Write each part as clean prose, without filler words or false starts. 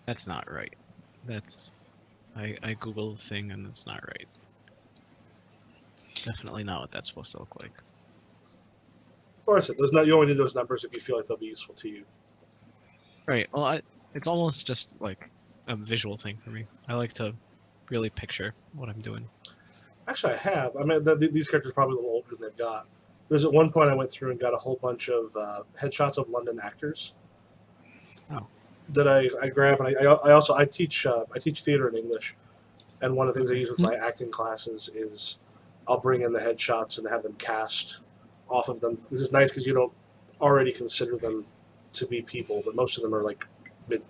That's not right. That's I googled the thing and it's not right. Definitely not what that's supposed to look like. Of course, you only need those numbers if you feel like they'll be useful to you. Right. Well, it's almost just like a visual thing for me. I like to really picture what I'm doing. Actually, I have. I mean, these characters are probably a little older than they've got. There's at one point I went through and got a whole bunch of headshots of London actors. Oh. That I grab, and I teach theater in English, and one of the things I use with my acting classes is I'll bring in the headshots and have them cast off of them. This is nice because you don't already consider them to be people, but most of them are like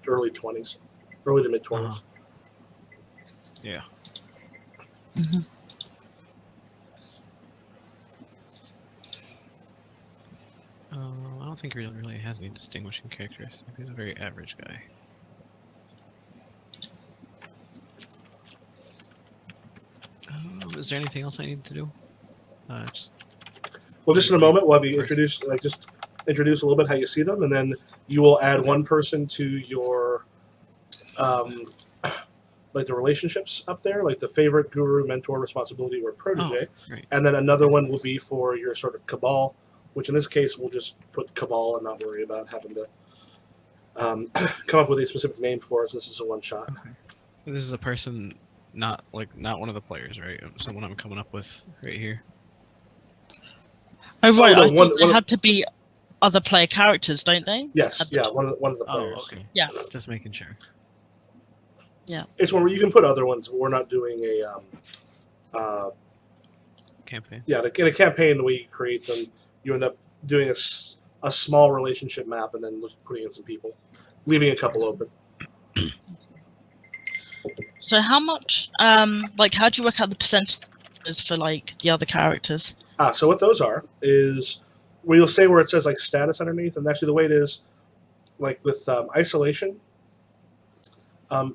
early to mid 20s. Yeah. Mm-hmm. I don't think he really has any distinguishing characteristics. He's a very average guy. Is there anything else I need to do? Just in a moment, we'll have you introduce a little bit how you see them, and then you will add one person to your like the relationships up there, like the favorite, guru, mentor, responsibility, or protege. Right. And then another one will be for your sort of cabal, which in this case we'll just put cabal and not worry about having to come up with a specific name for us. This is a one shot. Okay. This is a person, not one of the players, right? Someone I'm coming up with right here. Oh right, I thought they had to be other player characters, don't they? Yes, yeah, one of the players. Oh, okay. Yeah, just making sure. Yeah, it's one where you can put other ones, but we're not doing a campaign. Yeah, in a campaign, the way you create them, you end up doing a small relationship map and then putting in some people, leaving a couple open. So how much, like, how do you work out the percentages for like the other characters? So what those are is where you'll say where it says like status underneath, and actually the way it is, like with isolation.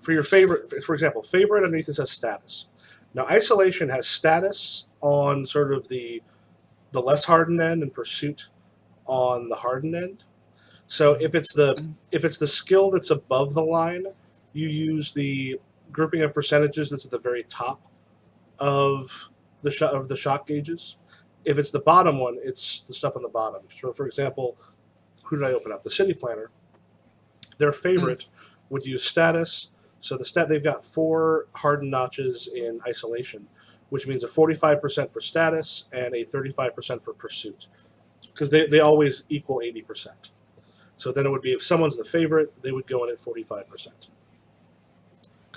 For your favorite, for example, favorite underneath it says status. Now isolation has status on sort of the less hardened end and pursuit on the hardened end. So if it's the skill that's above the line, you use the grouping of percentages that's at the very top of the shock gauges. If it's the bottom one, it's the stuff on the bottom. So for example, who did I open up? The city planner. Their favorite would use status. So they've got 4 hardened notches in isolation, which means a 45% for status and a 35% for pursuit, because they always equal 80%. So then it would be, if someone's the favorite, they would go in at 45%.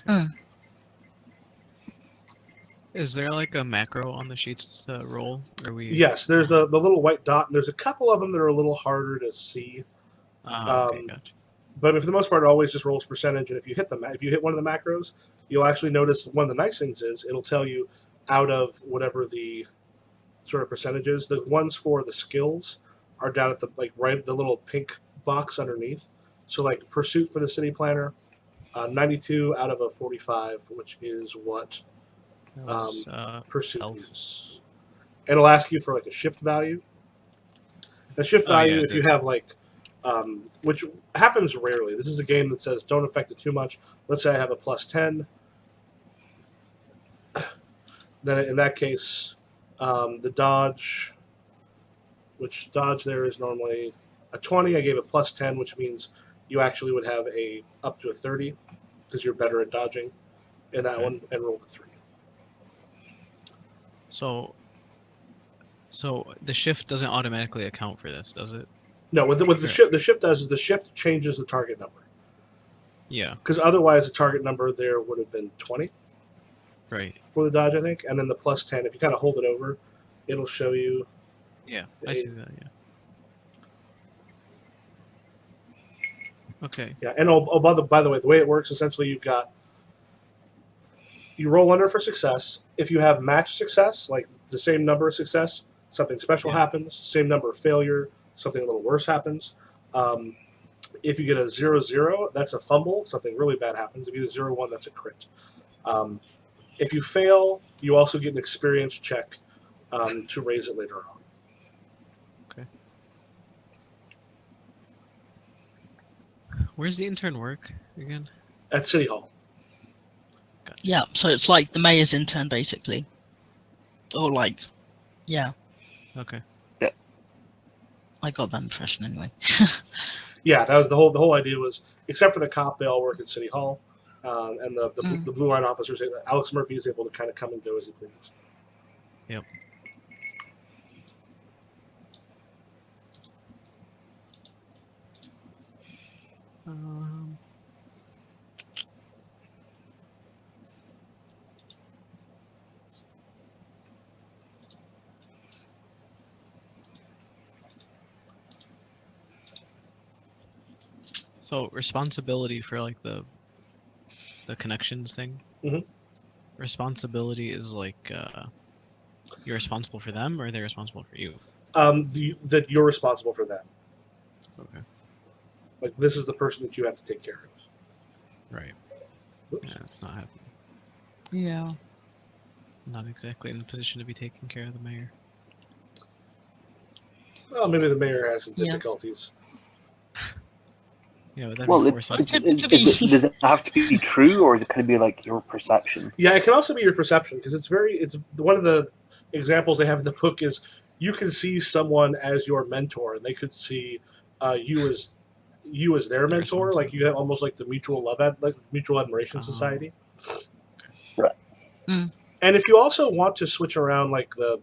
Okay. Is there like a macro on the sheets to roll? Yes, there's the little white dot, and there's a couple of them that are a little harder to see. Okay, gotcha. But for the most part, it always just rolls percentage. And if you hit one of the macros, you'll actually notice one of the nice things is it'll tell you out of whatever the sort of percentages. The ones for the skills are down at the the little pink box underneath. So like pursuit for the city planner, 92 out of a 45, which is what pursuit is. And it'll ask you for like a shift value. A shift value, if you have like, which happens rarely. This is a game that says don't affect it too much. Let's say I have a plus 10. Then in that case, the dodge, which dodge there is normally a 20. I gave it plus 10, which means you actually would have up to a 30 because you're better at dodging in that one, and roll a 3. So the shift doesn't automatically account for this, does it? No, what the shift does is the shift changes the target number. Yeah. Because otherwise the target number there would have been 20. Right. For the dodge, I think. And then the plus 10, if you kind of hold it over, it'll show you. Yeah, I see that, yeah. Okay. Yeah, and by the way, the way it works, essentially you roll under for success. If you have match success, like the same number of success, something special happens. Same number of failure, something a little worse happens. If you get a 0-0, that's a fumble. Something really bad happens. If you get a 0-1, that's a crit. If you fail, you also get an experience check to raise it later on. Okay. Where's the intern work again? at City Hall. Yeah, so it's like the mayor's intern, basically. Or like, yeah, Okay. I got that impression anyway. Yeah, that was the whole idea was, except for the cop, they all work at City Hall, and the Blue Line officers. Alex Murphy is able to kind of come and go as he pleases. Yep. So responsibility for like the connections thing. Mhm. Responsibility is like you're responsible for them, or they're responsible for you. That you're responsible for them. Okay. Like, this is the person that you have to take care of. Right. Whoops. Yeah, it's not happening. Yeah. Not exactly in the position to be taking care of the mayor. Well, maybe the mayor has some Yeah. difficulties. Yeah, would that Well, be it, foresight? does it have to be true, or could it be like your perception? Yeah, it can also be your perception, because it's one of the examples they have in the book is you can see someone as your mentor, and they could see you as their mentor. Like, you have almost like the mutual admiration society. Right. Mm. And if you also want to switch around like the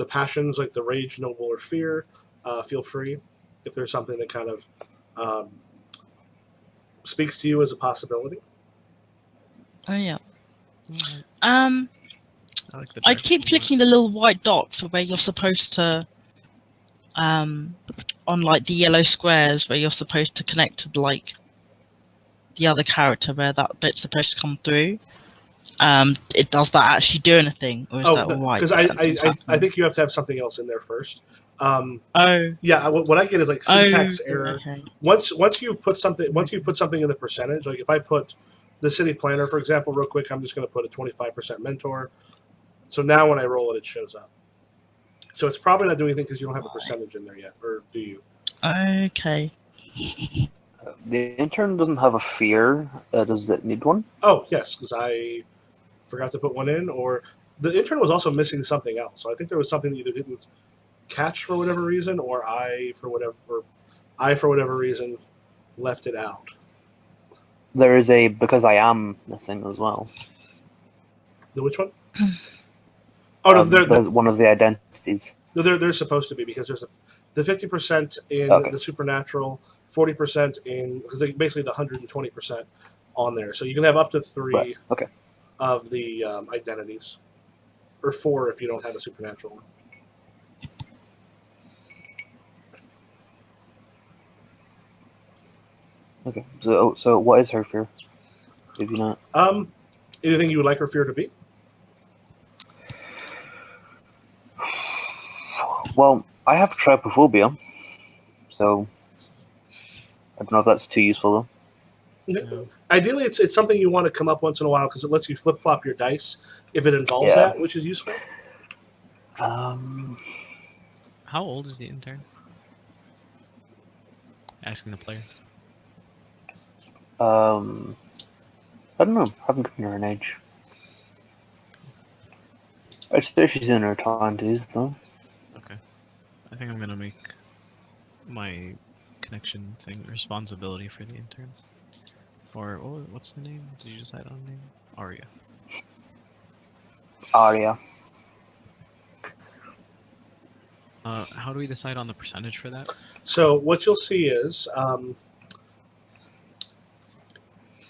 passions, like the rage, noble, or fear, feel free. If there's something that kind of speaks to you as a possibility. Oh yeah. Alright. I like the I dark keep one. clicking the little white dot for where you're supposed to, on like the yellow squares where you're supposed to connect to like the other character where that bit's supposed to come through. Does that actually do anything, or is that alright? Because I think you have to have something else in there first. Oh. Yeah, what I get is like syntax error. Okay. Once you put something in the percentage, like if I put the city planner, for example, real quick, I'm just going to put a 25% mentor. So now when I roll it, it shows up. So it's probably not doing anything because you don't have a percentage in there yet, or do you? Okay. The intern doesn't have a fear. Does it need one? Oh yes, because I forgot to put one in, or the intern was also missing something else. So I think there was something that either didn't catch for whatever reason, or I for whatever reason left it out. There is a because I am missing as well. The which one? Oh no, there's one of the identities. they're supposed to be, because there's the 50% in the supernatural, 40% in, because basically the 120% on there. So you can have up to 3 Right. Okay. of the identities, or 4 if you don't have a supernatural one. Okay. So what is her fear? Maybe not. Anything you would like her fear to be? Well, I have trypophobia, so I don't know if that's too useful though. Yeah. Ideally, it's something you want to come up once in a while, because it lets you flip flop your dice if it involves Yeah. that, which is useful. How old is the intern? Asking the player. I don't know. I haven't given her an age. I'd say she's in her 20s though. Okay. I think I'm gonna make my connection thing responsibility for the intern. Or what's the name? Did you decide on a name? Arya. Arya. How do we decide on the percentage for that? So what you'll see is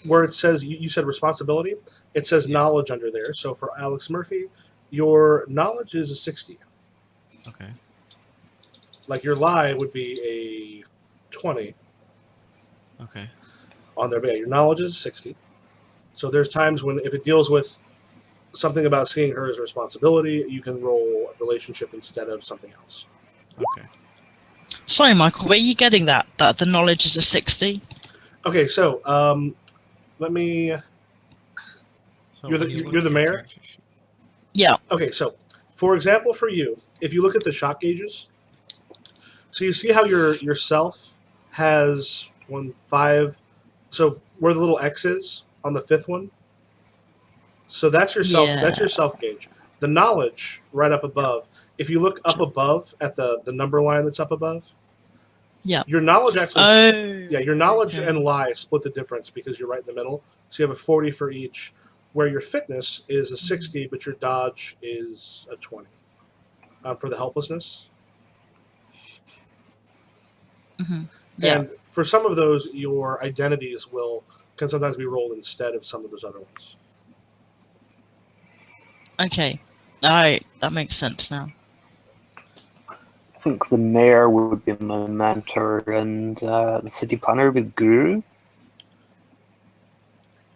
where it says, you said responsibility, it says knowledge under there. So for Alex Murphy, your knowledge is a 60. Okay. Like your lie would be a 20 Okay. on there. But yeah, your knowledge is a 60. So there's times when, if it deals with something about seeing her as a responsibility, you can roll a relationship instead of something else. Okay. Sorry, Michael, where are you getting that the knowledge is a 60? Okay, so let me. So You're the- when you you're look the at mayor? character sheet- Yeah. Okay, so for example, for you, if you look at the shock gauges, so you see how your self has 1, 5. So where the little X is on the 5th one. So that's your self. Yeah. That's your self gauge. The knowledge right up above. If you look up above at the number line that's up above, Yeah. your knowledge actually. Oh. Your knowledge okay. and lie split the difference because you're right in the middle. So you have a 40 for each. Where your fitness is a 60, but your dodge is a 20 for the helplessness. Mhm. Yeah. And for some of those, your identities can sometimes be rolled instead of some of those other ones. Okay. Alright, that makes sense now. I think the mayor would be my mentor, and the city planner would be the guru.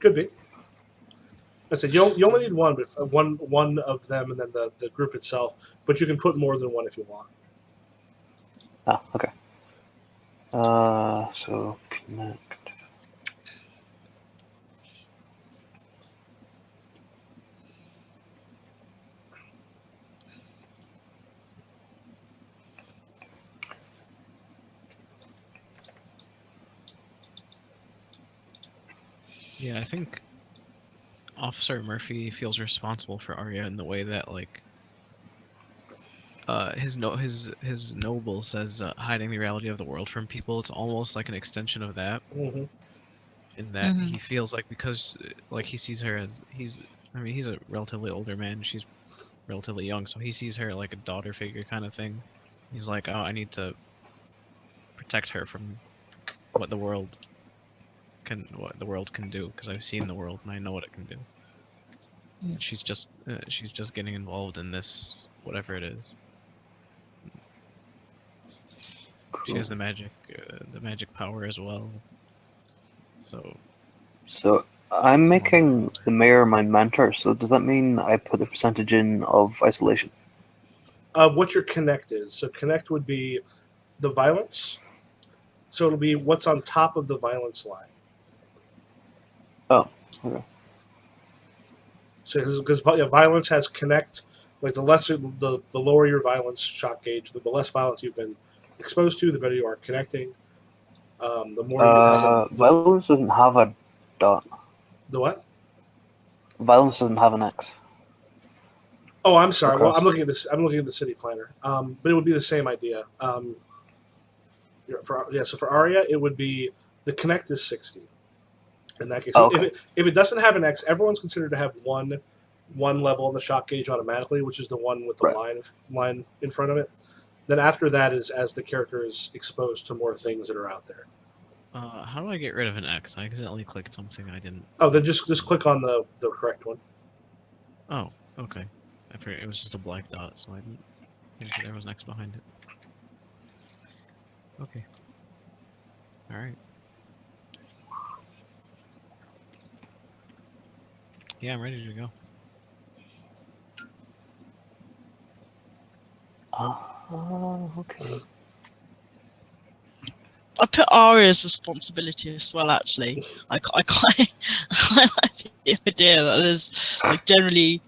Could be. I said you only need one, but one of them, and then the group itself. But you can put more than one if you want. Ah, okay. So connect. Yeah, I think Officer Murphy feels responsible for Arya in the way that like his noble says hiding the reality of the world from people. It's almost like an extension of that. Mm-hmm. In that Mhm. he feels like because like he sees her as he's a relatively older man. She's relatively young, so he sees her like a daughter figure kind of thing. He's like, oh, I need to protect her from what the world can do because I've seen the world and I know what it can do. Yeah. She's just getting involved in this whatever it is. She has the magic power as well. So I'm making the mayor my mentor. So does that mean I put the percentage in of isolation? What your connect is. So connect would be the violence. So it'll be what's on top of the violence line. Oh, okay. So because violence has connect, like the lower your violence shock gauge, the less violence you've been exposed to, the better you are connecting. The more you have Violence doesn't have a dot. the what? Violence doesn't have an X. Oh, I'm sorry. Well, Across. I'm looking at this. I'm looking at the city planner. But it would be the same idea. So for Arya, it would be the connect is 60. In that case, Oh, okay. if it doesn't have an X, everyone's considered to have one level on the shock gauge automatically, which is the one with the Right. line in front of it. Then after that is as the character is exposed to more things that are out there. How do I get rid of an X? I accidentally clicked something I didn't. Oh, then just click on the correct one. Oh, okay. I figured it was just a black dot, so I didn't think that there was an X behind it. Okay. Alright. Yeah, I'm ready to go. Okay. I put Arya's responsibility as well. Actually, I quite I like the idea that there's like generally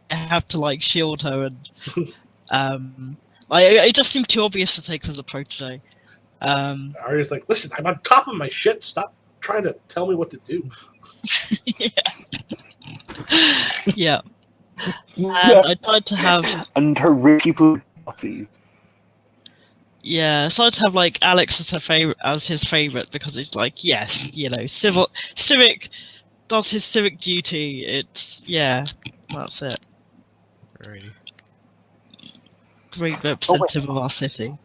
I have to like shield her and it just seemed too obvious to take her as a protege. Arya's like, listen, I'm on top of my shit. Stop trying to tell me what to do. Yeah. And I tried to have And her rookie policies. yeah, I tried to have like Alex as his favorite because it's like yes, civic does his civic duty. It's that's it. Alrighty. Great representative of our city.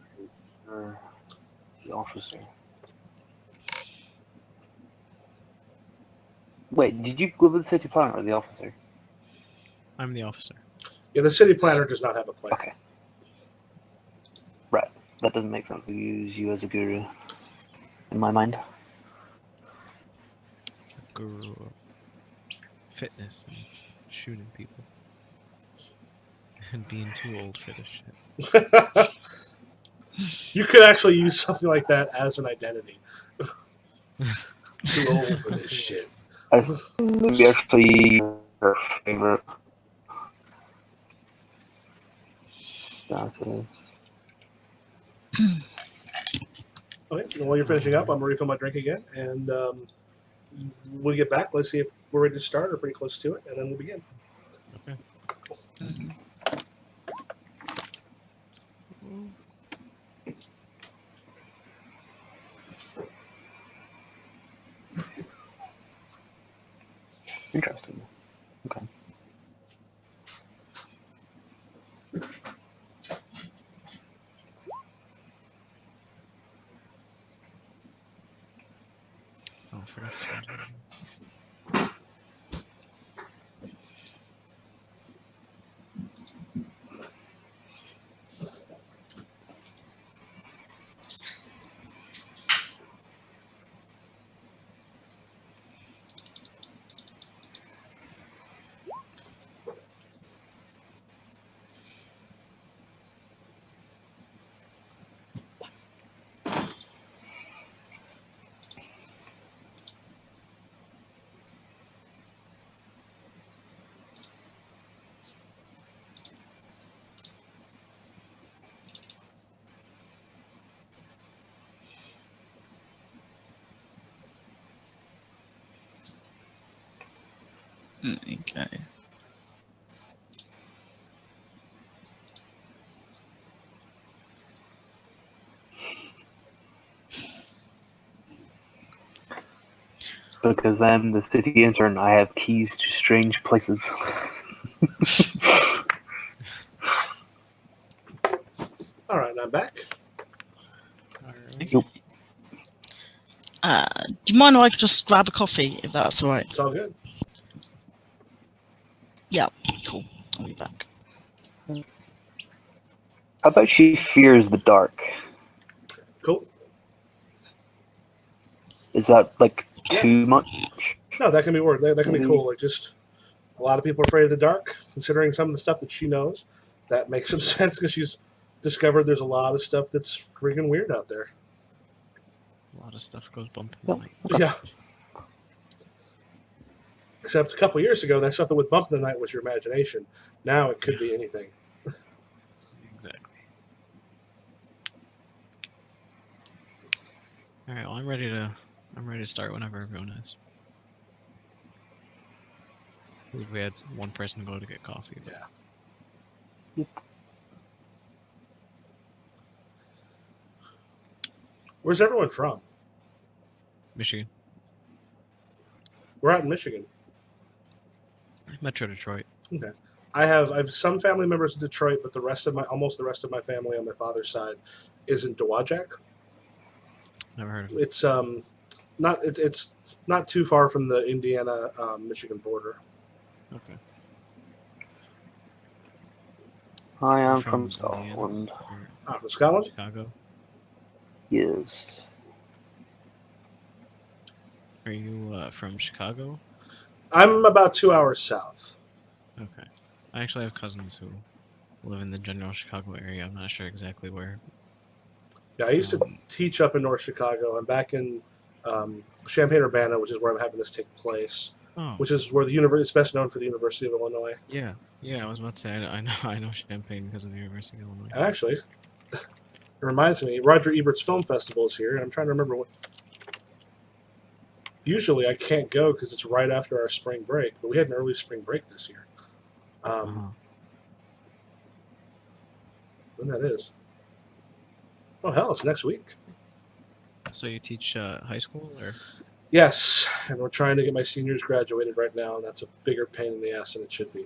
The officer. Wait, did you go with the city planner or the officer? I'm the officer. Yeah, the city planner does not have a plan. Okay. Right. That doesn't make sense. We use you as a guru. In my mind. Guru of fitness and shooting people. And being too old for this shit. You could actually use something like that as an identity. Too old for this shit. I think actually her favorite. That is. Okay, while you're finishing up, I'm going to refill my drink again. And we'll get back. Let's see if we're ready to start or pretty close to it, and then we'll begin. Okay. Interesting. Okay. Oh, for us. Okay. Because I'm the city intern, I have keys to strange places. All right, I'm back. Alright. Yep. Do you mind if I could just grab a coffee, if that's all right? It's all good. Yeah, cool. I'll be back. How about she fears the dark? Cool. Is that like Yeah. too much? No, that can be work. That can be Mhm. cool. Like just a lot of people are afraid of the dark. Considering some of the stuff that she knows, that makes some sense because she's discovered there's a lot of stuff that's freaking weird out there. A lot of stuff goes bump in Yep. the night. Okay. Yeah. Except a couple years ago, that stuff that was bump in the night was your imagination. Now it could be anything. Exactly. Alright, well I'm ready to start whenever everyone is. We had one person go to get coffee. But Yeah. Where's everyone from? Michigan. We're out in Michigan. Metro Detroit. Okay. I have some family members in Detroit, but almost the rest of my family on my father's side is in Dowagiac. Never heard of it. It's it's not too far from the Indiana Michigan border. Okay. I am You're from Indiana Scotland. or From Scotland? Chicago. Yes. Are you from Chicago? I'm about 2 hours south. Okay. I actually have cousins who live in the general Chicago area. I'm not sure exactly where. Yeah, I used to teach up in North Chicago. I'm back in Champaign-Urbana, which is where I'm having this take place, Oh, which is where the university is best known for the University of Illinois. yeah. Yeah, I was about to say, I know Champaign because of the University of Illinois. And actually, it reminds me, Roger Ebert's Film Festival is here, and I'm trying to remember what. Usually I can't go because it's right after our spring break, but we had an early spring break this year. Uh-huh. When that is. Oh, hell, it's next week. So you teach high school, or? Yes, and we're trying to get my seniors graduated right now, and that's a bigger pain in the ass than it should be.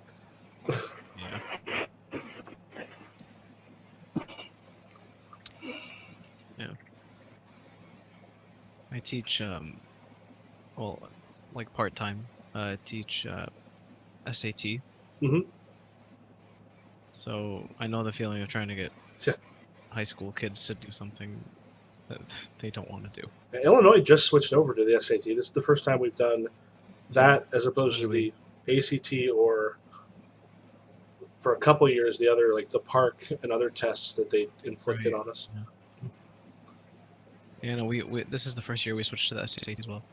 Yeah. Yeah. I teach, well, like part-time, teach SAT. Mhm. So I know the feeling of trying to get Yeah. high school kids to do something that they don't want to do. Yeah, Illinois just switched over to the SAT. This is the first time we've done that as opposed to the ACT or for a couple of years the other, like the PARC and other tests that they inflicted Right. on us. Yeah, no, we this is the first year we switched to the SAT as well.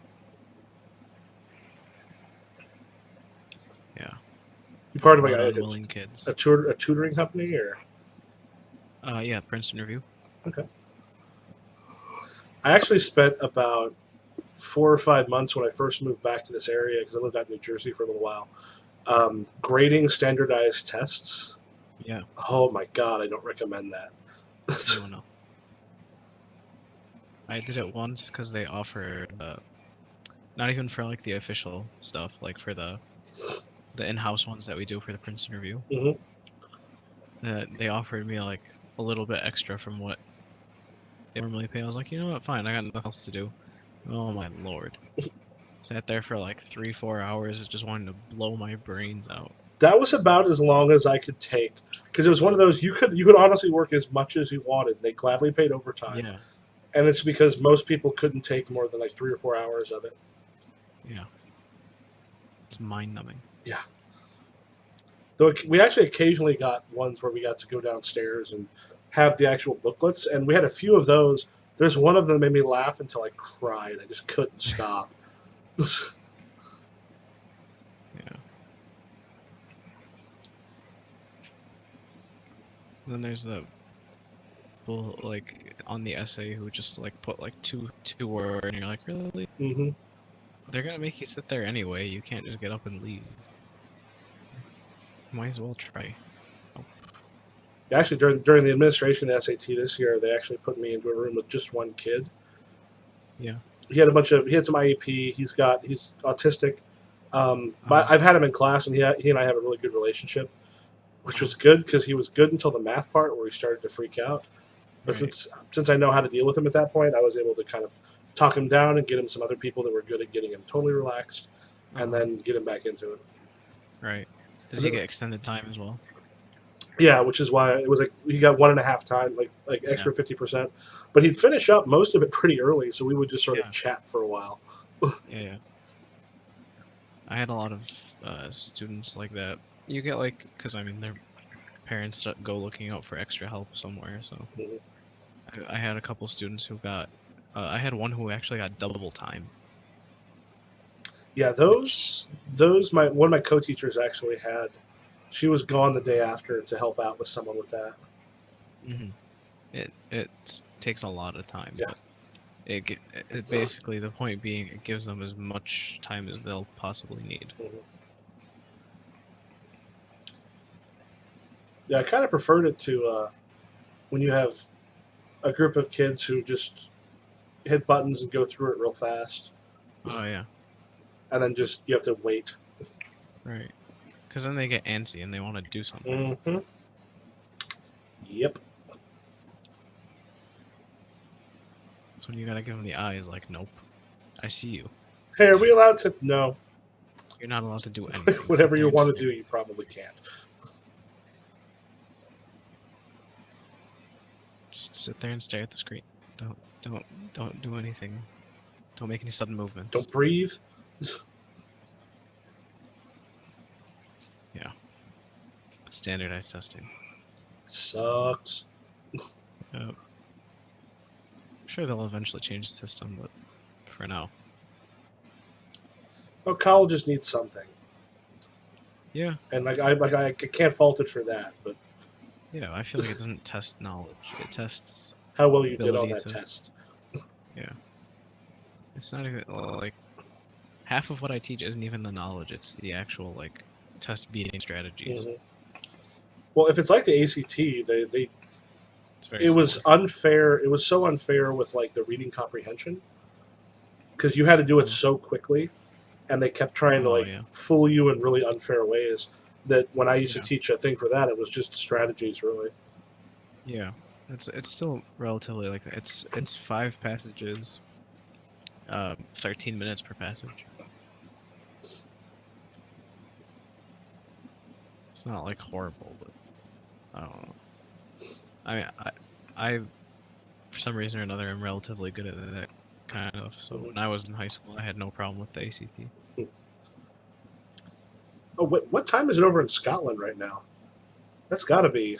Yeah. You part of like Unwilling kids. a tutoring company or? Yeah, Princeton Review. Okay. I actually spent about 4 or 5 months when I first moved back to this area because I lived out in New Jersey for a little while. Grading standardized tests. Yeah. Oh my god, I don't recommend that. No. I did it once because they offered, not even for like the official stuff, like for the in-house ones that we do for the Princeton review. They offered me like a little bit extra from what they normally pay. I was like, you know what, fine, I got nothing else to do. Oh my lord. Sat there for like 3-4 hours just wanting to blow my brains out. That was about as long as I could take because it was one of those you could honestly work as much as you wanted. They gladly paid overtime. Yeah. And it's because most people couldn't take more than like 3 or 4 hours of it. Yeah. It's mind-numbing. Yeah. Though we actually occasionally got ones where we got to go downstairs and have the actual booklets, and we had a few of those. There's one of them that made me laugh until I cried. I just couldn't stop. Yeah. And then there's the bull, like, on the essay who just, like, put, like, two word, and you're like, really? Mm-hmm. They're gonna make you sit there anyway. You can't just get up and leave. Might as well try. Actually, during the administration of the SAT this year, they actually put me into a room with just one kid. Yeah. He had some IEP. He's autistic. But I've had him in class, and he and I have a really good relationship, which was good because he was good until the math part where he started to freak out. But Right. since I know how to deal with him at that point, I was able to kind of talk him down and get him some other people that were good at getting him totally relaxed, and then get him back into it. Right. Does he get extended time as well? Yeah, which is why it was like he got 1.5 time, like extra 50%. But he'd finish up most of it pretty early, so we would just sort of chat for a while. Yeah. I had a lot of students like that. You get like, because I mean, their parents go looking out for extra help somewhere. So I had a couple students who got. I had one who actually got double time. Yeah, those one of my co-teachers actually had. She was gone the day after to help out with someone with that. Mm-hmm. It takes a lot of time. Yeah. But it basically, the point being, it gives them as much time as they'll possibly need. Yeah, I kind of preferred it to when you have a group of kids who just hit buttons and go through it real fast. Oh yeah. And then you have to wait. Right. Because then they get antsy and they want to do something. Mm-hmm. Yep. That's when you gotta give them the eyes, like, nope, I see you. Hey, are we allowed to? No. You're not allowed to do anything. Whatever you want to do, you probably can't. Just sit there and stare at the screen. Don't do anything. Don't make any sudden movements. Don't breathe. Yeah. Standardized testing. Sucks. I'm sure they'll eventually change the system, but for now. Well, colleges need something. Yeah. And I can't fault it for that, but Yeah, I feel like it doesn't test knowledge. It tests how well you did on ability that to- test. Yeah. It's not even like half of what I teach isn't even the knowledge. It's the actual like test beating strategies. Mhm. Well, if it's like the ACT, they It's very it was similar. unfair. It was so unfair with like the reading comprehension because you had to do it so quickly, and they kept trying to Oh, like yeah. fool you in really unfair ways. That when I used Yeah. to teach a thing for that, it was just strategies, really. Yeah, it's still relatively like that. It's 5 passages, 13 minutes per passage. It's not like horrible, but I don't know. I mean, I for some reason or another, I'm relatively good at that kind of. So when I was in high school, I had no problem with the ACT. Oh, what time is it over in Scotland right now? That's got to be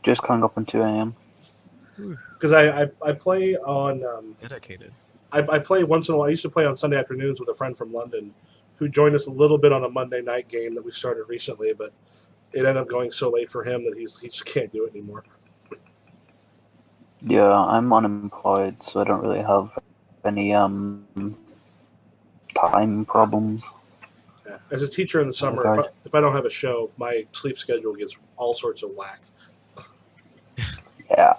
Just coming up on 2 a.m. because I play on Dedicated. I play once in a while. I used to play on Sunday afternoons with a friend from London who joined us a little bit on a Monday night game that we started recently, but it ended up going so late for him that he just can't do it anymore. Yeah, I'm unemployed, so I don't really have any time problems. Yeah. As a teacher in the summer, if I don't have a show, my sleep schedule gets all sorts of whack. Yeah.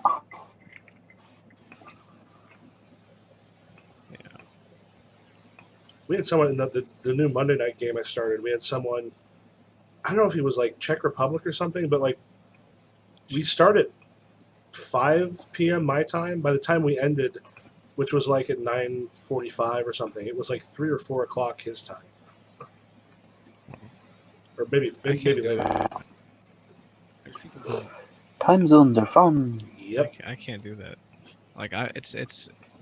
We had someone in the new Monday night game I started. We had someone, I don't know if he was like Czech Republic or something, but like we started 5 p.m. my time. By the time we ended, which was like at 9:45 or something, it was like 3 or 4 o'clock his time, or maybe later. Time zones are fun. Yep. I can't do that. Like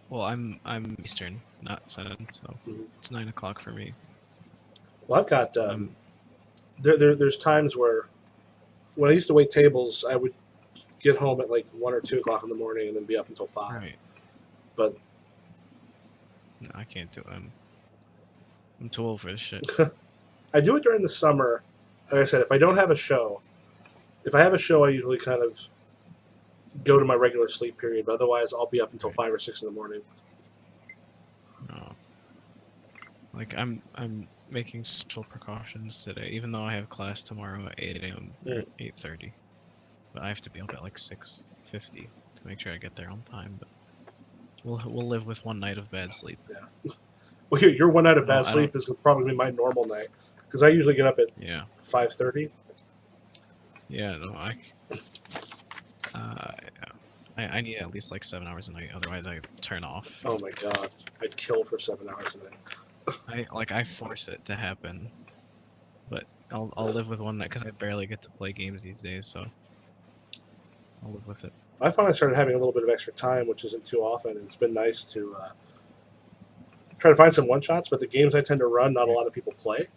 well, I'm Eastern, not Central, so it's 9 o'clock for me. Well, I've got there's times where when I used to wait tables, I would get home at like 1 or 2 o'clock in the morning and then be up until 5. Right. But no, I can't do it. I'm too old for this shit. I do it during the summer. Like I said, if I don't have a show, if I have a show, I usually kind of go to my regular sleep period. But otherwise, I'll be up until 5 or 6 in the morning. No. Like I'm making special precautions today, even though I have class tomorrow at 8 a.m. or 8:30. But I have to be up at like 6:50 to make sure I get there on time. But we'll live with one night of bad sleep. Yeah. Well, your one night of bad sleep is probably my normal night because I usually get up at 5:30. Yeah. No. I need at least like 7 hours a night, otherwise I turn off. Oh my god, I'd kill for 7 hours a night. I force it to happen, but I'll live with one night because I barely get to play games these days, so I'll live with it. I finally started having a little bit of extra time, which isn't too often. It's been nice to try to find some one shots, but the games I tend to run, not a lot of people play.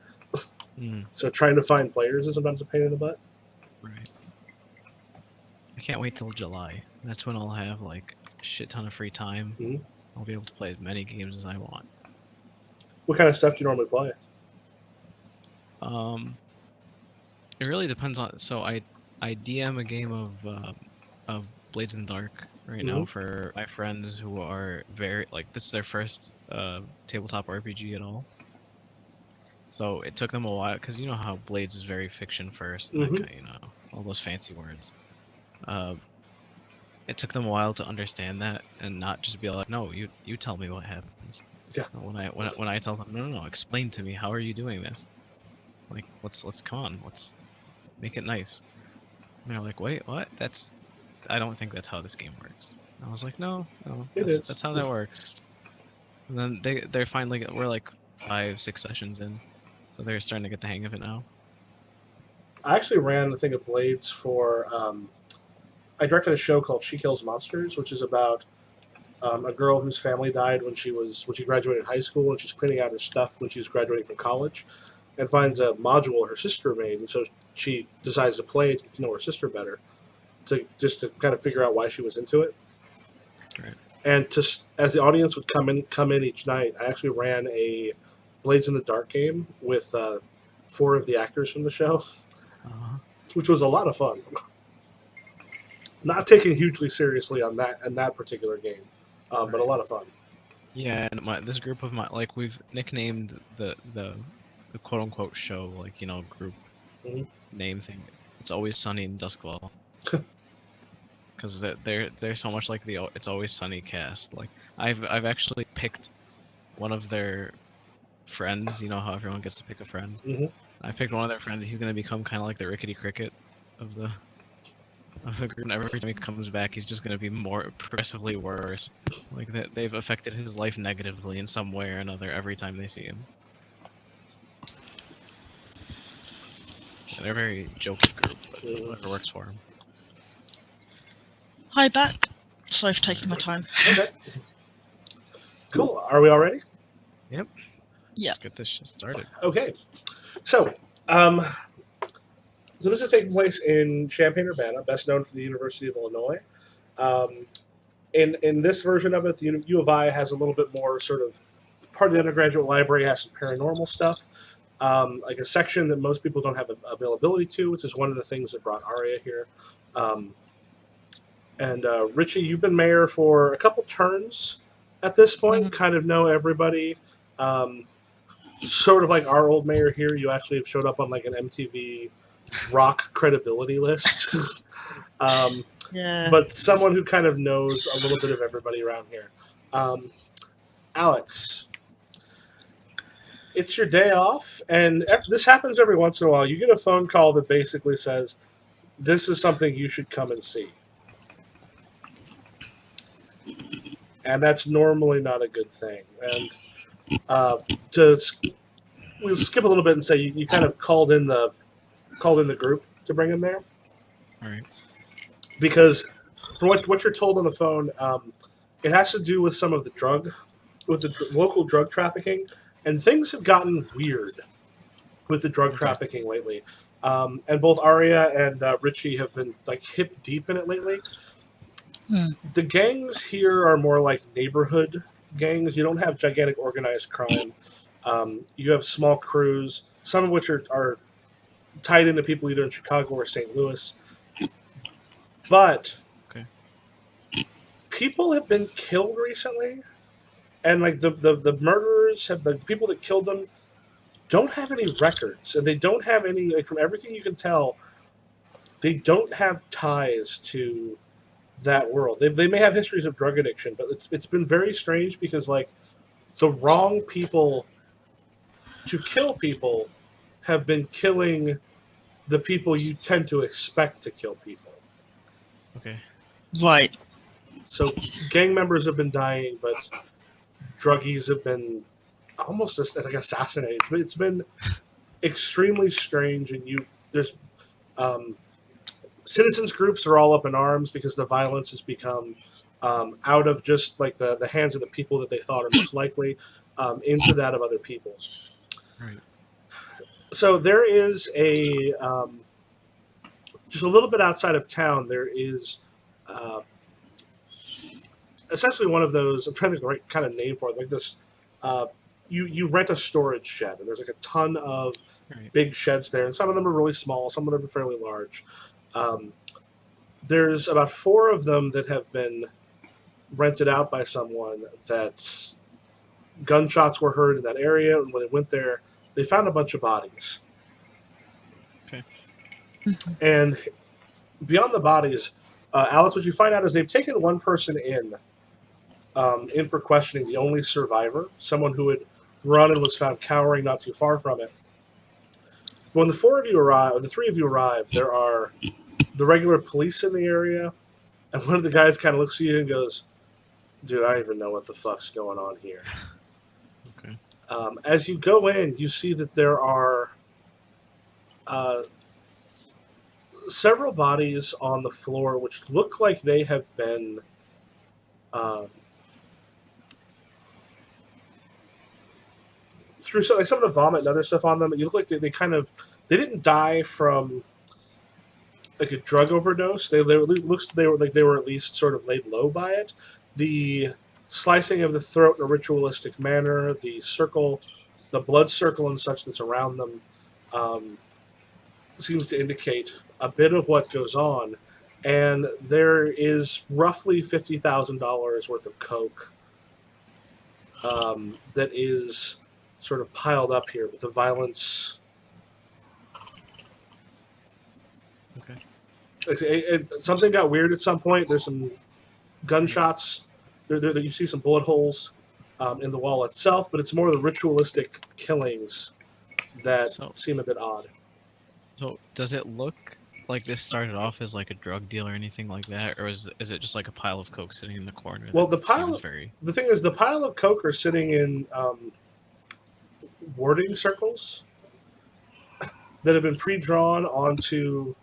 So trying to find players is sometimes a pain in the butt. Right. I can't wait till July. That's when I'll have like a shit ton of free time. I'll be able to play as many games as I want. What kind of stuff do you normally play? It really depends on. So I DM a game of Blades in the Dark right now for my friends who are very like this is their first tabletop RPG at all. So it took them a while because you know how Blades is very fiction first, and that kind, all those fancy words. It took them a while to understand that and not just be like, no, you tell me what happens. Yeah. When I tell them, no, explain to me, how are you doing this? Like, let's come on, let's make it nice. And they're like, wait, what? I don't think that's how this game works. And I was like, no, that's how that works. And then they're finally, we're like 5-6 sessions in, so they're starting to get the hang of it now. I actually ran the thing of Blades for. I directed a show called She Kills Monsters, which is about a girl whose family died when she graduated high school, and she's cleaning out her stuff when she's graduating from college, and finds a module her sister made, and so she decides to play it to get to know her sister better, to kind of figure out why she was into it. Right. And as the audience would come in each night, I actually ran a Blades in the Dark game with 4 of the actors from the show, which was a lot of fun. Not taken hugely seriously on that particular game, but a lot of fun. Yeah, and this group of like we've nicknamed the quote unquote show, like group name thing. It's Always Sunny in Duskwall. Because they're so much like the It's Always Sunny cast. Like I've actually picked one of their friends. You know how everyone gets to pick a friend. I picked one of their friends. He's gonna become kind of like the Rickety Cricket of the group. And every time he comes back, he's just gonna be more progressively worse. Like they've affected his life negatively in some way or another every time they see him. Yeah, they're a very jokey group, but whatever works for him. Hi, back. Sorry for taking my time. Okay. Cool. Are we all ready? Yep. Yeah. Let's get this shit started. Okay. So, so this is taking place in Champaign-Urbana, best known for the University of Illinois. In this version of it, the U of I has a little bit more sort of part of the undergraduate library has some paranormal stuff, like a section that most people don't have availability to, which is one of the things that brought Aria here. And Richie, you've been mayor for a couple turns. at this point, kind of know everybody. Sort of like our old mayor here, you actually have showed up on like an MTV rock credibility list. Yeah. But someone who kind of knows a little bit of everybody around here. Alex, it's your day off, and this happens every once in a while. You get a phone call that basically says, this is something you should come and see. And that's normally not a good thing. And we'll skip a little bit and say you kind of called in the group to bring him there. All right. Because from what you're told on the phone, it has to do with some of the local drug trafficking, and things have gotten weird with the drug trafficking lately. And both Arya and Richie have been like hip deep in it lately. The gangs here are more like neighborhood gangs. You don't have gigantic organized crime. You have small crews, some of which are tied into people either in Chicago or St. Louis. But people have been killed recently, and like the murderers have, the people that killed them don't have any records, and they don't have any, like, from everything you can tell, they don't have ties to that world. They may have histories of drug addiction, but it's been very strange because like the wrong people to kill people have been killing the people you tend to expect to kill people. Okay. Right. So gang members have been dying, but druggies have been almost as like assassinated. It's been extremely strange, and there's citizens groups are all up in arms because the violence has become out of just like the hands of the people that they thought are most likely into that of other people. Right. So there is just a little bit outside of town, there is essentially one of those, I'm trying to think of the right kind of name for it, like this, you rent a storage shed, and there's like a ton of big sheds there, and some of them are really small, some of them are fairly large. There's about 4 of them that have been rented out by someone that gunshots were heard in that area, and when they went there, they found a bunch of bodies. Okay. And beyond the bodies, Alex, what you find out is they've taken one person in for questioning, the only survivor, someone who had run and was found cowering not too far from it. When the 4 of you arrive, or the 3 of you arrive, there are the regular police in the area, and one of the guys kind of looks at you and goes, dude, I don't even know what the fuck's going on here. Okay. As you go in, you see that there are several bodies on the floor which look like they have been through some of the vomit and other stuff on them. You look like they didn't die from like a drug overdose. They were at least sort of laid low by it. The slicing of the throat in a ritualistic manner, the circle, the blood circle and such that's around them, seems to indicate a bit of what goes on. And there is roughly $50,000 worth of coke that is sort of piled up here with the violence. Okay. Something got weird at some point. There's some gunshots. There you see some bullet holes in the wall itself, but it's more the ritualistic killings that seem a bit odd. So does it look like this started off as like a drug deal or anything like that, or is it just like a pile of coke sitting in the corner? Well, the thing is, the pile of coke are sitting in warding circles that have been pre-drawn onto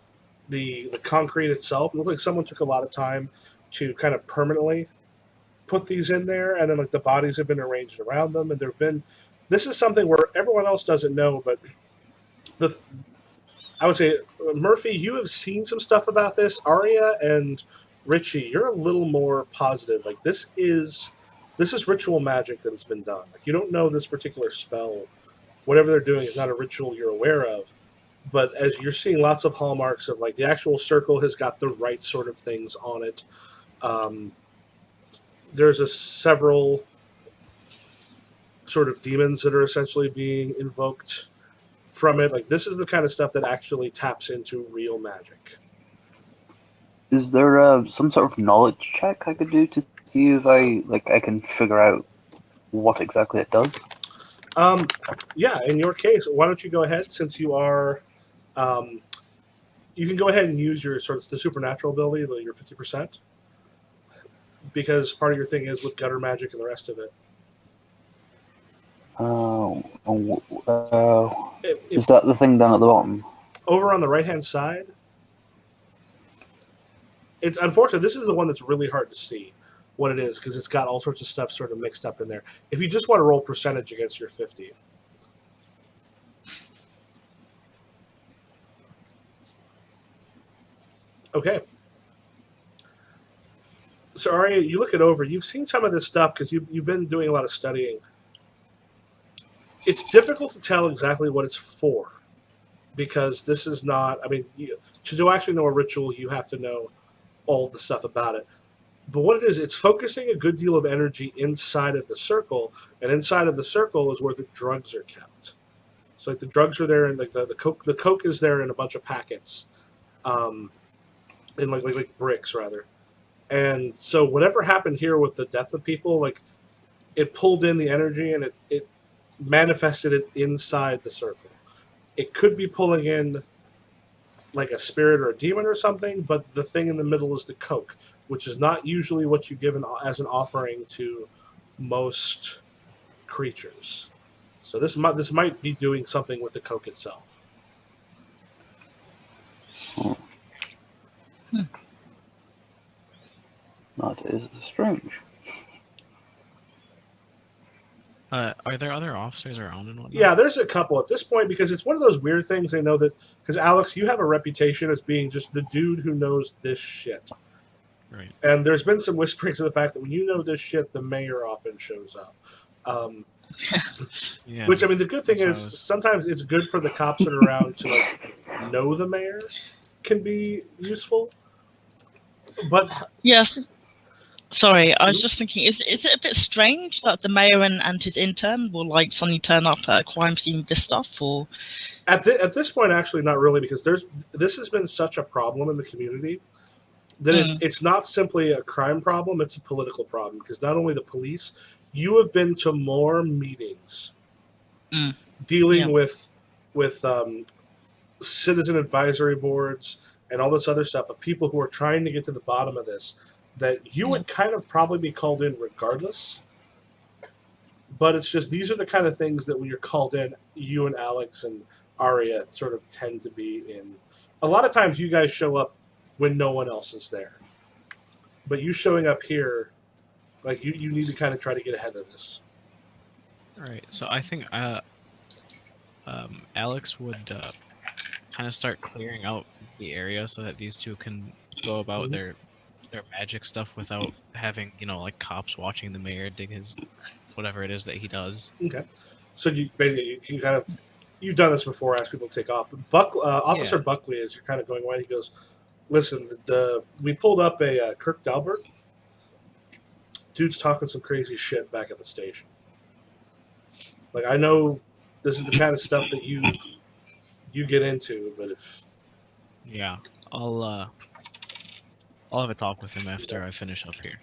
the concrete itself. It looks like someone took a lot of time to kind of permanently put these in there, and then like the bodies have been arranged around them, and this is something where everyone else doesn't know, but I would say, Murphy, you have seen some stuff about this. Arya and Richie, you're a little more positive. Like this is ritual magic that has been done. Like you don't know this particular spell. Whatever they're doing is not a ritual you're aware of. But as you're seeing lots of hallmarks of like the actual circle has got the right sort of things on it. there's several sort of demons that are essentially being invoked from it. Like, this is the kind of stuff that actually taps into real magic. Is there some sort of knowledge check I could do to see if I can figure out what exactly it does? Yeah, in your case, why don't you go ahead, since you are, you can go ahead and use your sort of the supernatural ability, your 50%, because part of your thing is with gutter magic and the rest of it. Is that the thing down at the bottom? Over on the right-hand side, it's unfortunate. This is the one that's really hard to see what it is because it's got all sorts of stuff sort of mixed up in there. If you just want to roll percentage against your 50. Okay. So, Arya, you look it over. You've seen some of this stuff because you've been doing a lot of studying. It's difficult to tell exactly what it's for because this is not, I mean, to actually know a ritual, you have to know all the stuff about it. But what it is, it's focusing a good deal of energy inside of the circle, and inside of the circle is where the drugs are kept. So, like, the drugs are there, and like the coke is there in a bunch of packets, in like bricks rather. And so, whatever happened here with the death of people, like, it pulled in the energy and it manifested it inside the circle. It could be pulling in like a spirit or a demon or something, but the thing in the middle is the coke, which is not usually what you give as an offering to most creatures. So this might be doing something with the coke itself. That is strange. Are there other officers around and whatnot? Yeah, there's a couple at this point because it's one of those weird things. They know that because Alex, you have a reputation as being just the dude who knows this shit. Right. And there's been some whisperings of the fact that when you know this shit, the mayor often shows up. Yeah. Which, I mean, the good thing is sometimes it's good for the cops that are around to like know the mayor can be useful. But yes. Sorry, I was just thinking, is it a bit strange that the mayor and his intern will like suddenly turn up at a crime scene with this stuff, or at this point, actually, not really, because this has been such a problem in the community that it's not simply a crime problem; it's a political problem. Because not only the police, you have been to more meetings dealing with citizen advisory boards and all this other stuff of people who are trying to get to the bottom of this. That you would kind of probably be called in regardless. But it's just, these are the kind of things that when you're called in, you and Alex and Arya sort of tend to be in. A lot of times you guys show up when no one else is there. But you showing up here, like, you need to kind of try to get ahead of this. All right, so I think Alex would kind of start clearing out the area so that these two can go about their magic stuff without having, like cops watching the mayor dig his whatever it is that he does. Okay. So you can kind of, you've done this before, ask people to take off. But Officer Buckley, as you're kind of going away, he goes, listen, we pulled up a Kirk Dalbert. Dude's talking some crazy shit back at the station. Like, I know this is the kind of stuff that you get into, but if... Yeah, I'll have a talk with him after I finish up here.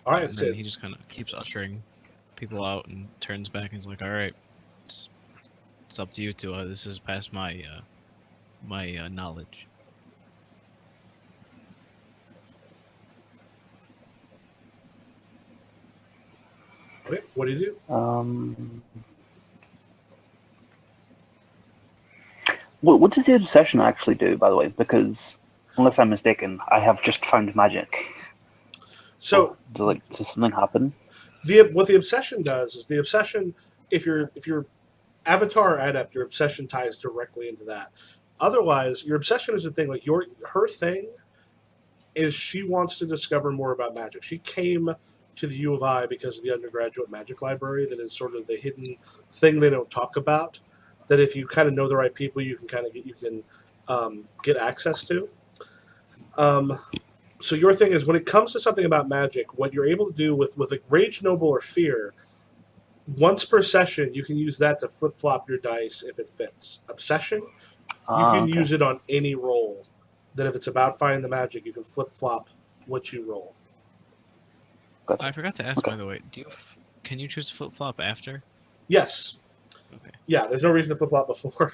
All right, and then he just kind of keeps ushering people out and turns back and he's like, "All right, it's up to you two. This is past my knowledge." Okay, what do you do? What does the obsession actually do, by the way? Because, unless I'm mistaken, I have just found magic. So, does something happen? What the obsession does is the obsession, if you're avatar or adept, your obsession ties directly into that. Otherwise, your obsession is the thing. Like, her thing is she wants to discover more about magic. She came to the U of I because of the undergraduate magic library that is sort of the hidden thing they don't talk about. That if you kind of know the right people, you can kind of get access to. So your thing is when it comes to something about magic, what you're able to do with like Rage, Noble, or Fear, once per session, you can use that to flip flop your dice if it fits. Obsession, you can Okay. use it on any roll. That if it's about finding the magic, you can flip flop what you roll. Gotcha. I forgot to ask, Okay. by the way. Can you choose flip flop after? Yes. Okay. Yeah, there's no reason to flip flop before.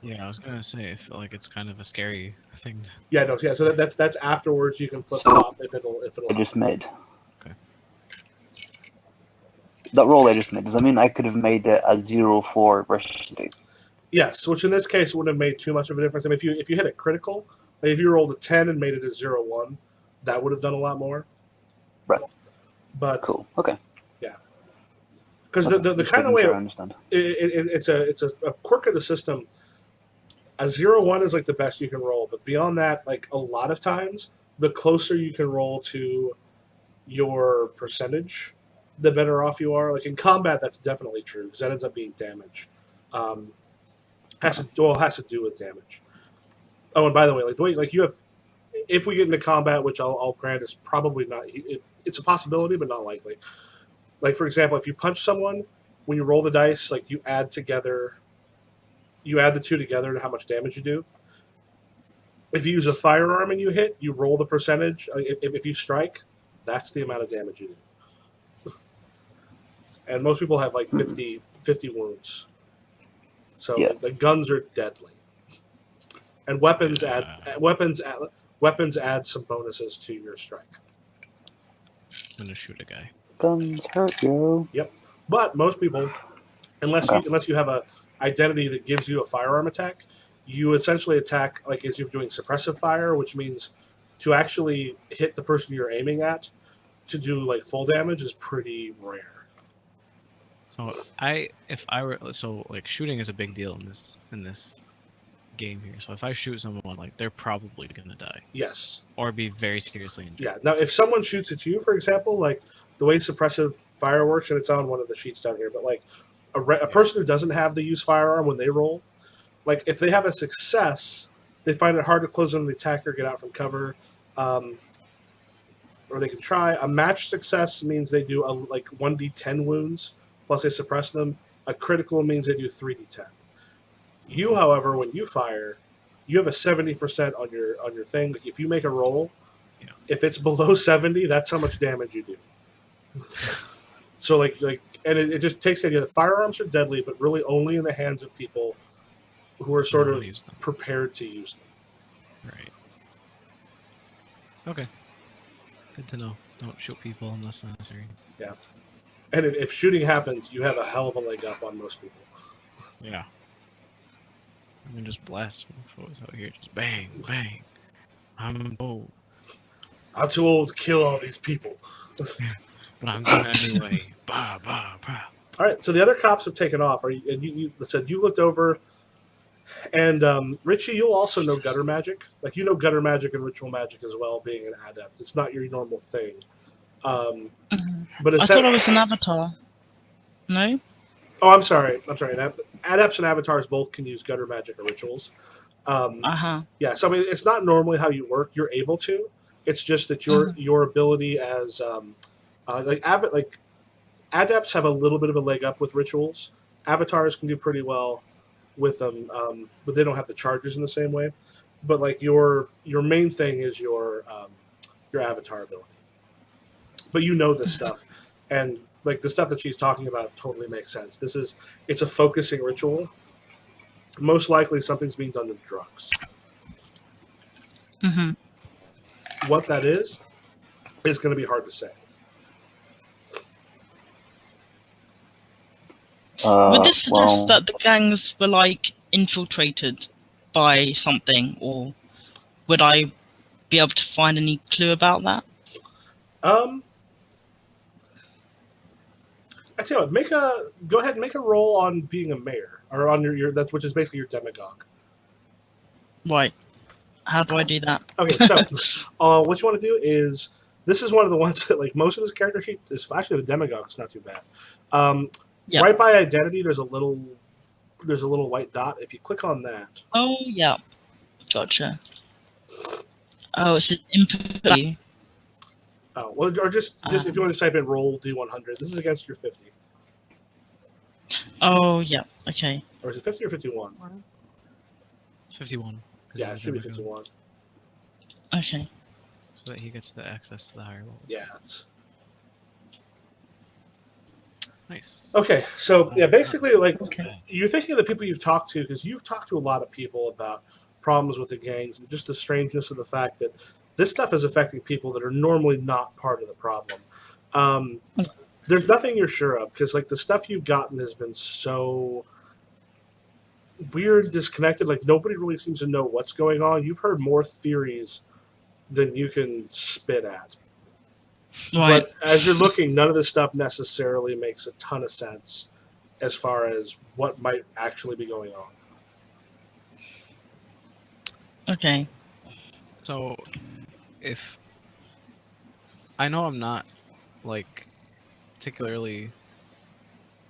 Yeah, I was gonna say I feel like it's kind of a scary thing. Yeah, no, yeah. So that's afterwards. You can flip So- flop if it'll. I just made. Okay. That roll I just made, does that mean I could have made it a 0-4 versus Yes, which in this case wouldn't have made too much of a difference. I mean, if you hit a critical, like if you rolled a 10 and made it a 0-1, that would have done a lot more. Right. But Cool. Okay. because Okay. the Just kind of making way sure I understand. it's a quirk of the system. A 0-1 is like the best you can roll, but beyond that, like a lot of times, the closer you can roll to your percentage, the better off you are. Like in combat, that's definitely true because that ends up being damage. Has to do with damage. Oh, and by the way, like the way like you have, if we get into combat, which I'll grant is probably not, it's a possibility, but not likely. Like for example, if you punch someone, when you roll the dice, like you add the two together to how much damage you do. If you use a firearm and you hit, you roll the percentage. Like if you strike, that's the amount of damage you do. And most people have like 50 wounds. So Yeah. the guns are deadly. And weapons add some bonuses to your strike. I'm gonna shoot a guy. Guns hurt, yo. But most people, unless you have a identity that gives you a firearm attack, you essentially attack like as if you're doing suppressive fire, which means to actually hit the person you're aiming at to do like full damage is pretty rare. So like shooting is a big deal in this game here. So if I shoot someone, like they're probably gonna die Yes. or be very seriously injured. Yeah. Now, if someone shoots at you, for example, like the way suppressive fire works, and it's on one of the sheets down here, but like a person who doesn't have the use firearm when they roll, like if they have a success, they find it hard to close on the attacker, get out from cover, or they can try. A match success means they do like 1d10 wounds plus they suppress them. A critical means they do 3d10. You, however, when you fire, you have a 70% on your thing. Like if you make a roll, if it's below 70, that's how much damage you do. So and it just takes the idea that firearms are deadly, but really only in the hands of people who are sort of Use them. prepared to use them. Right. Okay. Good to know. Don't shoot people unless necessary. And if shooting happens, you have a hell of a leg up on most people. Yeah. I mean, just blast foes out here. Just bang, bang. I'm old, I'm too old to kill all these people. but I'm going anyway. Bah, bah, bah. All right, so the other cops have taken off. You said you looked over, and Richie, you'll also know gutter magic. Like you know gutter magic and ritual magic as well, being an adept. It's not your normal thing. But I thought I was an avatar. No? Oh, I'm sorry. Adepts and avatars both can use gutter magic or rituals. Yeah, so I mean, it's not normally how you work. You're able to. It's just that your ability as adepts have a little bit of a leg up with rituals. Avatars can do pretty well with them, but they don't have the charges in the same way. But like your main thing is your avatar ability. But you know this stuff, and like the stuff that she's talking about totally makes sense. It's a focusing ritual. Most likely something's being done to drugs. Mm-hmm. What that is going to be hard to say. Would this suggest that the gangs were like infiltrated by something, or would I be able to find any clue about that? I tell you what, go ahead and make a roll on being a mayor, or on your which is basically your demagogue. Right. How do I do that? Okay, so what you want to do is this is one of the ones that like most of this character sheet is actually the demagogue. It's not too bad. Right by identity, there's a little white dot. If you click on that, Oh yeah, gotcha. Oh, it's just input value. Oh, well, or just if you want to type in roll D100, this is against your 50. Oh, yeah. Okay. Or is it 50 or 51? It's 51. 'cause Yeah, it it's should be never gone. 51. Okay. So that he gets the access to the higher levels. Yeah. It's... Nice. Okay, so yeah, basically, like, Okay. you're thinking of the people you've talked to, because you've talked to a lot of people about problems with the gangs and just the strangeness of the fact that this stuff is affecting people that are normally not part of the problem. There's nothing you're sure of, because like the stuff you've gotten has been so weird, disconnected. Like nobody really seems to know what's going on. You've heard more theories than you can spit at. Right. But as you're looking, none of this stuff necessarily makes a ton of sense as far as what might actually be going on. Okay. So, if I know I'm not like particularly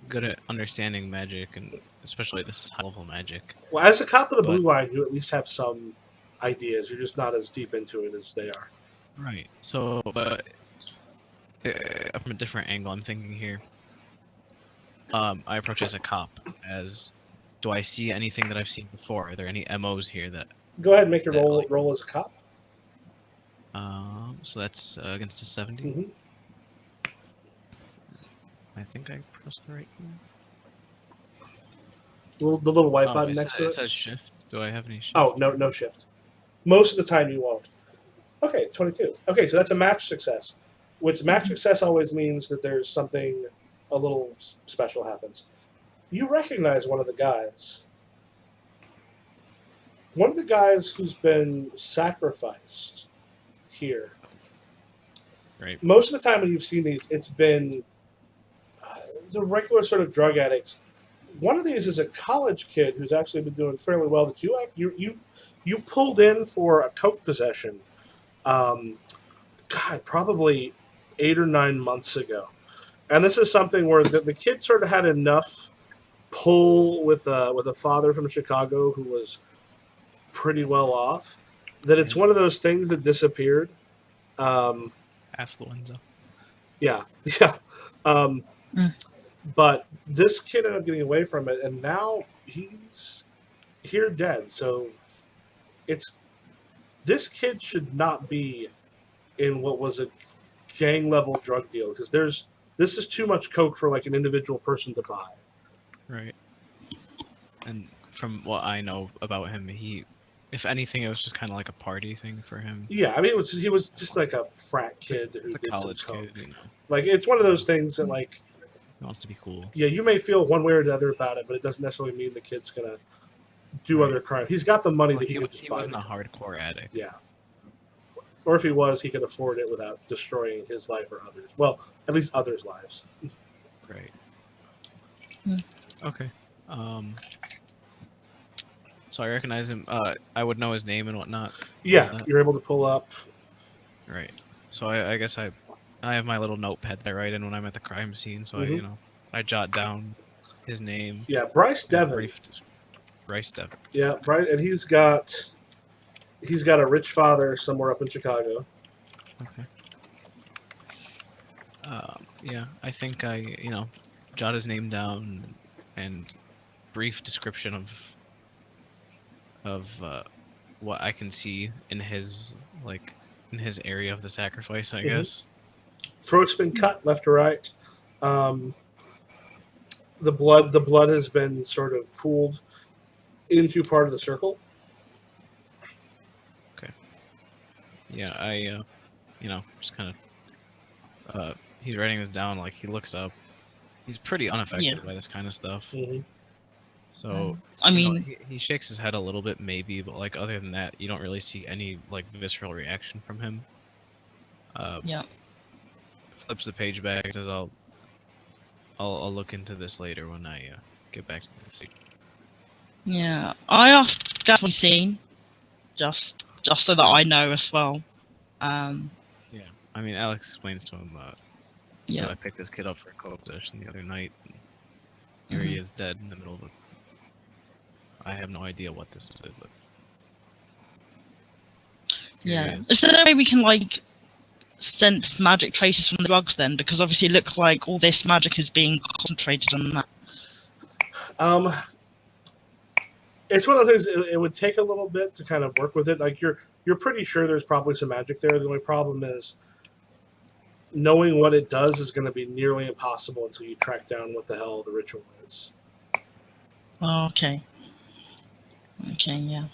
good at understanding magic, and especially this high level magic. Well, as a cop of the Blue But- Line, you at least have some ideas. You're just not as deep into it as they are. Right. So, but from a different angle, I'm thinking here. I approach as a cop. As, do I see anything that I've seen before? Are there any MOs here that? Go ahead and make your Yeah, roll like- roll as a cop. So that's against a 70. Mm-hmm. I think I pressed the right thing. The little white Oh, button it, next sa- to it it. says shift. Do I have any shift? Oh, no shift. Most of the time you won't. Okay, 22. Okay, so that's a match success. Which match success always means that there's something a little special happens. You recognize one of the guys. One of the guys who's been sacrificed here. Right. Most of the time when you've seen these, it's been the regular sort of drug addicts. One of these is a college kid who's actually been doing fairly well. That you pulled in for a coke possession. Probably 8 or 9 months ago, and this is something where the kid sort of had enough pull with a father from Chicago who was pretty well off that it's one of those things that disappeared. Affluenza. Yeah. But this kid ended up getting away from it, and now he's here dead. So this kid should not be in what was a gang level drug deal, because this is too much coke for like an individual person to buy. Right. And from what I know about him, if anything, it was just kind of like a party thing for him. Yeah, I mean, he was just like a frat kid who It's a did college some coke. kid, you know. Like it's one of those things that like, He wants to be cool. yeah, you may feel one way or the other about it, but it doesn't necessarily mean the kid's gonna do Right. other crime. He's got the money Like, that he he could just buy. wasn't a hardcore addict. Yeah. Or if he was, he could afford it without destroying his life or others. Well, at least others' lives. Right. Hmm. Okay. So I recognize him. I would know his name and whatnot. Yeah, you're able to pull up. Right. So I guess I have my little notepad that I write in when I'm at the crime scene. So Mhm. I jot down his name. Yeah, Bryce Devon. Bryce Devon. Yeah, Bryce, and he's got a rich father somewhere up in Chicago. Okay. Yeah, I think I jot his name down and brief description of what I can see in his area of the sacrifice, I Mhm. guess. Throat's been cut left to right. The blood has been sort of pooled into part of the circle. Yeah, I just kind of he's writing this down. Like he looks up. He's pretty unaffected by this kind of stuff. Mm-hmm. So I you know, mean, he shakes his head a little bit, maybe, but like other than that, you don't really see any like visceral reaction from him. yeah. Flips the page back, says, "I'll look into this later when I get back to the city." Yeah. I asked Gas what he's seen, just so that I know as well. Yeah, I mean, Alex explains to him, you know, Yeah. I picked this kid up for a co-possession the other night. And here he is dead in the middle of it. I have no idea what this is, but experience. Is there no way we can like sense magic traces from the drugs then? Because obviously it looks like all this magic is being concentrated on that. It's one of those things. It would take a little bit to kind of work with it. Like you're pretty sure there's probably some magic there. The only problem is knowing what it does is going to be nearly impossible until you track down what the hell the ritual is. Oh, okay. Okay, yeah.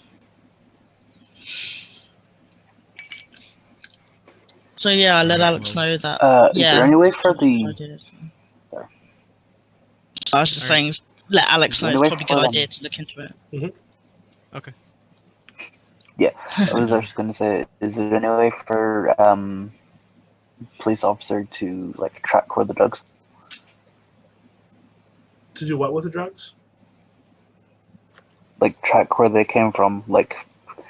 So yeah, I let Alex know that. Is there any way for I the... did. Sorry. So I was just saying, let Alex know. Is It's there probably a any way good for idea to look into it. Okay. Yeah, I was just going to say, is there any way for police officer to like track where the drugs? To do what with the drugs? Like track where they came from, like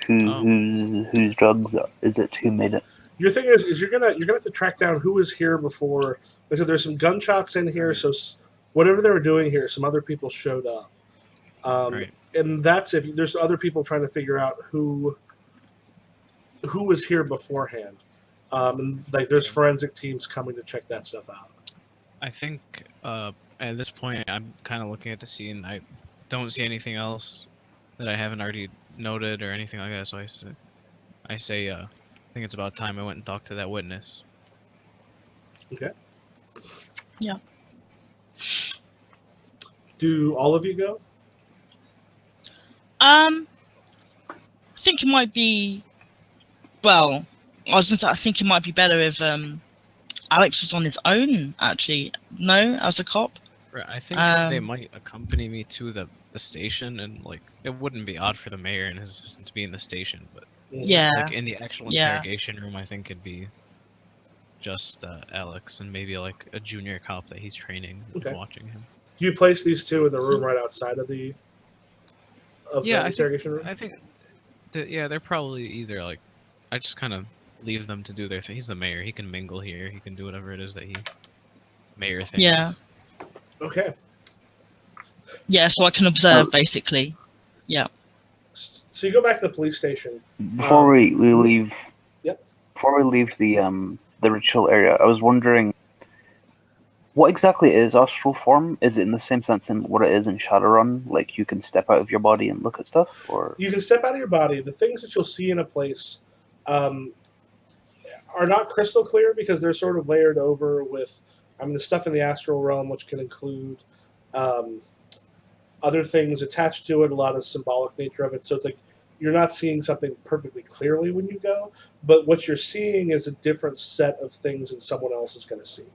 whose drugs is it? Who made it? Your thing is you're gonna have to track down who was here before. They said there's some gunshots in here, so whatever they were doing here, some other people showed up. Right. And that's if there's other people trying to figure out who was here beforehand. And like there's forensic teams coming to check that stuff out. I think at this point I'm kind of looking at the scene. I don't see anything else that I haven't already noted or anything like that. So I say I think it's about time I went and talked to that witness. Okay. Yeah. Do all of you go? I think it might be. Well, I think it might be better if Alex was on his own. Actually, no, as a cop. Right. I think they might accompany me to the station, and like it wouldn't be odd for the mayor and his assistant to be in the station, but Yeah. like in the actual interrogation room, I think it'd be just Alex and maybe like a junior cop that he's training and watching him. Do you place these two in the room right outside of the interrogation room? I think that they're probably either like I just kind of leave them to do their thing. He's the mayor. He can mingle here. He can do whatever it is that he mayor thinks. Yeah. Okay. Yeah, so I can observe basically. Yeah. So you go back to the police station. Before we leave. Yep. Before we leave the ritual area, I was wondering, what exactly is astral form? Is it in the same sense in what it is in Shadowrun? Like you can step out of your body and look at stuff, or you can step out of your body. The things that you'll see in a place are not crystal clear because they're sort of layered over with, the stuff in the astral realm, which can include other things attached to it. A lot of symbolic nature of it. So it's like you're not seeing something perfectly clearly when you go, but what you're seeing is a different set of things than someone else is going to see.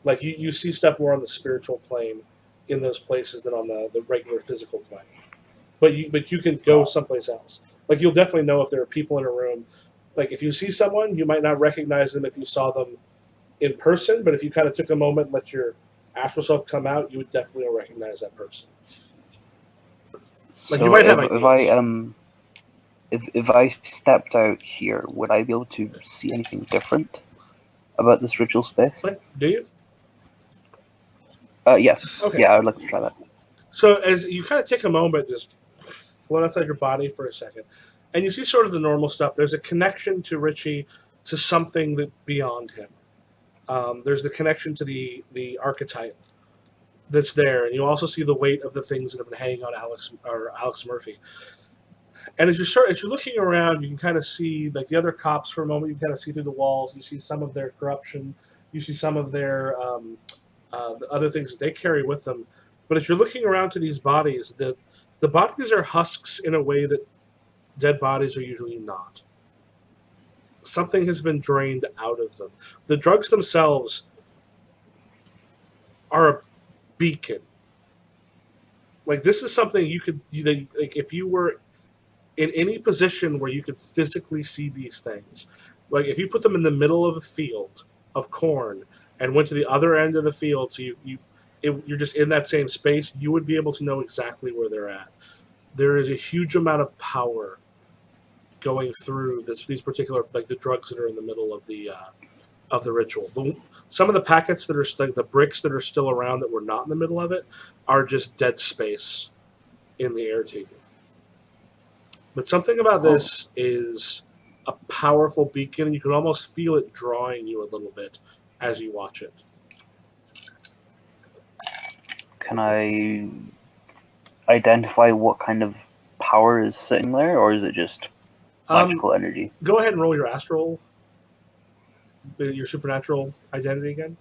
Like you see stuff more on the spiritual plane in those places than on the regular physical plane. But you can go someplace else. Like you'll definitely know if there are people in a room. Like if you see someone, you might not recognize them if you saw them in person, but if you kind of took a moment and let your astral self come out, you would definitely recognize that person. Like so you might have ideas. If I stepped out here, would I be able to see anything different about this ritual space? Do you? Yes. Okay. Yeah, I would like to try that. So as you kind of take a moment, just float outside your body for a second, and you see sort of the normal stuff. There's a connection to Richie, to something that beyond him. There's the connection to the archetype that's there, and you also see the weight of the things that have been hanging on Alex Murphy. And as you're looking around, you can kind of see like the other cops for a moment. You can kind of see through the walls. You see some of their corruption. You see some of their the other things that they carry with them. But as you're looking around to these bodies, the bodies are husks in a way that dead bodies are usually not. Something has been drained out of them. The drugs themselves are a beacon. Like this is something like if you were in any position where you could physically see these things, like if you put them in the middle of a field of corn and went to the other end of the field, so you're just in that same space, you would be able to know exactly where they're at. There is a huge amount of power going through these particular, like the drugs that are in the middle of the ritual. Some of the packets that are the bricks that are still around that were not in the middle of it are just dead space in the air to you. But something about this is a powerful beacon. You can almost feel it drawing you a little bit as you watch it. Can I identify what kind of power is sitting there, or is it just magical energy? Go ahead and roll your astral, your supernatural identity again.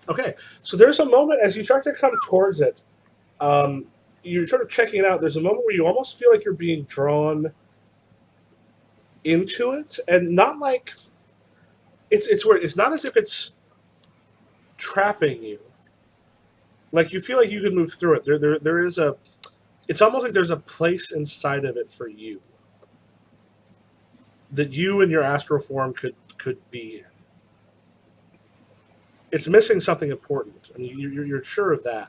Okay, so there's a moment as you start to come towards it. You're sort of checking it out. There's a moment where you almost feel like you're being drawn into it, and not like it's weird. It's not as if it's trapping you. Like you feel like you can move through it. There is a. It's almost like there's a place inside of it for you that you and your astral form could be in. It's missing something important. I mean, you're sure of that,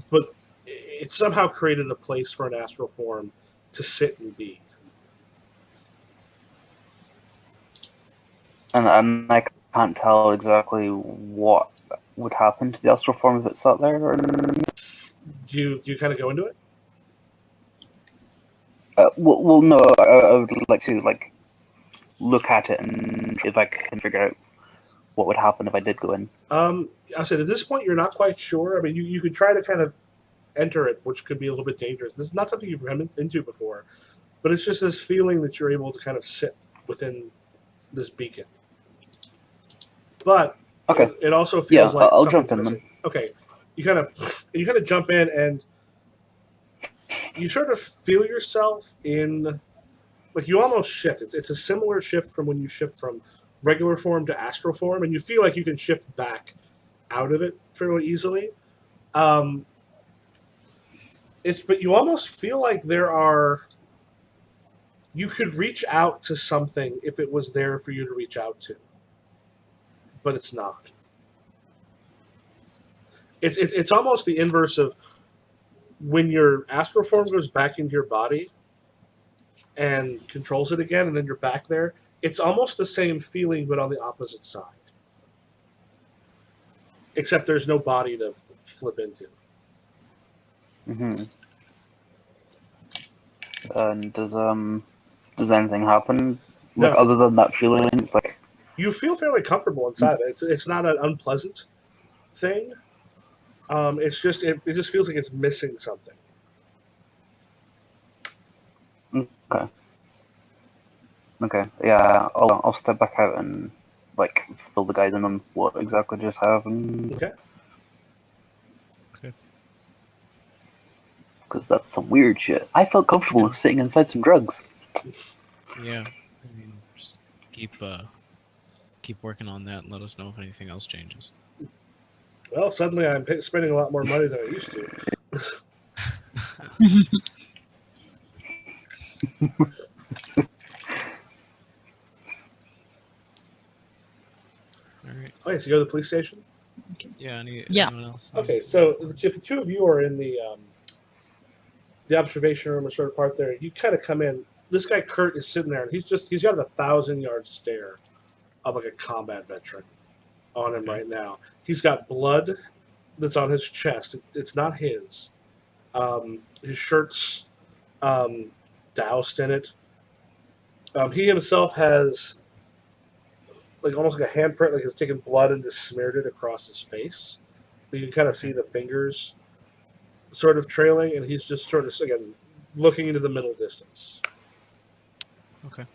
but it somehow created a place for an astral form to sit and be. And I can't tell exactly what would happen to the astral form if it sat there. Or... Do you kind of go into it? Well, no. I would like to look at it and if I can figure out what would happen if I did go in. I said at this point you're not quite sure. I mean, you could try to kind of enter it, which could be a little bit dangerous. This is not something you've come into before, but it's just this feeling that you're able to kind of sit within this beacon. But okay, it also feels like I'll jump in. Missing. Okay, you kind of jump in and you sort of feel yourself in, like you almost shift. It's a similar shift from when you shift from regular form to astral form, and you feel like you can shift back out of it fairly easily. But you almost feel like you could reach out to something if it was there for you to reach out to, but it's not. It's almost the inverse of when your astral form goes back into your body and controls it again, and then you're back there. It's almost the same feeling, but on the opposite side. Except there's no body to flip into. Mm-hmm. And does anything happen? No. Other than that feeling, you feel fairly comfortable inside it. It's not an unpleasant thing. It just feels like it's missing something. Okay. Yeah, I'll step back out and fill the guys in on what exactly just happened. Okay. Because that's some weird shit. I felt comfortable sitting inside some drugs. Yeah, I mean, just keep working on that and let us know if anything else changes. Well, suddenly I'm spending a lot more money than I used to. All right. Okay, so you go to the police station? Yeah, Yeah. anyone else? Okay, so if the two of you are in the observation room or sort of part there, you kind of come in. This guy Kurt is sitting there, and he's got a 1,000-yard stare of like a combat veteran on him right now. He's got blood that's on his chest. It's not his. His shirt's doused in it. He himself has almost like a handprint, like he's taken blood and just smeared it across his face. You can kind of see the fingers sort of trailing, and he's just sort of, again, looking into the middle distance. Okay.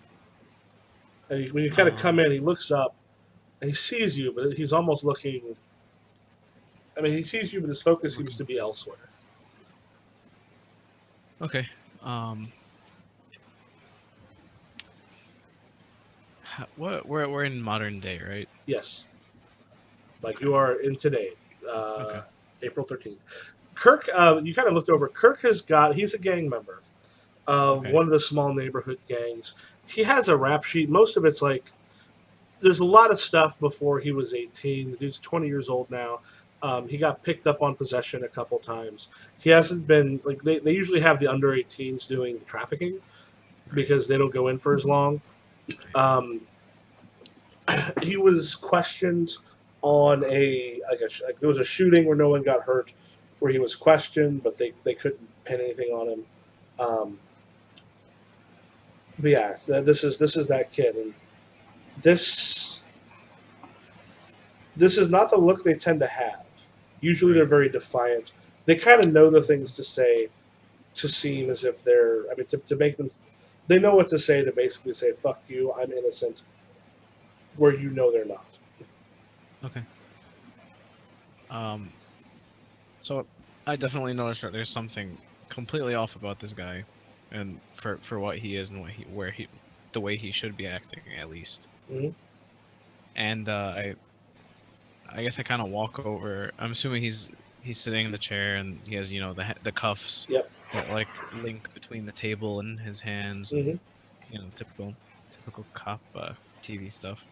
And when you kind of come in, he looks up, and he sees you, but he's almost looking... I mean, he sees you, but his focus seems to be elsewhere. Okay. We're in modern day, right? Yes. Like you are in today, Okay. April 13th. Kirk, you kind of looked over. Kirk he's a gang member of one of the small neighborhood gangs. He has a rap sheet. Most of it's there's a lot of stuff before he was 18. The dude's 20 years old now. He got picked up on possession a couple times. He hasn't been, they usually have the under 18s doing the trafficking because they don't go in for as long. He was questioned on there was a shooting where no one got hurt, where he was questioned, but they couldn't pin anything on him. But yeah, this is that kid, and this is not the look they tend to have. Usually, they're very defiant. They kind of know the things to say to seem as if they're. I mean, to make them. They know what to say to basically say "fuck you, I'm innocent," where you know they're not. Okay. So I definitely noticed that there's something completely off about this guy, and for what he is and the way he should be acting at least. Mm-hmm. And I guess I kind of walk over. I'm assuming he's sitting in the chair and he has the cuffs Yep. that like link between the table and his hands, Mm-hmm. and typical cop TV stuff.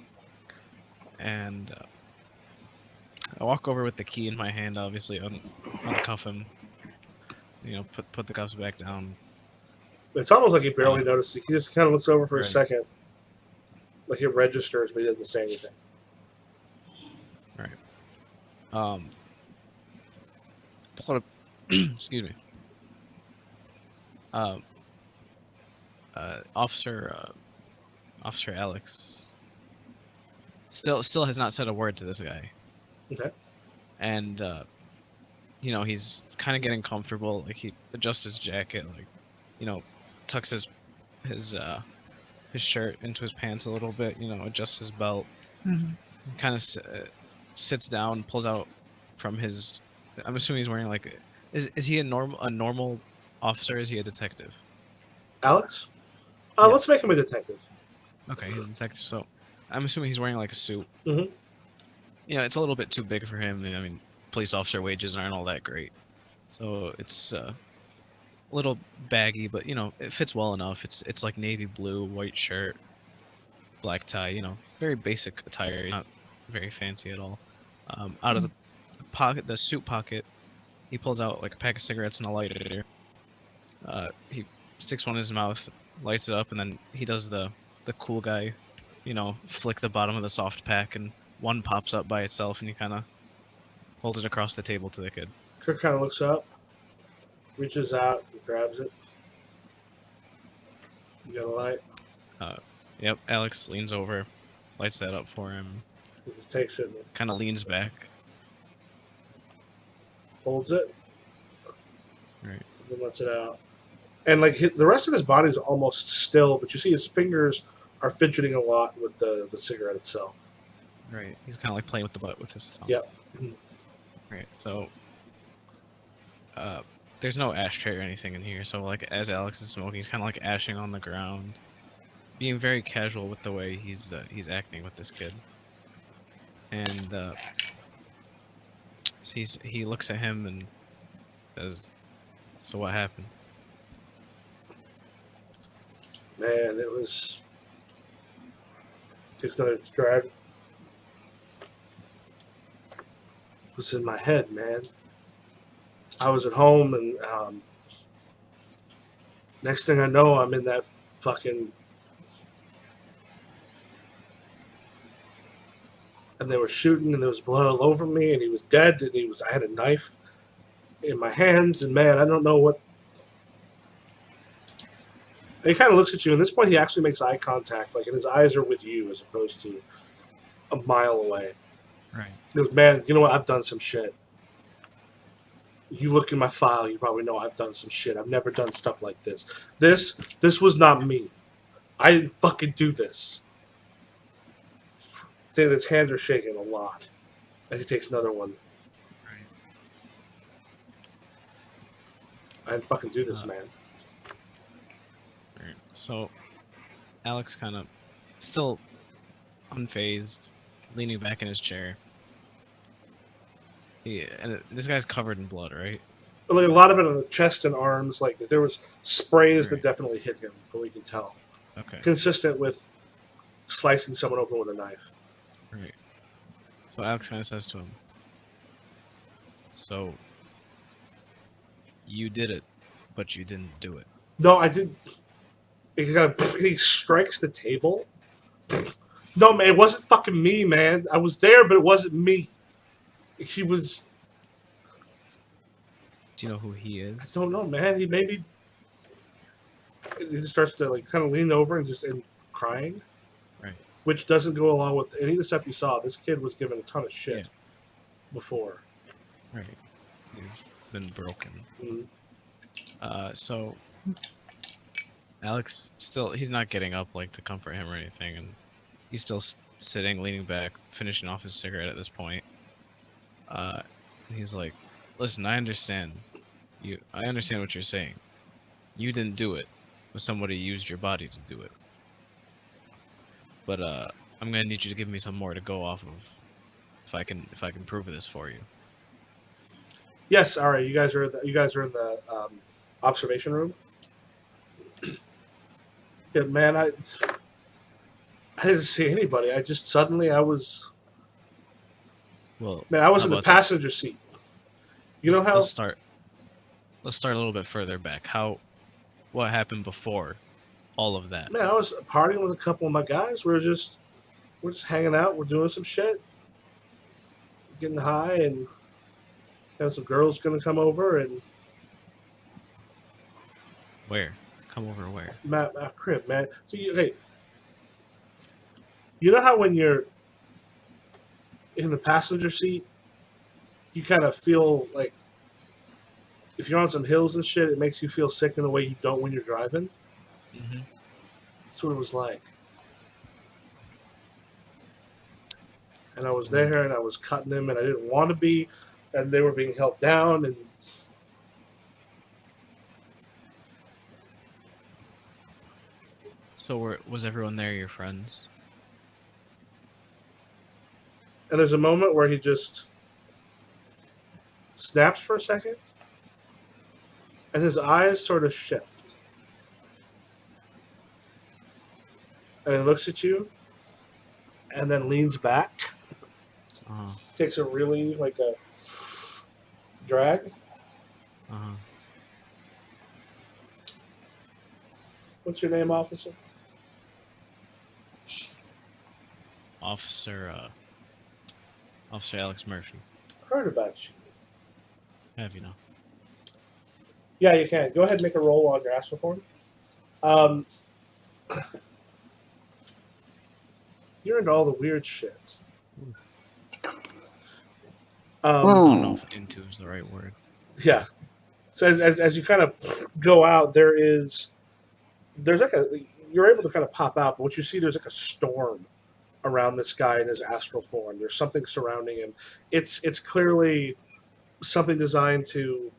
And I walk over with the key in my hand, obviously uncuff him. Put the cuffs back down. It's almost like he barely noticed. He just kind of looks over for a Right. second, like it registers, but he doesn't say anything. Right. Pull up. Excuse me. Officer Alex still has not said a word to this guy. Okay. And he's kind of getting comfortable. Like he adjusts his jacket, like tucks his shirt into his pants a little bit. Adjusts his belt. Mhm. Kind of sits down, pulls out from his. I'm assuming he's wearing like. Is he a normal officer? Is he a detective? Alex? Yeah. Let's make him a detective. Okay, he's a detective. So I'm assuming he's wearing like a suit. Mm-hmm. It's a little bit too big for him. I mean, police officer wages aren't all that great, so it's a little baggy, but it fits well enough. It's like navy blue, white shirt, black tie. Very basic attire, not very fancy at all. Out of the suit pocket, he pulls out like a pack of cigarettes and a lighter. He sticks one in his mouth, lights it up, and then he does the cool guy, flick the bottom of the soft pack, and one pops up by itself, and he kind of holds it across the table to the kid. Kirk kind of looks up, reaches out, and grabs it. You got a light? Yep, Alex leans over, lights that up for him, He just takes it and kind of leans back. holds it, Right. and then lets it out. And like the rest of his body is almost still, but you see his fingers are fidgeting a lot with the cigarette itself. Right. He's kind of like playing with the butt with his thumb. Yep. Right. So, there's no ashtray or anything in here. So, like, as Alex is smoking, he's kind of like ashing on the ground, being very casual with the way he's acting with this kid. And he looks at him and says, "So what happened?" Man, it was. Takes another drag. It was in my head, man. I was at home, and next thing I know, I'm in that fucking. And they were shooting, and there was blood all over me, and he was dead, and I had a knife in my hands, and man, I don't know what. And he kind of looks at you, and at this point, he actually makes eye contact, like, and his eyes are with you as opposed to a mile away. Right. He goes, man, you know what? I've done some shit. You look in my file, you probably know I've done some shit. I've never done stuff like this. This was not me. I didn't fucking do this. I think his hands are shaking a lot as he takes another one. Right. I didn't fucking do this, man. Right. So, Alex kind of still unfazed, leaning back in his chair. And this guy's covered in blood, right? Like a lot of it on the chest and arms. Like there was sprays that Right. definitely hit him, from what we can tell. Okay. Consistent with slicing someone open with a knife. Right. So Alex kind of says to him, "So, you did it, but you didn't do it." No, I didn't. He strikes the table. No, man, it wasn't fucking me, man. I was there, but it wasn't me. He was. Do you know who he I is? don't know, man. He maybe. he just starts to like kind of lean over and crying, Right. which doesn't go along with any of the stuff you saw. This kid was given a ton of shit before. Right. He's been broken. Mm-hmm. So Alex he's not getting up like to comfort him or anything, and he's still sitting, leaning back, finishing off his cigarette at this point. He's like, "Listen, I understand. I understand what you're saying. You didn't do it, but somebody used your body to do it. But I'm gonna need you to give me some more to go off of, if I can prove this for you." Yes, all right. You guys are in the observation room. Yeah, man, I didn't see anybody. I just suddenly I was Well, man, I was how in the about this? passenger seat. You know how Let's start a little bit further back. What happened before all of that? man, I was partying with a couple of my guys. We're just hanging out. We're doing some shit, getting high, and have some girls gonna come over and Where? Come over where? my crib, man. So hey, you know how when you're in the passenger seat, you kind of feel like if you're on some hills and shit, it makes you feel sick in a way you don't when you're driving. Mm-hmm. That's what it was like. And I was there and I was cutting them and I didn't want to be, and they were being held down and So was everyone there your friends? there's a moment where he just snaps for a second and his eyes sort of shift. And he looks at you and then leans back, Uh-huh. takes a really like a drag. Uh-huh. What's your name, officer? Officer Alex Murphy. Heard about you. Have you know? Yeah, you can. Go ahead and make a roll on your astral form. You're into all the weird shit. I don't know if into is the right word. Yeah. So as you kind of go out, there's like you're able to kind of pop out, but what you see, there's like a storm around this guy in his astral form. There's something surrounding him. It's clearly something designed to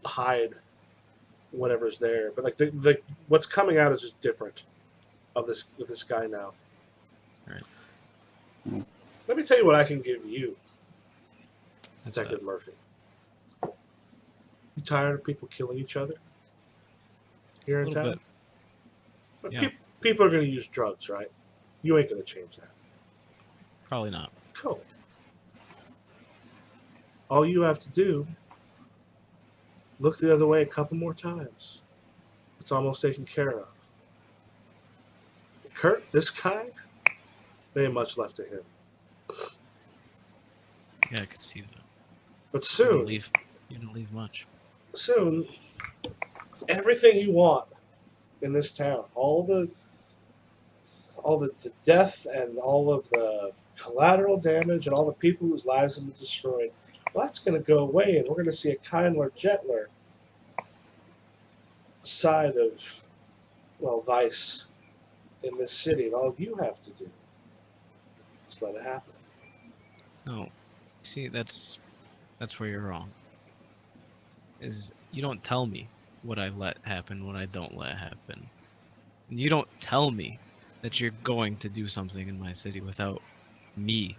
hide whatever's there, but like the what's coming out is just different of this guy now. Right. Let me tell you what I can give you, That's Detective Murphy. You tired of people killing each other here in little town? bit. Yeah. People are going to use drugs, right? You ain't going to change that. Probably not. Cool. All you have to do, look the other way a couple more times. It's almost taken care of. Kurt, this guy, there ain't much left of him. Yeah, I could see that. But You soon, didn't leave much. everything you want in this town, all the death and all of the collateral damage and all the people whose lives have been destroyed, well, that's going to go away, and we're going to see a kinder, gentler side of, well, vice in this city, and all you have to do is let it happen. No. See, that's where you're wrong. Is you don't tell me what I let happen, what I don't let happen. And you don't tell me that you're going to do something in my city without me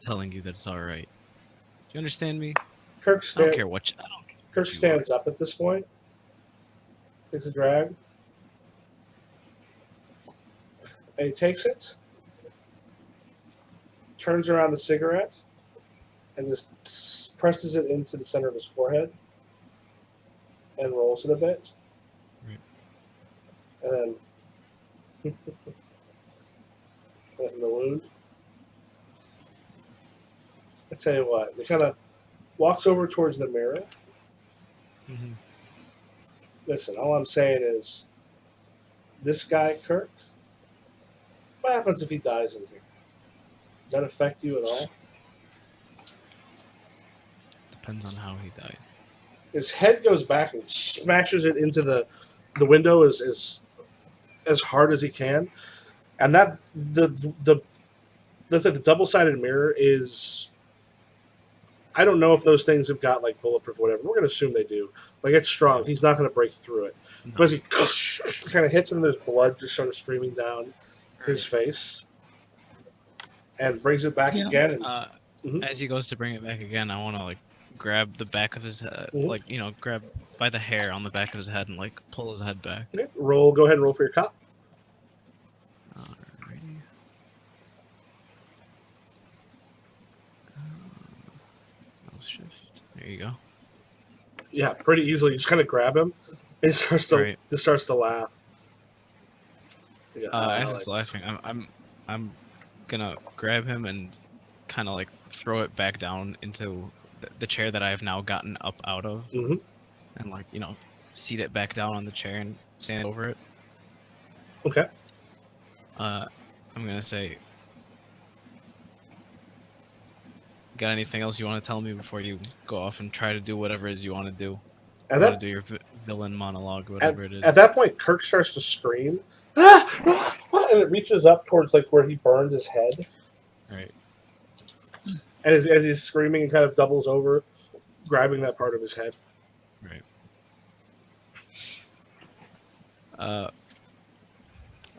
telling you that it's all right. Do you understand me? Kirk I don't care what you Kirk you stands up at this point, takes a drag, and he takes it, turns around the cigarette, and just presses it into the center of his forehead and rolls it a bit. Right. And then in the wound. I tell you what, he kind of walks over towards the mirror. Mm-hmm. Listen, all I'm saying is this guy, Kirk, what happens if he dies in here? Does that affect you at all? Depends on how he dies. His head goes back and smashes it into the window as hard as he can, and that let's say the double-sided mirror is. I don't know if those things have got like bulletproof or whatever. We're going to assume they do. Like it's strong. He's not going to break through it. No. But he kind of hits him, and there's blood just sort of streaming down his face, and brings it back again. And, As he goes to bring it back again, I want to like grab the back of his head, like grab by the hair on the back of his head and like pull his head back. okay, go ahead and roll for your cop. Alrighty. Shift. There you go. Yeah, pretty easily. You just kind of grab him, and he starts to laugh. Yeah, As he's laughing, I'm gonna grab him and kind of like throw it back down into the chair that I have now gotten up out of, Mhm. and like seat it back down on the chair and stand over it. Okay. I'm gonna say, got anything else you want to tell me before you go off and try to do whatever it is you want to do? And You that want to do your villain monologue, whatever it is. at that point, Kirk starts to scream, "Ah! Ah!" And it reaches up towards like where he burned his head. Right. And as he's screaming, he kind of doubles over, grabbing that part of his head. Right. I'm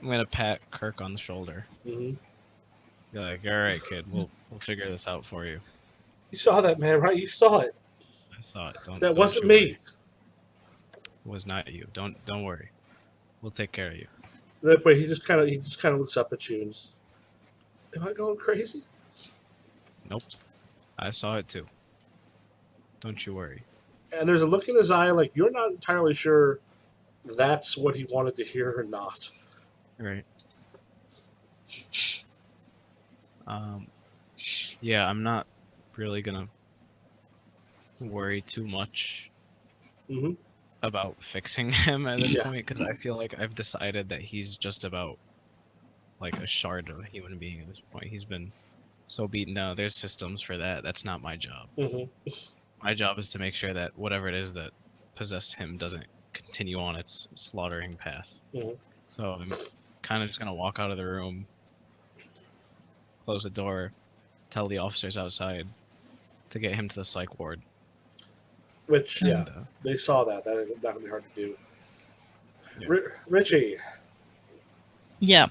gonna pat Kirk on the shoulder. Mm-hmm. Be like, "All right, kid, we'll figure this out for you." You saw that, man, right? You saw it. I saw it. That don't wasn't you me. worry. It was not you. Don't worry. We'll take care of you. That way, he just kind of looks up at you and just, am I going crazy? Nope. I saw it too. Don't you worry. And there's a look in his eye like you're not entirely sure that's what he wanted to hear or not. Right. Yeah, I'm not really gonna worry too much Mm-hmm. about fixing him at this Yeah. point, because I feel like I've decided that he's just about like a shard of a human being at this point. He's been so beaten down. There's systems for that. That's not my job. Mm-hmm. My job is to make sure that whatever it is that possessed him doesn't continue on its slaughtering path. Mhm. So I'm kind of just gonna walk out of the room, close the door, tell the officers outside to get him to the psych ward. Which, yeah, And, they saw that. That would be hard to do. Yeah. Richie, Yeah.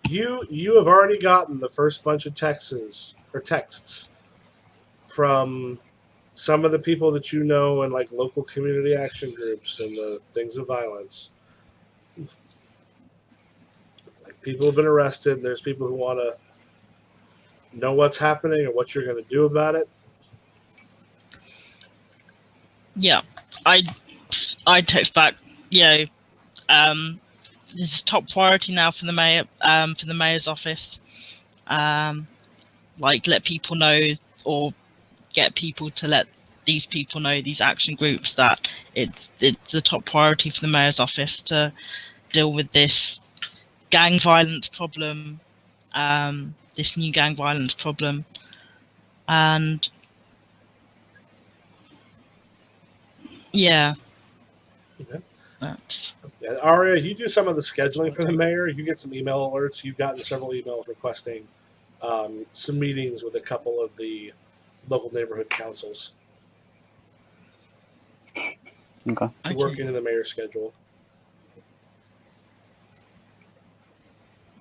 you have already gotten the first bunch of texts from some of the people that you know in like local community action groups and the things of violence. Like people have been arrested. And there's people who want to know what's happening and what you're going to do about it. Yeah. I text back, this is top priority now for the mayor, for the mayor's office. Like let people know, or get people to let these people know, these action groups, that it's the top priority for the mayor's office to deal with this gang violence problem, this new gang violence problem, and yeah. Okay. That's Yeah, Aria, you do some of the scheduling for the mayor. You get some email alerts. You've gotten several emails requesting some meetings with a couple of the local neighborhood councils Okay. to work into the mayor's schedule.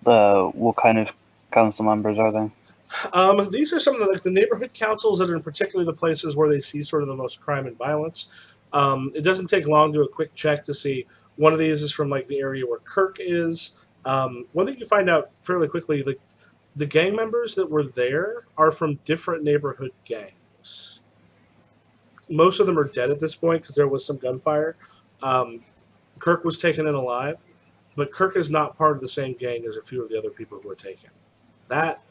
What kind of council members are they? These are some of the neighborhood councils that are in particularly the places where they see sort of the most crime and violence. It doesn't take long to do a quick check to see. One of these is from like the area where Kirk is. One thing you find out fairly quickly, the gang members that were there are from different neighborhood gangs. Most of them are dead at this point because there was some gunfire. Kirk was taken in alive, but Kirk is not part of the same gang as a few of the other people who were taken. That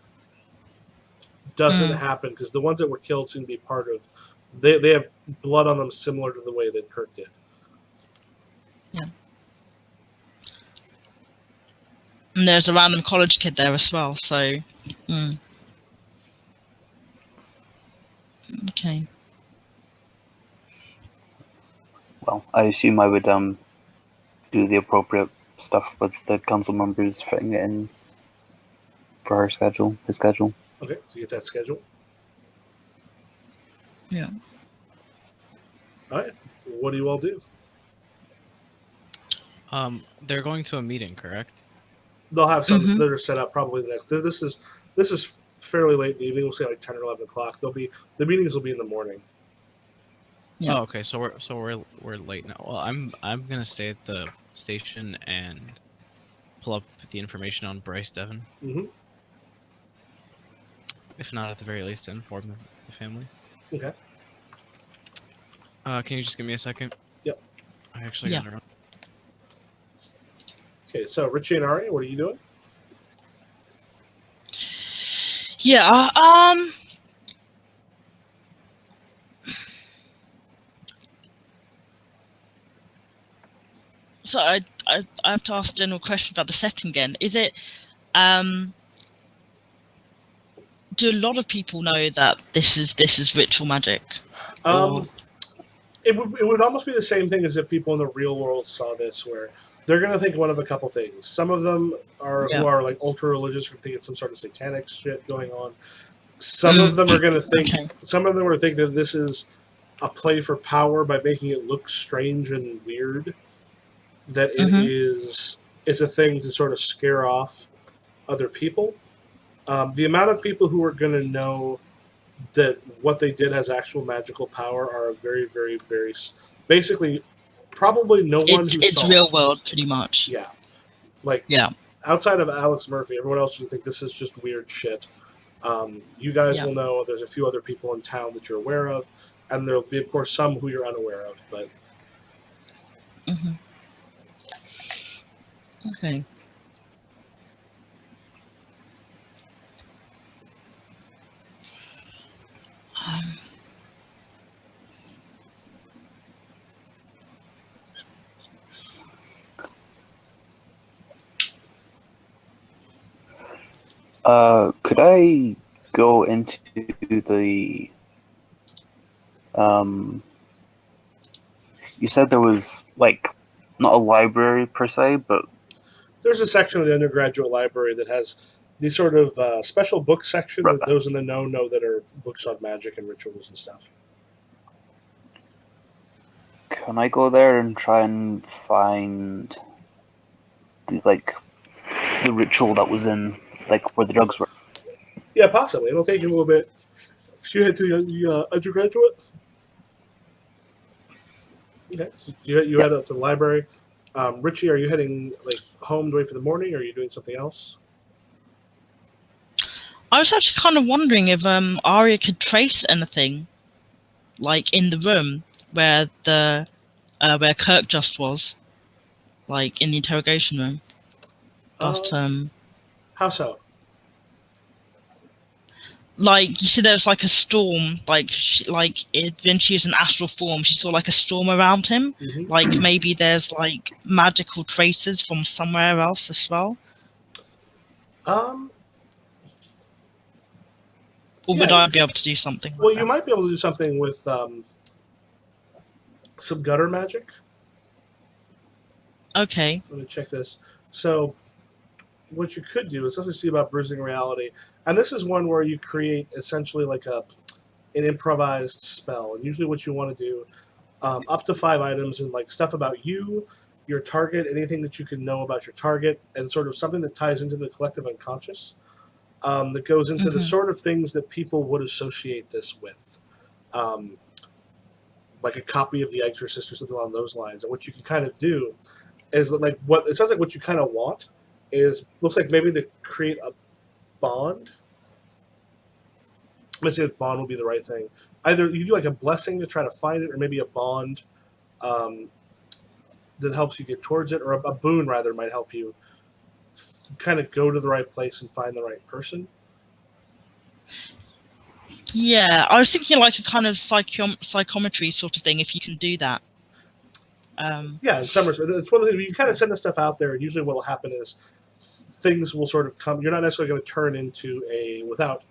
doesn't happen because the ones that were killed seem to be part of. They have blood on them similar to the way that Kirk did. Yeah. And there's a random college kid there as well, so... Okay. Well, I assume I would do the appropriate stuff with the council members fitting it in for her schedule, his schedule. Okay, so you get that schedule. Yeah. All right. What do you all do? They're going to a meeting, correct? They'll have some Mhm. that are set up probably the next. This is fairly late in the evening. We'll say like 10 or 11 o'clock. The meetings will be in the morning. Yeah. Oh, okay. So we're late now. Well, I'm gonna stay at the station and pull up the information on Bryce Devon. Mm-hmm. If not, at the very least, to inform the family. Okay. Can you just give me a second? Yep. I actually gotta run. Okay, so Richie and Ari, what are you doing? Yeah, so I have to ask a general question about the setting again. Is it, do a lot of people know that this is ritual magic? It would almost be the same thing as if people in the real world saw this, where they're going to think one of a couple things. Some of them are who are like ultra religious, or think it's some sort of satanic shit going on. Some of them are going to think. Okay. Some of them are think that this is a play for power by making it look strange and weird. That it is a thing to sort of scare off other people. The amount of people who are going to know that what they did has actual magical power are very, very, very... Basically, probably no one who it's saw real it. world, pretty much. Yeah. Like, Yeah. outside of Alex Murphy, everyone else would think this is just weird shit. You guys will know. There's a few other people in town that you're aware of, and there'll be, of course, some who you're unaware of, but... Mm-hmm. Okay. Could I go into the... you said there was, like, not a library per se, but... There's a section of the undergraduate library that has these sort of special book section that those in the know that are books on magic and rituals and stuff. Can I go there and try and find the ritual that was in, like, where the drugs were? Yeah, possibly. It'll take you a little bit. You head to the undergraduate? Okay. So you head up to the library. Richie, are you heading like home to wait for the morning, or are you doing something else? I was actually kind of wondering if Arya could trace anything, like in the room where the where Kirk just was, like in the interrogation room. But how so? Like, you see, there's like a storm. Like, when she was in astral form, she saw like a storm around him. Mm-hmm. Like, maybe there's like magical traces from somewhere else as well. Or would I be able to do something? Well, like you might be able to do something with some gutter magic. Okay. Let me check this. So, what you could do is let's see about bruising reality, and this is one where you create essentially like an improvised spell. And usually, what you want to do, up to 5 items and like stuff about you, your target, anything that you can know about your target, and sort of something that ties into the collective unconscious. That goes into the sort of things that people would associate this with, like a copy of The Exorcist or something along those lines. And what you can kind of do is like what it sounds like. What you kind of want is looks like maybe to create a bond. Let's say a bond would be the right thing. Either you do like a blessing to try to find it, or maybe a bond that helps you get towards it, or a boon rather might help you kind of go to the right place and find the right person. Yeah, I was thinking like a kind of psychometry sort of thing, if you can do that. Yeah, in some respects, it's one of the things you can kind of send this stuff out there, and usually what will happen is things will sort of come. You're not necessarily going to turn into without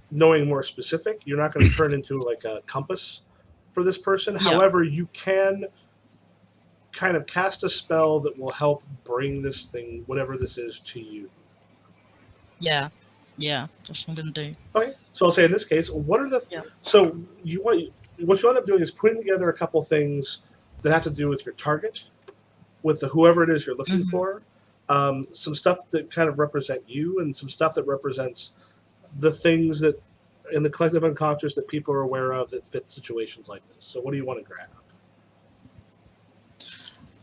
knowing more specific, you're not going to turn into like a compass for this person. Yeah. However, you can kind of cast a spell that will help bring this thing, whatever this is, to you. Yeah, that's what I'm gonna do. Okay, so I'll say in this case, what are the Yeah. so what you end up doing is putting together a couple things that have to do with your target, with whoever it is you're looking for, some stuff that kind of represent you, and some stuff that represents the things that in the collective unconscious that people are aware of that fit situations like this. So what do you want to grab?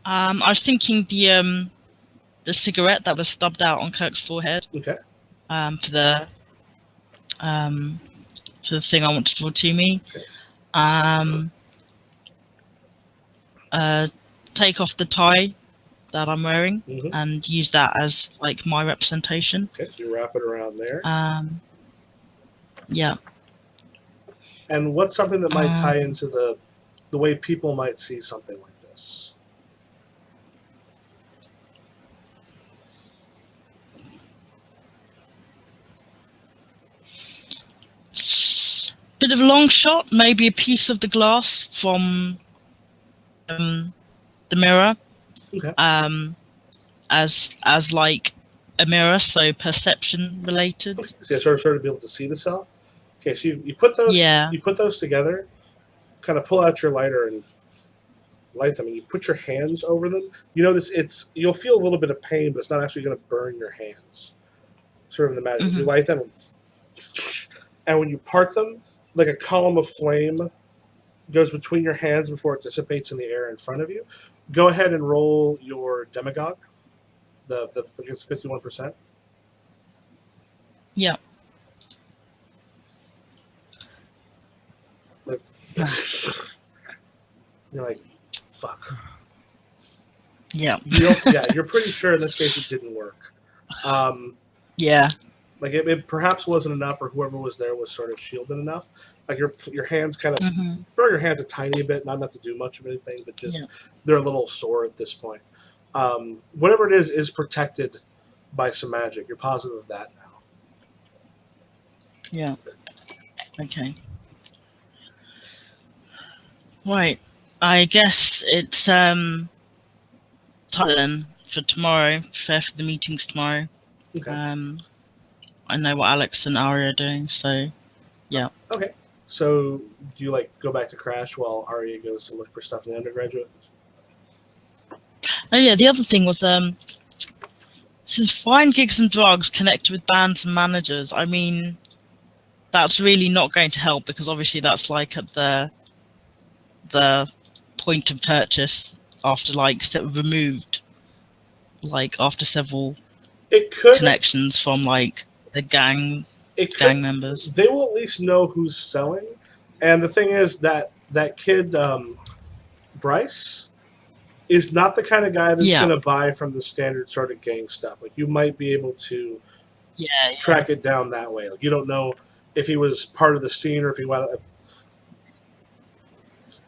I was thinking the cigarette that was stubbed out on Kirk's forehead. Okay. For the thing I wanted for to me. Okay. Take off the tie that I'm wearing Mm-hmm. and use that as like my representation. Okay, so you wrap it around there. Yeah. And what's something that might tie into the way people might see something like this? Bit of a long shot, maybe a piece of the glass from the mirror. Okay. As like a mirror, so perception related. Okay. So you sort of be able to see the self. Okay, so you put those you put those together, kind of pull out your lighter and light them, and you put your hands over them. You know this you'll feel a little bit of pain, but it's not actually going to burn your hands. Sort of the magic. You light them, and when you part them, like a column of flame goes between your hands before it dissipates in the air in front of you. Go ahead and roll your demagogue. I guess 51%. Yeah. Like, you're like, fuck. Yeah. You're pretty sure in this case it didn't work. Yeah. Like it perhaps wasn't enough, or whoever was there was sort of shielded enough. Like your hands kind of burn your hands a tiny bit, not enough to do much of anything, but just they're a little sore at this point. Whatever it is protected by some magic. You're positive of that now. Yeah. Okay. Right. I guess it's time then for tomorrow. Prepare for the meetings tomorrow. Okay. I know what Alex and Arya are doing, so yeah. Okay. So do you like go back to Crash while Arya goes to look for stuff in the undergraduate? Oh yeah, the other thing was since find gigs and drugs connected with bands and managers. I mean, that's really not going to help because obviously that's like at the point of purchase after like removed, like after several connections from like the gang members. They will at least know who's selling, and the thing is that kid Bryce is not the kind of guy that's going to buy from the standard sort of gang stuff. Like you might be able to track it down that way. Like you don't know if he was part of the scene or if he went.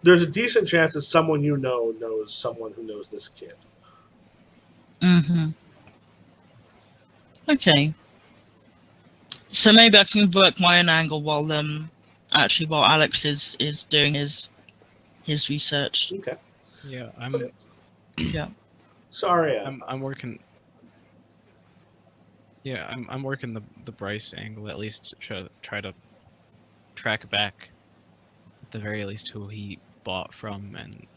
There's a decent chance that someone you know knows someone who knows this kid. Mm-hmm. Okay. So maybe I can work my own angle while Alex is doing his research. Okay. Yeah, Yeah. Sorry. I'm working. Yeah, I'm working the Bryce angle at least to try to track back, at the very least, who he bought from and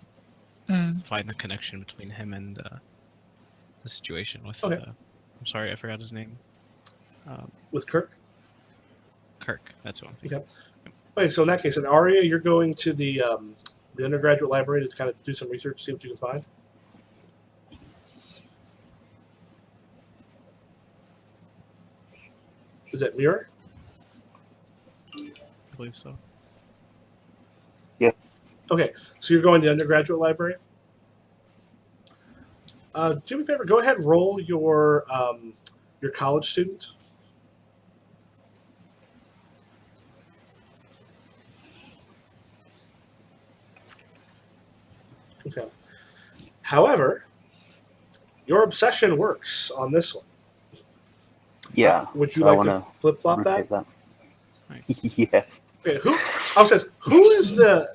find the connection between him and the situation with. Okay. I'm sorry, I forgot his name. With Kirk. Kirk, that's one. Okay. Okay, so in that case, in Arya, you're going to the undergraduate library to kind of do some research, see what you can find. Is that Mirror? I believe so. Yeah. Okay, so you're going to the undergraduate library. Do me a favor. Go ahead and roll your college student. Okay. However, your obsession works on this one. Yeah. Would you so I like to wanna flip flop that? rotate that. Nice. Yes. Okay, who is the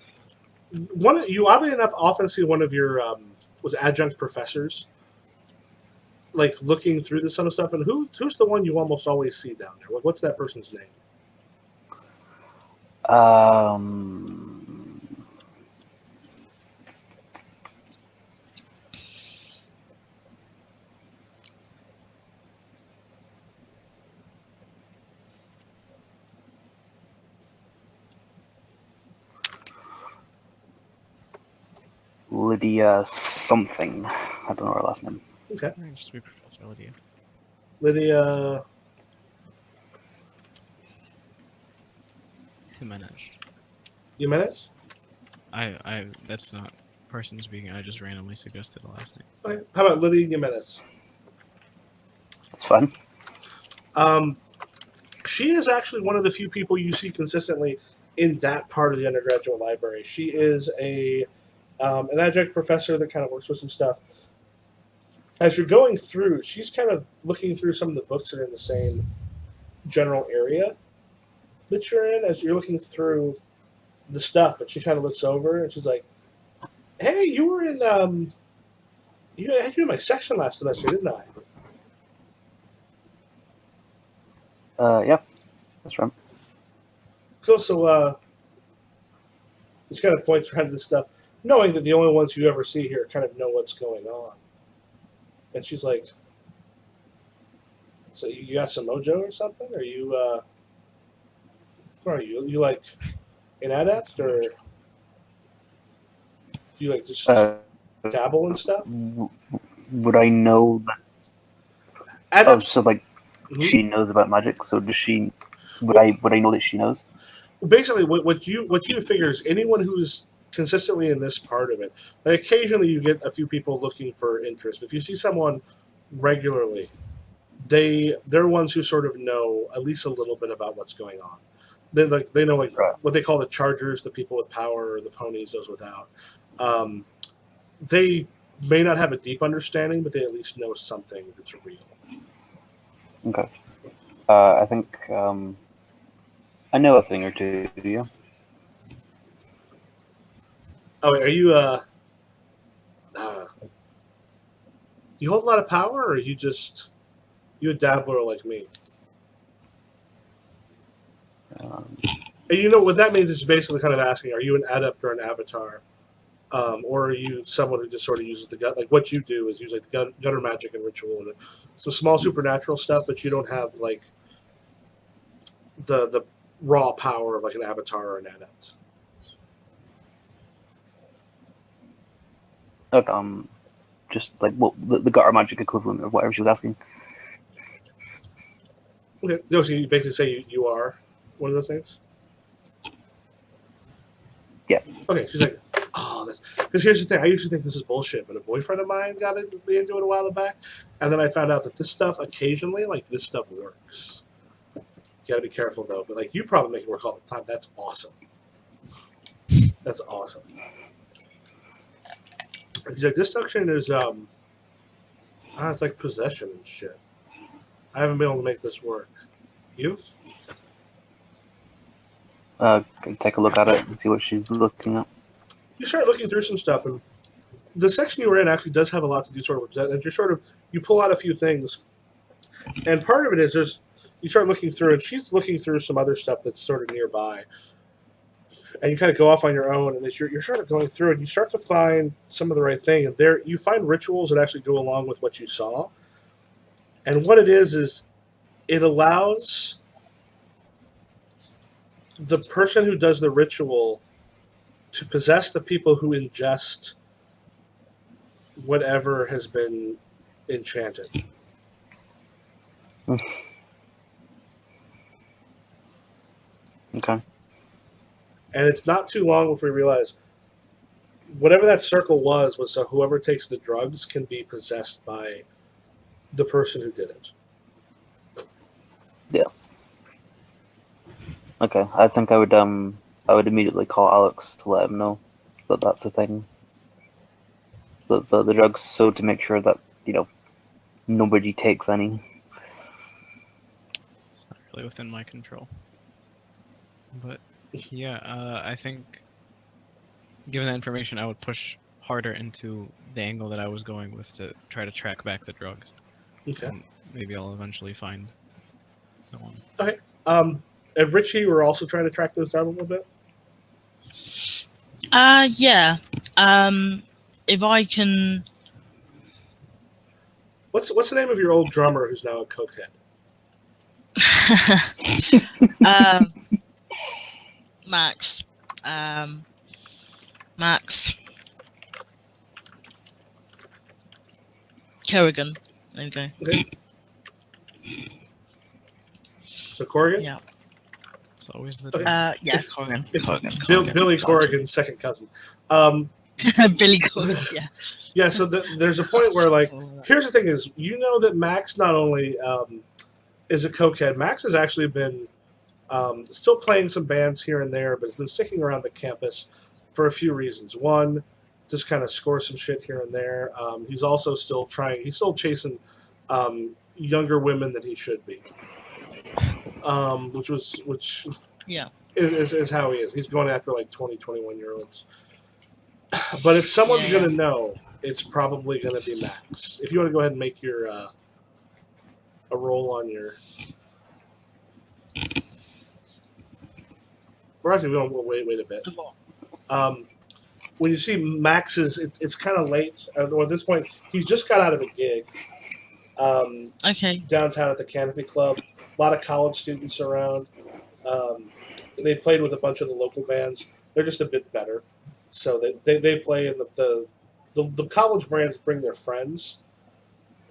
one? You oddly enough often see one of your was adjunct professors like looking through this kind of stuff, and who's the one you almost always see down there? What's that person's name? Um, Lydia something. I don't know her last name. Okay, Just be Professor Lydia. Lydia. Jimenez. Jimenez? That's not person speaking. I just randomly suggested the last name. Okay. How about Lydia Jimenez? That's fine. She is actually one of the few people you see consistently in that part of the undergraduate library. She is an adjunct professor that kind of works with some stuff. As you're going through, she's kind of looking through some of the books that are in the same general area that you're in. As you're looking through the stuff, and she kind of looks over and she's like, "Hey, you were in you had you in my section last semester, didn't I?" Yeah, that's right. Cool. So she kind of points around this stuff, knowing that the only ones you ever see here kind of know what's going on. And she's like, "So you got some mojo or something? Are you what are you? You like an adept, or do you like just dabble and stuff?" Would I know that? Adepts. So like Mhm. she knows about magic. So does she? Would I know that she knows? Basically, what you figure is anyone who's consistently in this part of it. Like occasionally, you get a few people looking for interest. But if you see someone regularly, they're ones who sort of know at least a little bit about what's going on. They know like Right. what they call the chargers, the people with power, or the ponies, those without. They may not have a deep understanding, but they at least know something that's real. Okay. I think I know a thing or two. Do you? Oh, wait, are you you hold a lot of power, or are you just you a dabbler like me? Um, And you know what that means is basically kind of asking: are you an adept or an avatar, or are you someone who just sort of uses the gut? Like what you do is use like the gutter magic and ritual and some small supernatural stuff, but you don't have like the raw power of like an avatar or an adept. Look, just like what the gutter magic equivalent of whatever she was asking. Okay, no, so you basically say you are one of those things. Yeah. Okay, she's like, oh, that's because here's the thing. I usually think this is bullshit, but a boyfriend of mine got into it a while back, and then I found out that this stuff occasionally, like this stuff works. You got to be careful though. But like, you probably make it work all the time. That's awesome. That's awesome. He's like, this section is it's like possession and shit. I haven't been able to make this work. You? Take a look at it and see what she's looking at. You start looking through some stuff, and the section you were in actually does have a lot to do sort of with that. And you pull out a few things, and part of it is you start looking through, and she's looking through some other stuff that's sort of nearby, and you kind of go off on your own, and as you're sort of going through it, you start to find some of the right thing, and there you find rituals that actually go along with what you saw, and what it is it allows the person who does the ritual to possess the people who ingest whatever has been enchanted. Okay. And it's not too long before you realize whatever that circle was so whoever takes the drugs can be possessed by the person who did it. Yeah. Okay. I think I would immediately call Alex to let him know that that's the thing. The drugs, so to make sure that nobody takes any. directly within my control. But yeah, I think given that information, I would push harder into the angle that I was going with to try to track back the drugs. Okay. And maybe I'll eventually find the one. Okay. And Richie, we're also trying to track those down a little bit. Yeah. If I can. What's the name of your old drummer who's now a cokehead? Max. Max. Kerrigan. There you go. Okay. So Corrigan? Yeah. It's always the Okay. Yeah, Corrigan. It's Corrigan. Billy Corrigan's second cousin. Billy Corrigan, yeah. Yeah, so there's a point where, like, here's the thing is, you know that Max not only is a cokehead, Max has actually been still playing some bands here and there, but has been sticking around the campus for a few reasons. One, just kind of score some shit here and there. He's also still chasing younger women than he should be. Which Yeah. is how he is. He's going after like 20, 21-year-olds. But if someone's Yeah. going to know, it's probably going to be Max. If you want to go ahead and make your a roll on your... We're actually going to wait a bit. When you see Max's, it's kind of late. Or at this point, he's just got out of a gig Okay. downtown at the Canopy Club. A lot of college students around. They played with a bunch of the local bands. They're just a bit better. So they play in the college bands bring their friends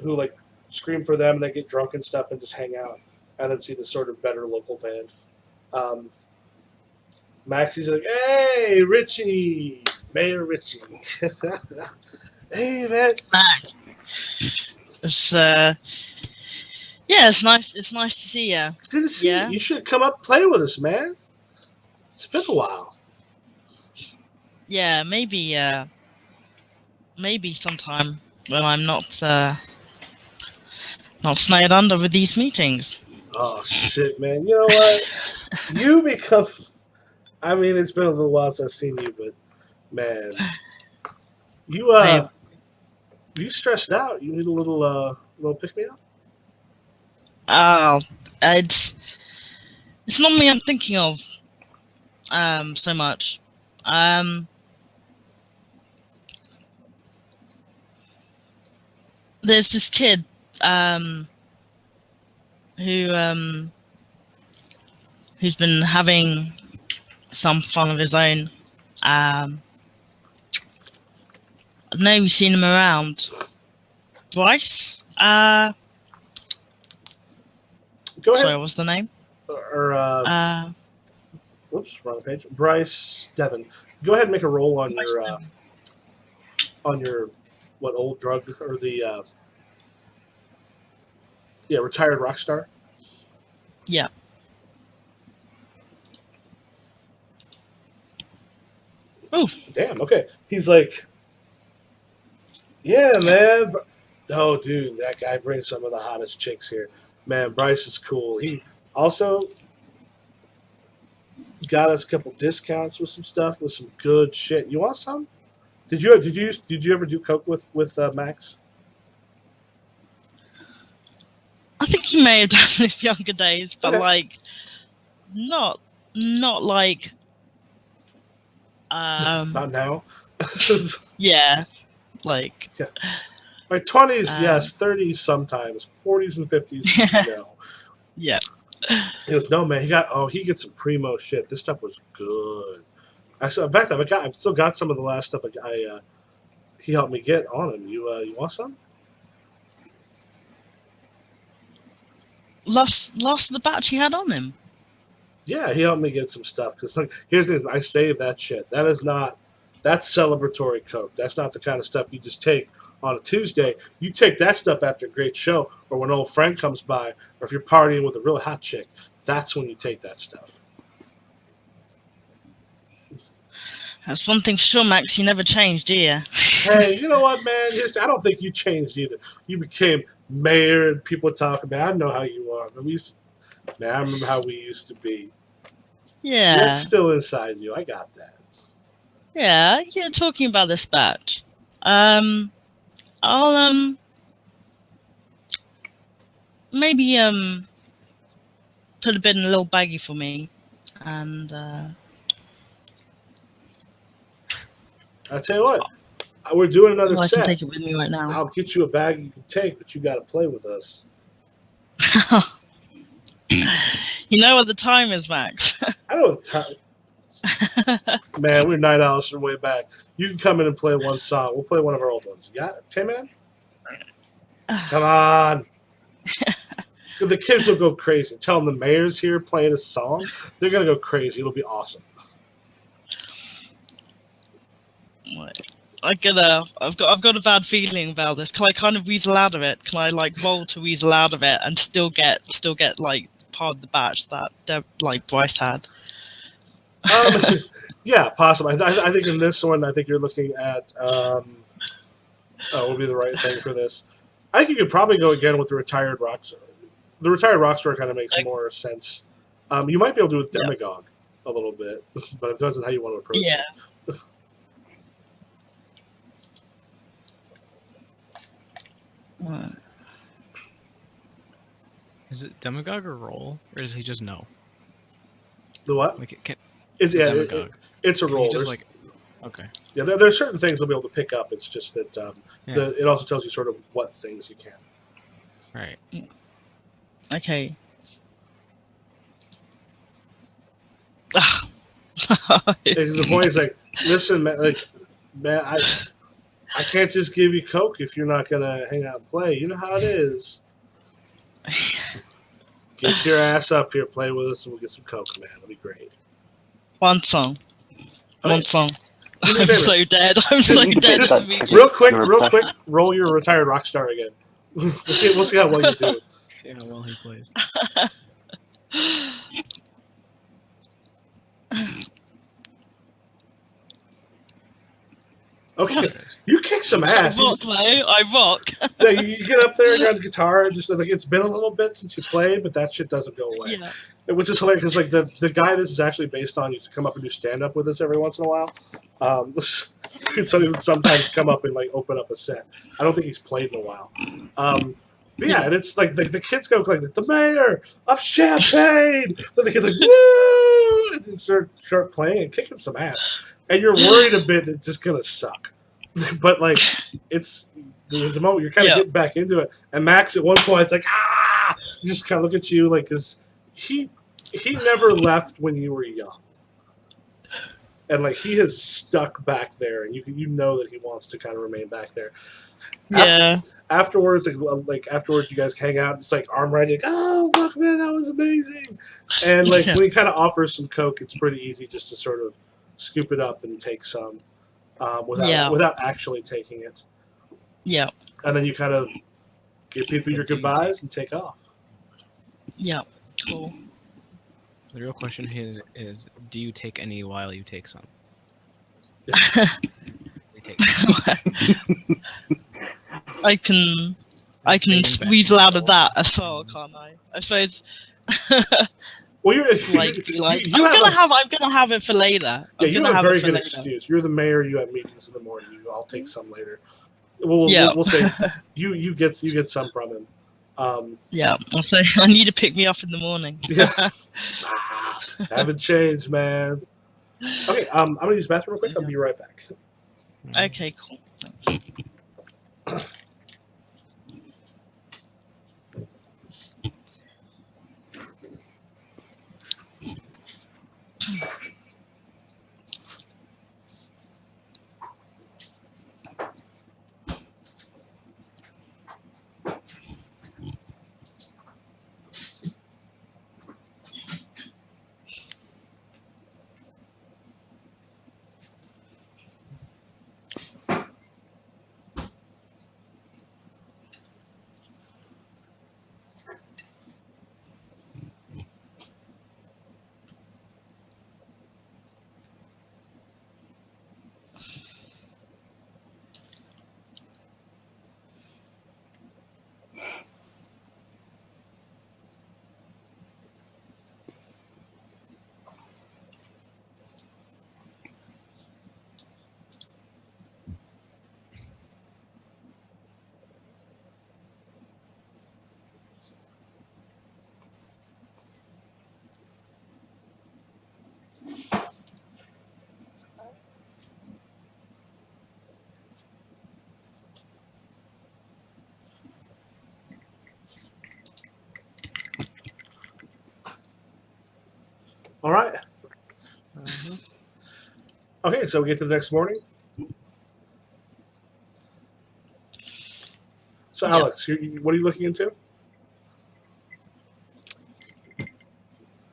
who like scream for them and they get drunk and stuff and just hang out and then see the sort of better local band. Maxie's like, hey, Richie, Mayor Richie. Hey, man. Max. It's yeah, it's nice. It's nice to see you. It's good to see Yeah. you. You should come up and play with us, man. It's been a while. Yeah, maybe sometime when I'm not snowed under with these meetings. Oh, shit, man. You know what? You become... I mean, it's been a little while since I've seen you, but, man. You stressed out. You need a little pick-me-up? Oh, it's not me I'm thinking of so much. There's this kid who's been having some fun of his own. I know you've seen him around. Bryce? Go ahead. Sorry, what's the name? Whoops, wrong page. Bryce Devon. Go ahead and make a roll on your what old drug or the retired rock star. Yeah. Oh, Damn. Okay. He's like, yeah, man. Oh, dude, that guy brings some of the hottest chicks here. Man, Bryce is cool. He also got us a couple discounts with some stuff, with some good shit. You want some? Did you ever do coke with Max? I think he may have done it in his younger days, but Okay. like, not like, Not now. yeah, like, My 20s, yes. 30s sometimes. 40s and 50s, no. yeah. He goes, no, man. He gets some primo shit. This stuff was good. In fact, I've still got some of the last stuff he helped me get on him. You want some? Lost the batch he had on him. Yeah, he helped me get some stuff. Because here's the thing, I saved that shit. That's celebratory coke. That's not the kind of stuff you just take on a Tuesday. You take that stuff after a great show or when an old friend comes by or if you're partying with a really hot chick. That's when you take that stuff. That's one thing for sure, Max. You never changed, do you? Hey, you know what, man? I don't think you changed either. You became mayor and people talk about. I know how you are. Man, I remember how we used to be. Yeah. That's still inside you. I got that. Yeah, you're talking about this batch. I'll maybe put a bit in a little baggie for me, and I tell you what, we're doing another I can set. take it with me right now. I'll get you a bag you can take, but you got to play with us. You know what the time is, Max. I know the time. Man, we're 9 hours from way back. You can come in and play one song. We'll play one of our old ones. Yeah, okay, man. Come on. The kids will go crazy. Tell them the mayor's here playing a song. They're gonna go crazy. It'll be awesome. I've got a bad feeling about this. Can I kind of weasel out of it? Can I like roll to weasel out of it and still get like part of the batch that like Bryce had? Yeah, possible. I think in this one, I think you're looking at what would be the right thing for this. I think you could probably go again with the retired rock star. The retired rock star kind of makes more sense. You might be able to do with demagogue a little bit, but it depends on how you want to approach it. Is it demagogue or roll, or does he just know? The what? Like it's a roll. Just like, okay. Yeah, there are certain things we'll be able to pick up. It's just that it also tells you sort of what things you can. Right. Okay. The point is like, listen, man, I can't just give you Coke if you're not gonna hang out and play. You know how it is. Get your ass up here, play with us, and we'll get some Coke, man. It'll be great. One song. Okay. One song. Do me a I'm favor. so dead. I'm so dead. Just real quick, roll your retired rock star again. We'll see how well you do. See how well he plays. Okay, you kick some ass. I rock. Yeah, you get up there and grab the guitar, and just like it's been a little bit since you played, but that shit doesn't go away. Yeah. Which is hilarious because like the guy this is actually based on used to come up and do stand up with us every once in a while. So he would sometimes come up and like open up a set. I don't think he's played in a while. But yeah, and it's like the kids go like the mayor of Champagne. So the kids like woo, and start playing and kicking some ass. And you're worried a bit that it's just gonna suck, but like it's the moment you're kind of getting back into it. And Max at one point it's like he just kind of look at you like because he never left when you were young, and like he has stuck back there, and you know that he wants to kind of remain back there. Afterwards, afterwards, you guys hang out. It's like arm riding. Like, oh fuck, man, that was amazing. And like when he kind of offers some Coke, it's pretty easy just to sort of scoop it up and take some without actually taking it. Yeah. And then you kind of give people your goodbyes and take off. Yeah. Cool. The real question is do you take any while you take some? I can weasel out of that as well, can't I? I suppose. Well, you're I'm gonna have it for later. Yeah, you have a very good excuse. You're the mayor. You have meetings in the morning. I'll take some later. We'll say you get some from him. I'll say I need to pick me up in the morning. Yeah, haven't changed, man. Okay, I'm gonna use the bathroom real quick. I'll be right back. Okay, cool. Thanks. All right. Uh-huh. Okay, so we get to the next morning. So, Yep. Alex, what are you looking into?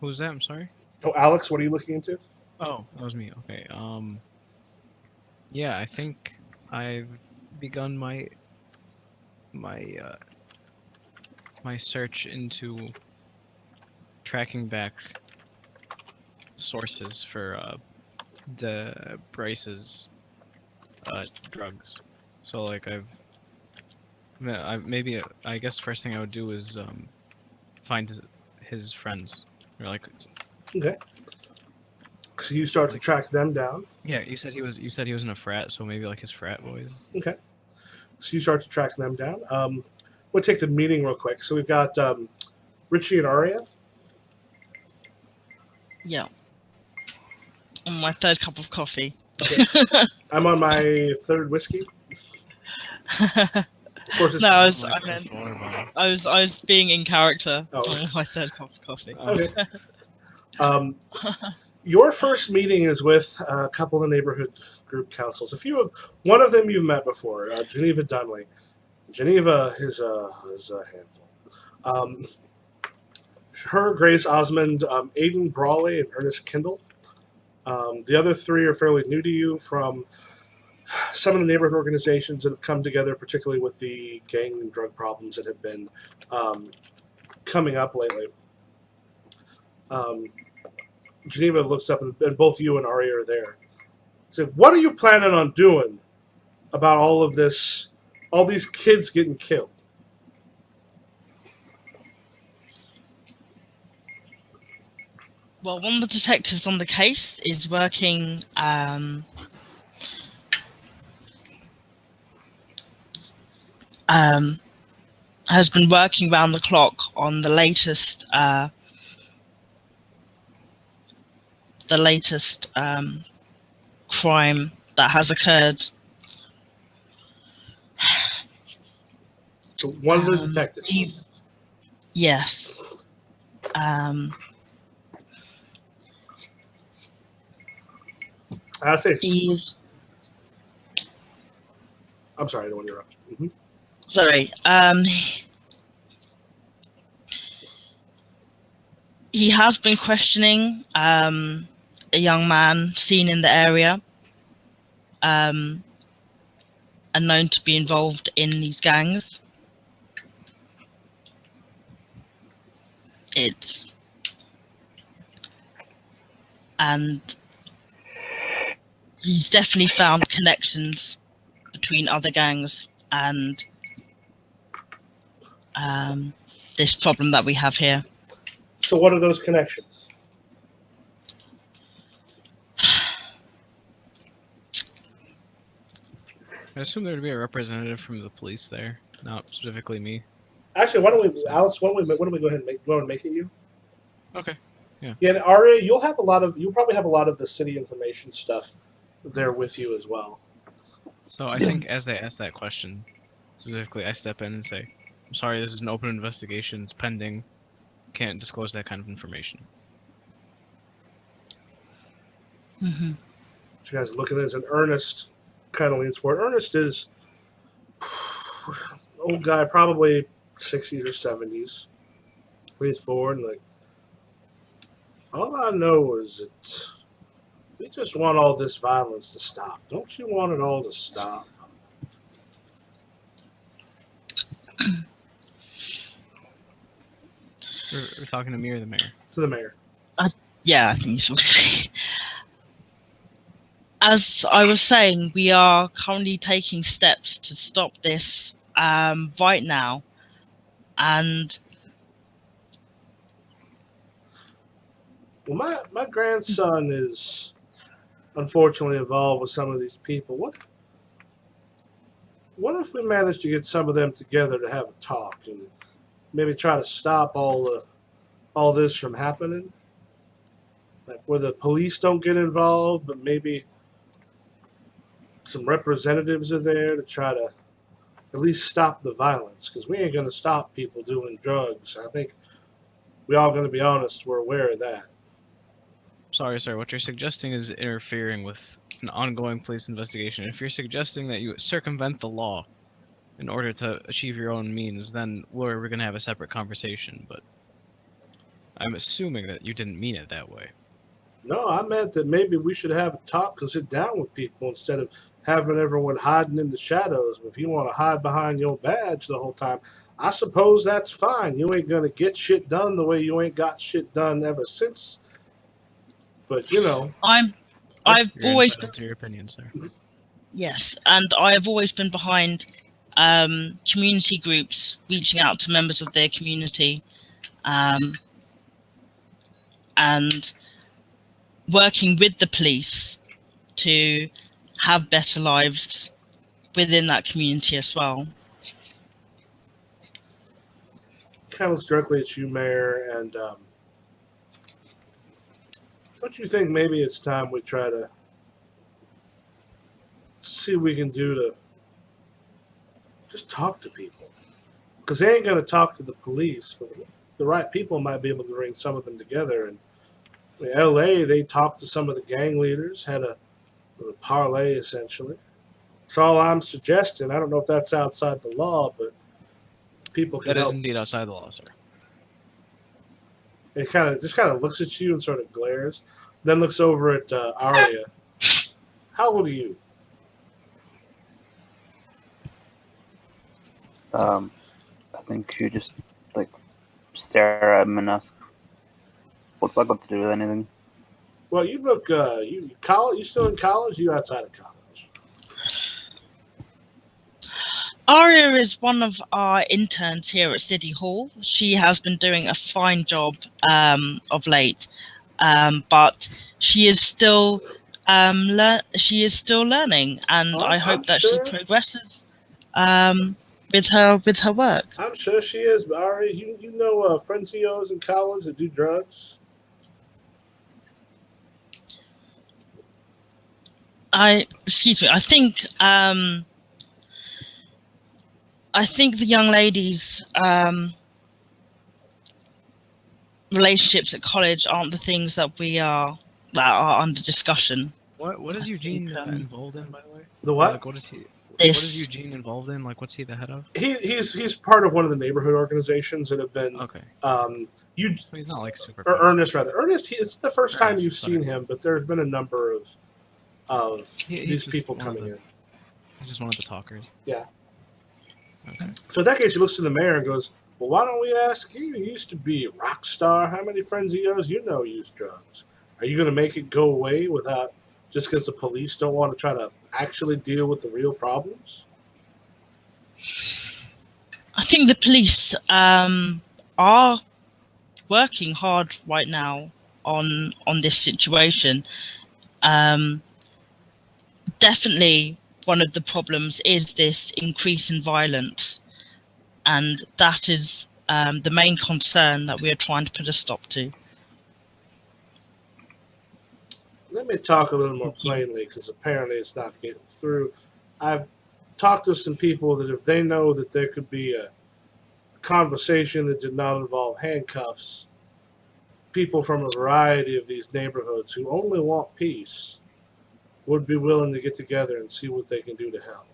Who's that? I'm sorry. Oh, Alex, what are you looking into? Oh, that was me. Okay. Yeah, I think I've begun my my search into tracking back sources for the Bryce's drugs. So like I guess first thing I would do is find his friends or like Okay. So you start to track them down. yeah, you said he was in a frat, so maybe like his frat boys. Okay. So you start to track them down. We'll take the meeting real quick. So we've got Richie and Aria. Yeah. On my third cup of coffee. Okay. I'm on my third whiskey. Of course, it's No, I was, My I first meant, water bottle. I was being in character Oh. on my third cup of coffee. okay. Your first meeting is with a couple of neighborhood group councils. One of them you've met before, Geneva Dunley. Geneva is a handful. Her, Grace Osmond, Aiden Brawley, and Ernest Kindle. The other three are fairly new to you from some of the neighborhood organizations that have come together, particularly with the gang and drug problems that have been coming up lately. Geneva looks up, and both you and Aria are there. Said, "What are you planning on doing about all of this? All these kids getting killed?" Well, one of the detectives on the case is working has been working round the clock on the latest crime that has occurred. So one of the detectives. Yes. I say, He's I'm sorry, I don't want to interrupt. Mm-hmm. sorry. He has been questioning a young man seen in the area, and known to be involved in these gangs. And he's definitely found connections between other gangs and this problem that we have here. So what are those connections? I assume there would be a representative from the police there, not specifically me. Actually, why don't we, Alex? Why don't we go ahead and make it you? Okay. Yeah, and Aria, you'll probably have a lot of the city information stuff there with you as well. So I think as they ask that question, specifically, I step in and say, "I'm sorry, this is an open investigation. It's pending. Can't disclose that kind of information." Mm-hmm. So you guys look at this, and Ernest kind of leans forward. Ernest is old guy, probably 60s or 70s. Leans forward and like, all I know is that we just want all this violence to stop. Don't you want it all to stop? We're talking to me or the mayor? To the mayor. Yeah, I think so. As I was saying, we are currently taking steps to stop this right now, and Well, my grandson is unfortunately involved with some of these people. What if we manage to get some of them together to have a talk and maybe try to stop all this from happening? Like where the police don't get involved, but maybe some representatives are there to try to at least stop the violence, because we ain't going to stop people doing drugs. I think we all going to be honest, we're aware of that. sorry, sir. What you're suggesting is interfering with an ongoing police investigation. If you're suggesting that you circumvent the law in order to achieve your own means, then we're going to have a separate conversation. But I'm assuming that you didn't mean it that way. No, I meant that maybe we should have a talk and sit down with people instead of having everyone hiding in the shadows. If you want to hide behind your badge the whole time, I suppose that's fine. You ain't going to get shit done the way you ain't got shit done ever since. But, you know. I've You're always entitled to your opinion, sir. Yes, and I have always been behind community groups reaching out to members of their community and working with the police to have better lives within that community as well. Kind of looks directly at you, Mayor, and don't you think maybe it's time we try to see what we can do to just talk to people? Because they ain't going to talk to the police, but the right people might be able to bring some of them together. And in LA, they talked to some of the gang leaders, had a parlay essentially. That's all I'm suggesting. I don't know if that's outside the law, but people can That is help. indeed outside the law, sir. It kind of looks at you and sort of glares, then looks over at Arya. How old are you? I think you just like stare at him and ask, "What's that got to do with anything?" Well, you look. You college? You still in college? You outside of college? Aria is one of our interns here at City Hall. She has been doing a fine job of late, but she is still learning, and I hope that she progresses with her work. I'm sure she is, but Aria, you know friends of yours in college that do drugs? Excuse me. I think the young ladies' relationships at college aren't the things that are under discussion. What is Eugene involved in, by the way? The what? Like, what is he? What is Eugene involved in? Like, what's he the head of? He's part of one of the neighborhood organizations that have been. Okay. So he's not like super. Or Ernest, rather. Ernest, it's the first time Ernest, you've seen him, but there's been a number of He's these just people one of coming in. He's just one of the talkers. Yeah. Okay. So in that case, he looks to the mayor and goes, "Well, why don't we ask you? You used to be a rock star. How many friends of yours you know use drugs? Are you going to make it go away without just because the police don't want to try to actually deal with the real problems?" I think the police are working hard right now on this situation. Definitely one of the problems is this increase in violence, and that is the main concern that we are trying to put a stop to. Let me talk a little more plainly, because apparently it's not getting through. I've talked to some people that if they know that there could be a conversation that did not involve handcuffs, people from a variety of these neighborhoods who only want peace would be willing to get together and see what they can do to help.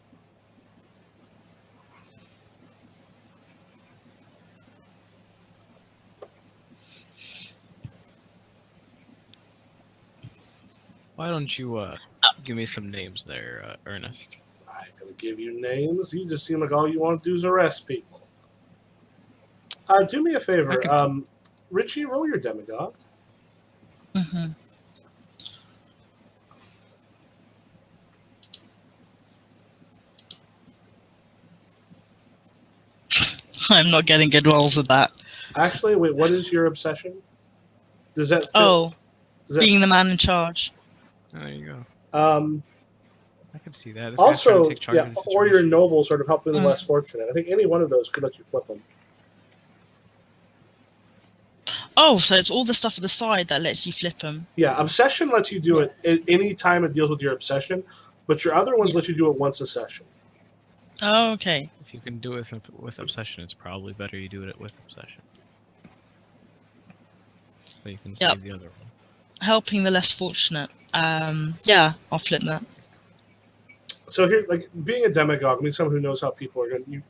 Why don't you give me some names there, Ernest? I ain't gonna give you names. You just seem like all you want to do is arrest people. Do me a favor, Richie, roll your demagogue. Mm-hmm. I'm not getting good rolls of that. Actually, wait, what is your obsession? Does that fit? Oh, being the man in charge. There you go. I can see that. This guy's Also, trying to take charge of the or your situation. noble sort of helping the less fortunate. I think any one of those could let you flip them. Oh, so it's all the stuff at the side that lets you flip them. Yeah, obsession lets you do it any time it deals with your obsession, but your other ones let you do it once a session. Oh, okay. If you can do it with obsession, it's probably better you do it with obsession. So you can save the other one. helping the less fortunate. Yeah, I'll flip that. So here, like being a demagogue, I mean, someone who knows how people are going,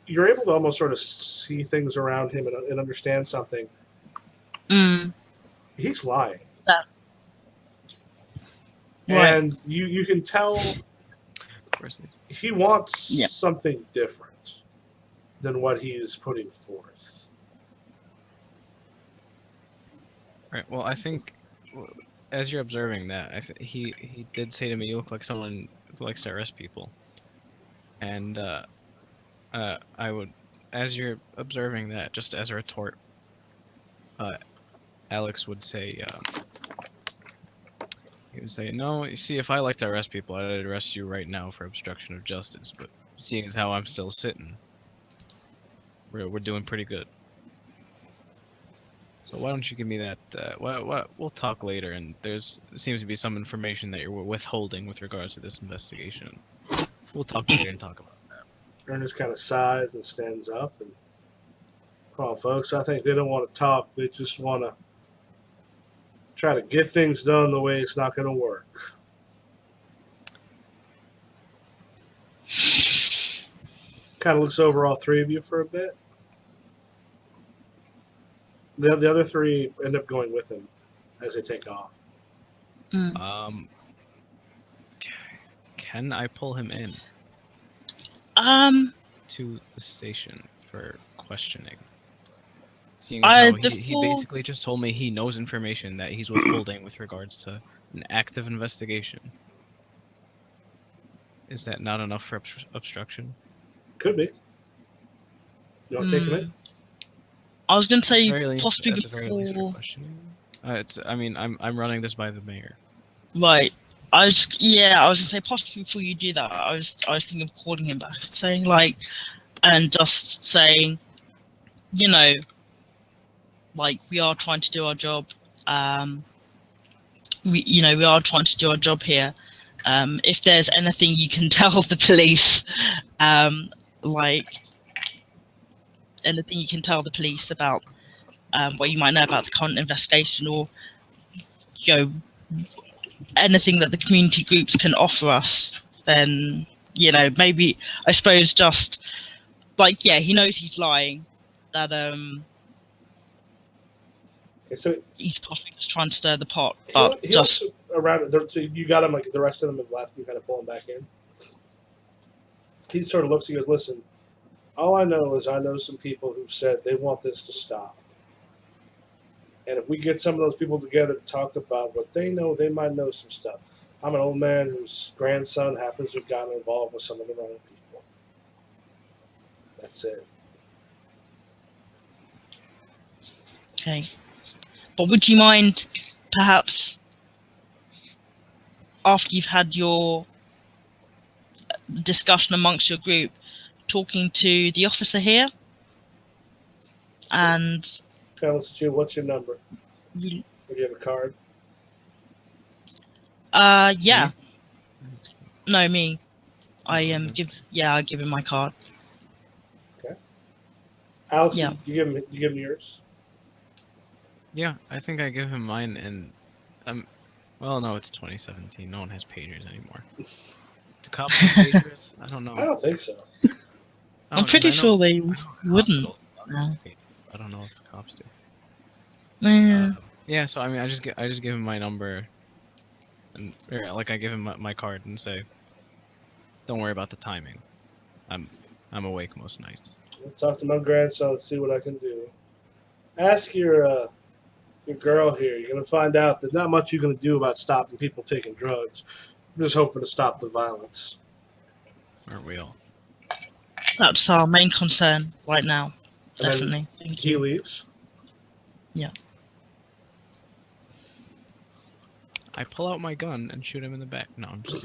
you're able to almost sort of see things around him and understand something. Mm, He's lying, that, right. and you can tell Of course it is. he wants Yeah. something different than what he's putting forth. Right. Well, I think as you're observing that, he did say to me, "You look like someone who likes to arrest people," and I would, as you're observing that, just as a retort, Alex would say, he would say, "No, you see, if I like to arrest people, I'd arrest you right now for obstruction of justice. But seeing as how I'm still sitting, we're doing pretty good. So why don't you give me that? We'll talk later. And seems to be some information that you're withholding with regards to this investigation. We'll talk later and talk about that." Ernest kind of sighs and stands up and, "Come on, folks. I think they don't want to talk. They just want to try to get things done the way it's not going to work." Kind of looks over all three of you for a bit. The other three end up going with him as they take off. Mm. Can I pull him in to the station for questioning? Seeing as how he basically just told me he knows information that he's withholding with regards to an active investigation. Is that not enough for obstruction? Could be. You want to take him in? I was going to say possibly possibly at the very least for before. questioning. I mean, I'm running this by the mayor. Right. I was gonna say possibly before you do that. I was thinking of calling him back, saying like, and just saying, you know, like we are trying to do our job. We are trying to do our job here. If there's anything you can tell the police, like anything you can tell the police about what you might know about the current investigation, or anything that the community groups can offer us, then maybe I suppose just like he knows he's lying, that Okay, so he's possibly just trying to stir the pot, he but looks just around. So you got him, like the rest of them have left. You kind of pull him back in. He sort of looks. He goes, "Listen, all I know is I know some people who've said they want this to stop. And if we get some of those people together to talk about what they know, they might know some stuff. I'm an old man whose grandson happens to have gotten involved with some of the wrong people. That's it." okay. But would you mind, perhaps, after you've had your discussion amongst your group, talking to the officer here? And Tell us, what's your number? Do you have a card? yeah. No, me. I give him my card. Okay. Alex, Yeah. you give him yours? Yeah, I think I give him mine, and well, no, it's 2017. No one has pagers anymore. Do cops have pagers? I don't know. I don't think so. I'm pretty sure they wouldn't. I don't know if the cops do. Yeah. Yeah, so I mean, I just give him my number, and like I give him my card and say, "Don't worry about the timing. I'm awake most nights." I'll talk to my grandson and see what I can do. Ask your girl here. You're gonna find out there's not much you're gonna do about stopping people taking drugs. I'm just hoping to stop the violence. Aren't we all? That's our main concern right now. And Definitely. then he leaves. Yeah. I pull out my gun and shoot him in the back. No, I'm just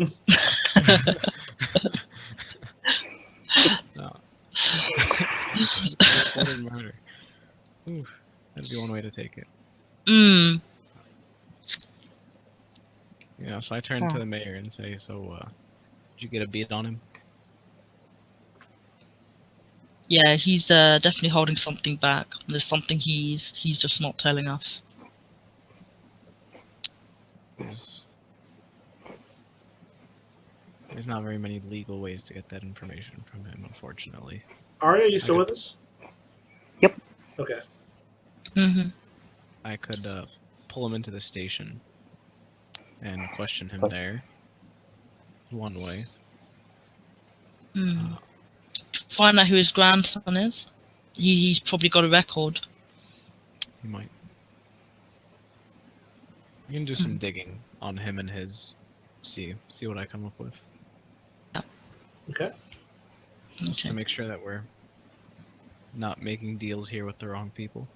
no. Reported murder. Ooh, that'd be one way to take it. Yeah, so I turn to the mayor and say, "So, did you get a beat on him?" Yeah, he's definitely holding something back. There's something he's just not telling us. there's not very many legal ways to get that information from him, unfortunately. Arya, are you still Okay. with us? Yep. Okay. Mm-hmm. I could pull him into the station and question him Okay. there. One way. Mm. Find out who his grandson is. He's probably got a record. He might. We can do some digging on him and his. See what I come up with. Okay. Just to Okay. make sure that we're not making deals here with the wrong people.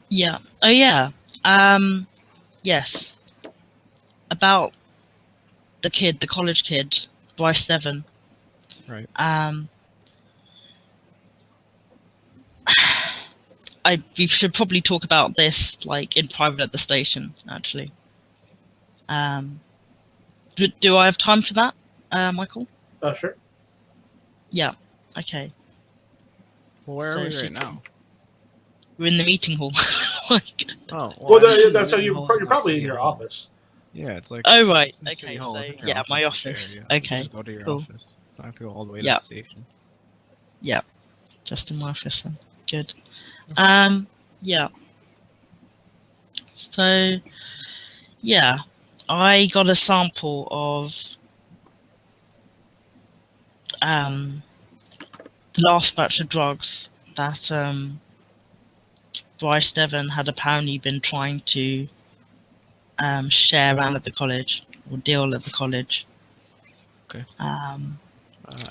Yeah. Oh yeah. Yes. About the kid, the college kid, Bryce Seven. Right. We should probably talk about this like in private at the station, actually. Do I have time for that, Michael? Sure. Yeah. Okay. Well, where So are we she- right now? We're in the meeting hall. Like, Well, actually, that's how the you're hall's probably in City your Hall. office. Yeah, it's like. Oh, right. it's in City Okay, Hall. It's so, in your yeah, my It's office. there, yeah. You Okay, just go to your cool. office. Don't have to go all the way Yeah. to the station. Just in my office then. Good. Yeah. So, yeah, I got a sample of the last batch of drugs that Bryce Devon had apparently been trying to share around at the college or deal at the college. Okay. I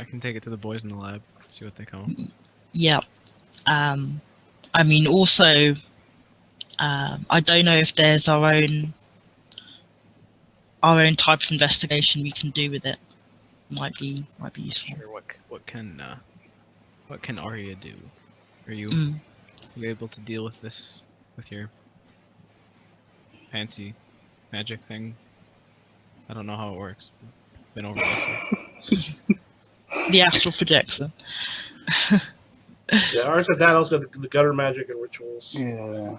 can take it to the boys in the lab, see what they come up with. Yeah. I mean, also, I don't know if there's our own type of investigation we can do with it. Might be useful. Sure. What can Arya do? Are you Mm. you able to deal with this with your fancy magic thing? I don't know how it works. Been over this. The astral projection. Yeah, ours at that also got the gutter magic and rituals. Yeah.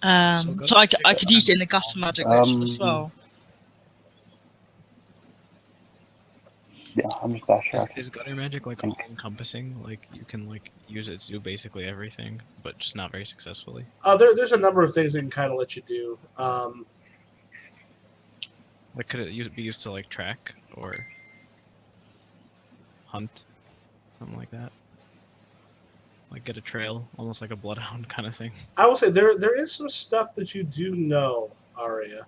So I could use it in the gutter magic ritual as well. Yeah, I'm just not sure. Is gutter magic like all encompassing? Like you can like use it to do basically everything, but just not very successfully. There's a number of things it can kind of let you do. Like could it be used to like track or hunt, something like that? Like get a trail, almost like a bloodhound kind of thing. I will say there is some stuff that you do know, Arya,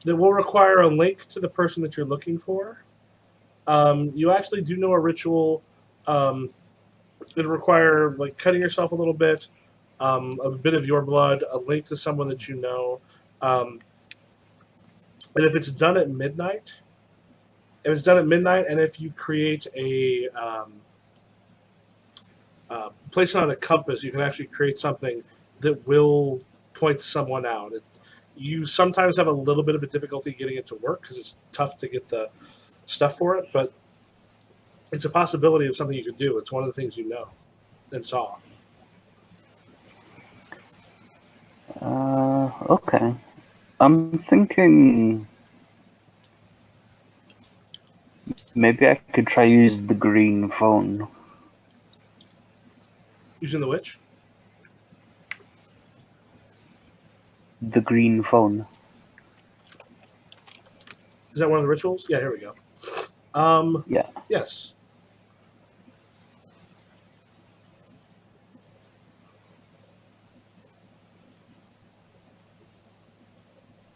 that will require a link to the person that you're looking for. You actually do know a ritual. It'll require like cutting yourself a little bit, a bit of your blood, a link to someone that you know, and if it's done at midnight, and if you create a place it on a compass, you can actually create something that will point someone out. You sometimes have a little bit of a difficulty getting it to work because it's tough to get the stuff for it, but it's a possibility of something you could do. It's one of the things you know and saw. Okay. I'm thinking maybe I could try use the green phone. Using the witch? The green phone. Is that one of the rituals? Yeah, here we go. Yeah. Yes.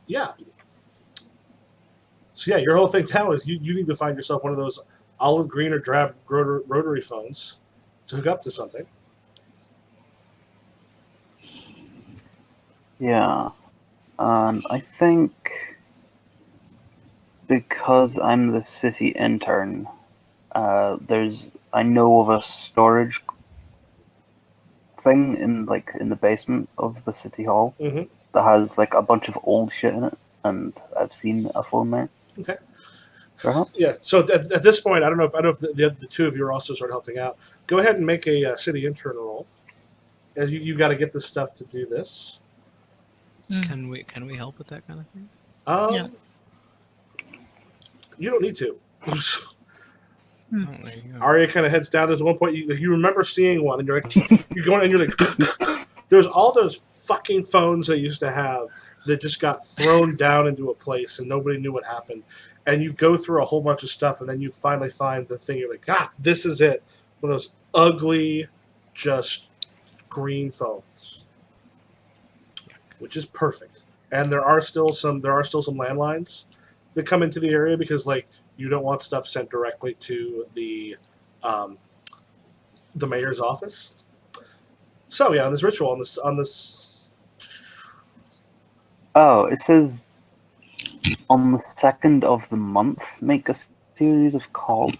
Yeah. So yeah, your whole thing now is you need to find yourself one of those olive green or drab rotary phones to hook up to something. Yeah. I think because I'm the city intern, I know of a storage thing in the basement of the city hall Mm-hmm. that has like a bunch of old shit in it, and I've seen a phone there. Okay. Perhaps. Yeah. So at this point, I don't know if the two of you are also sort of helping out. Go ahead and make a city intern roll, as you got to get this stuff to do this. Mm. Can we help with that kind of thing? Yeah. You don't need to. Hmm. Oh, there you go. Arya kind of heads down. There's one point you remember seeing one, and you're like, you're going, and you're like, there's all those fucking phones they used to have that just got thrown down into a place, and nobody knew what happened. And you go through a whole bunch of stuff, and then you finally find the thing. You're like, God, this is it. One of those ugly, just green phones, which is perfect. And there are still some landlines that come into the area because like you don't want stuff sent directly to the mayor's office. So yeah, on this ritual, on this. Oh, it says on the 2nd of the month, make a series of calls.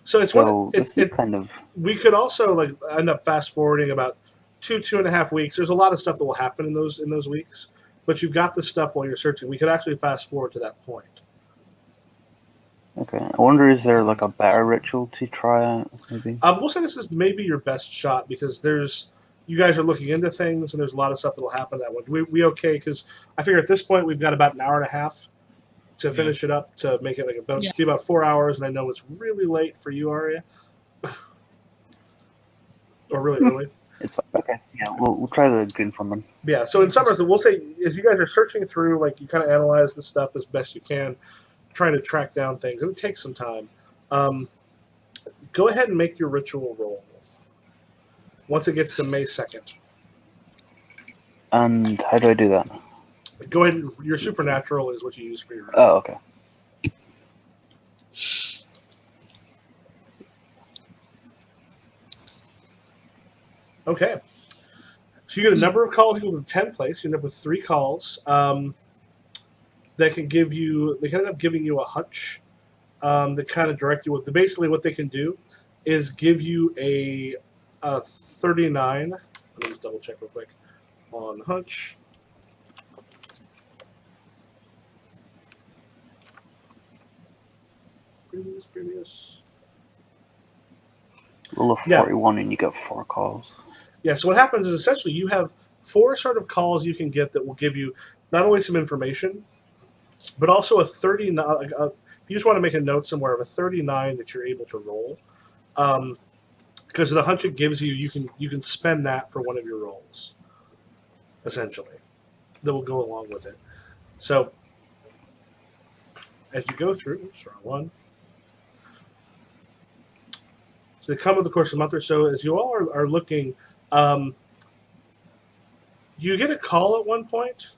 So it's So one. this is kind of. We could also like end up fast forwarding about 2.5 weeks. There's a lot of stuff that will happen in those weeks, but you've got this stuff while you're searching. We could actually fast forward to that point. Okay, I wonder, is there like a better ritual to try out, maybe? We'll say this is maybe your best shot because you guys are looking into things and there's a lot of stuff that will happen that one. We okay? Because I figure at this point we've got about an hour and a half to finish it up to make it like be about 4 hours, and I know it's really late for you, Arya, or really early. It's okay. Yeah, we'll try the green from them. Yeah. So in summary, we'll say as you guys are searching through, like you kind of analyze the stuff as best you can, trying to track down things. It would take some time. Go ahead and make your ritual roll once it gets to May 2nd. And how do I do that? Go ahead. Your supernatural is what you use for your. Oh, okay. Okay. So you get a number of calls equal to the 10 place. You end up with 3 calls. They can end up giving you a hunch that kind of direct you with. Basically, what they can do is give you a 39. Let me just double check real quick on hunch. Previous. Roll of 41 and you get 4 calls. Yeah, so what happens is essentially you have 4 sort of calls you can get that will give you not only some information, but also a 39. If you just want to make a note somewhere of a 39 that you're able to roll, because the hunch it gives you can spend that for one of your rolls, essentially, that will go along with it. So as you go through, round 1. So they come over the course of a month or so. As you all are looking, you get a call at one point,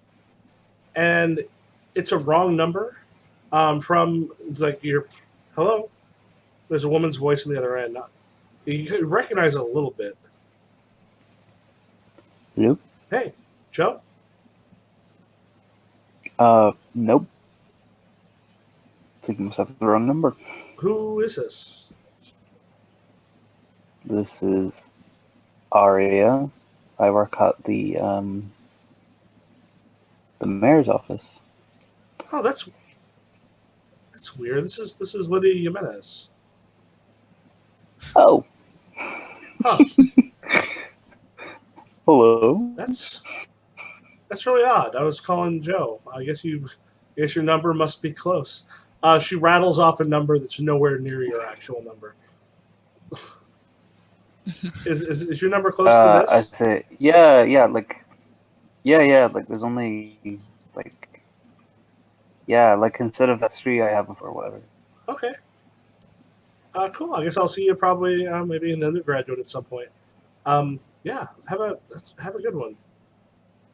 and it's a wrong number from like your hello. There's a woman's voice on the other end. You can recognize it a little bit. Hello? Hey, Joe? Nope. I think I must have the wrong number. Who is this? This is Arya. I work at the mayor's office. Oh, that's weird. This is Lydia Jimenez. Oh. Huh. Hello. That's really odd. I was calling Joe. I guess your number must be close. She rattles off a number that's nowhere near your actual number. Is your number close to this? I say yeah, like there's only like instead of F3 I have a 4 whatever. Okay. Cool. I guess I'll see you probably maybe an undergraduate at some point. Yeah, have a good one.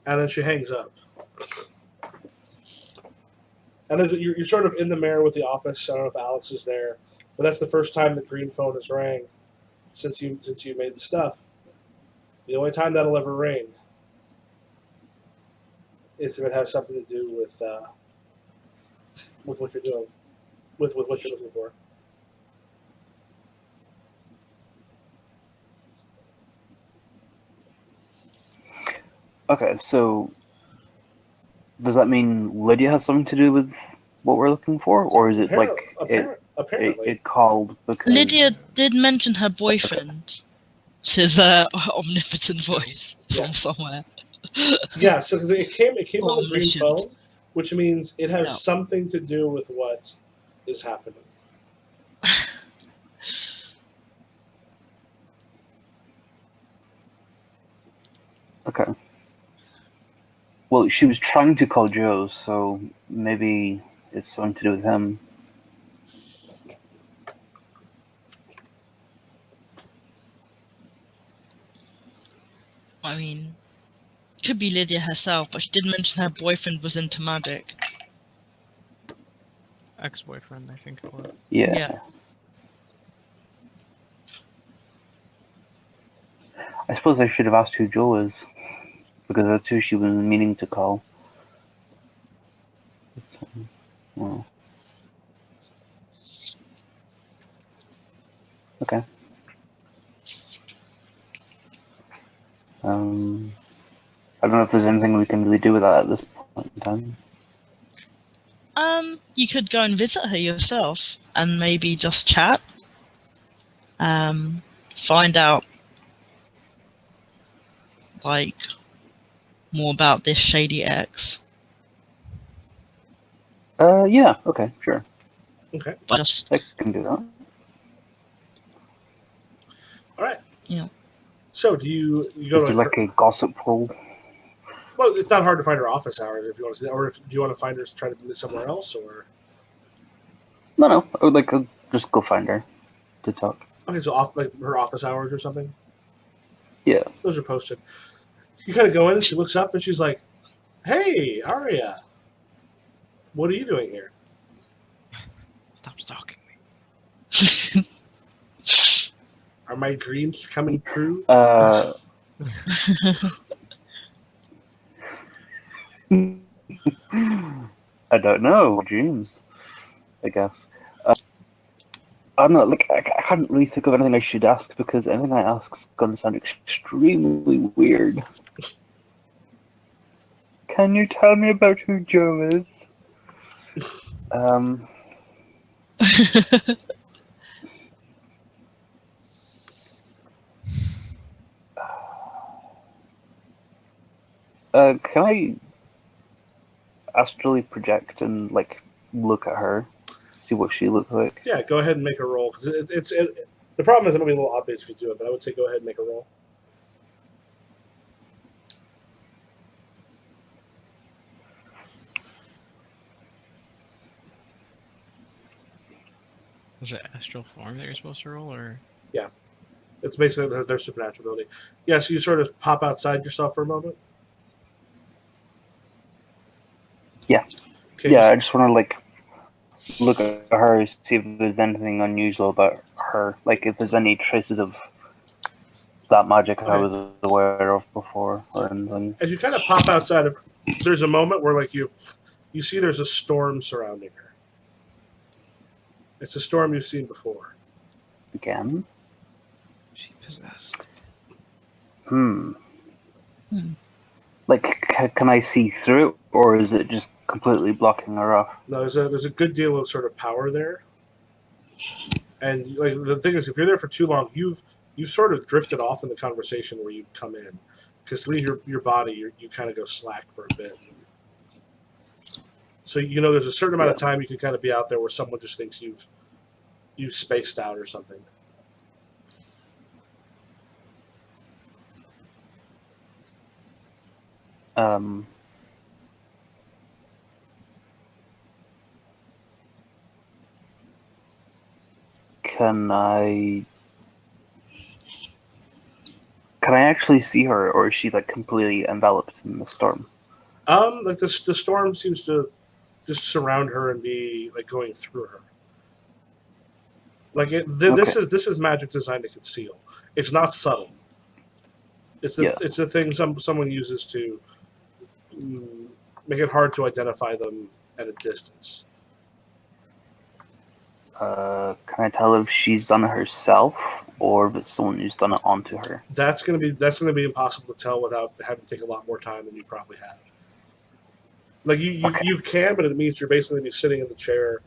And then she hangs up. And then you're sort of in the mayor with the office. I don't know if Alex is there, but that's the first time the green phone has rang since you made the stuff. The only time that'll ever ring is if it has something to do with what you're doing, with what you're looking for. Okay, so does that mean Lydia has something to do with what we're looking for, or is it Apparently. it called because Lydia did mention her boyfriend. His omnipotent voice from somewhere. Yeah, so 'cause it came on the green Omniscient. phone, which means it has Yeah. something to do with what is happening. Okay. Well, she was trying to call Joe, so maybe it's something to do with him. I mean, could be Lydia herself, but she did mention her boyfriend was into magic. Ex-boyfriend, I think it was. Yeah. Yeah. I suppose I should have asked who Joe is, because that's who she was meaning to call. Well. Okay. I don't know if there's anything we can really do with that at this point in time. You could go and visit her yourself and maybe just chat. Find out like more about this shady ex. Yeah, okay, sure. Okay. But just I can do that. All right. Yeah. So do you go Is to there like a gossip pool? Well, it's not hard to find her office hours if you want to see that, or if do you want to find her try to meet somewhere else, or No, I would like to just go find her to talk. okay, so off like her office hours or something. Yeah. Those are posted. You kind of go in and she looks up and she's like, "Hey, Aria, what are you doing here?" Stop stalking me. Are my dreams coming true? I don't know. Dreams, I guess. I don't know. Like, I can't really think of anything I should ask because anything I ask is going to sound extremely weird. Can you tell me about who Joe is? Can I astrally project and like look at her, see what she looks like? Yeah, go ahead and make a roll because the problem is it might be a little obvious if you do it, but I would say go ahead and make a roll. Is it astral form that you're supposed to roll, or? Yeah, it's basically their supernatural ability. Yeah, so you sort of pop outside yourself for a moment. Yeah. Okay, Yeah, I just want to like look at her, see if there's anything unusual about her, like if there's any traces of that magic I was aware of before or anything. As you kind of pop outside of, there's a moment where like you see there's a storm surrounding her. It's a storm you've seen before. Again? She possessed. Like, can I see through it, or is it just completely blocking her off? No, there's a good deal of sort of power there, and like the thing is, if you're there for too long, you've sort of drifted off in the conversation where you've come in, because to leave your body, you kind of go slack for a bit. So there's a certain amount of time you can kind of be out there where someone just thinks you've spaced out or something. Can I actually see her, or is she like completely enveloped in the storm? Like the storm seems to just surround her and be like going through her. Like this is magic designed to conceal. It's not subtle. It's a thing someone uses to make it hard to identify them at a distance. Can I tell if she's done it herself or if it's someone who's done it onto her? That's gonna be impossible to tell without having to take a lot more time than you probably have. Like you can, but it means you're basically gonna be sitting in the chair,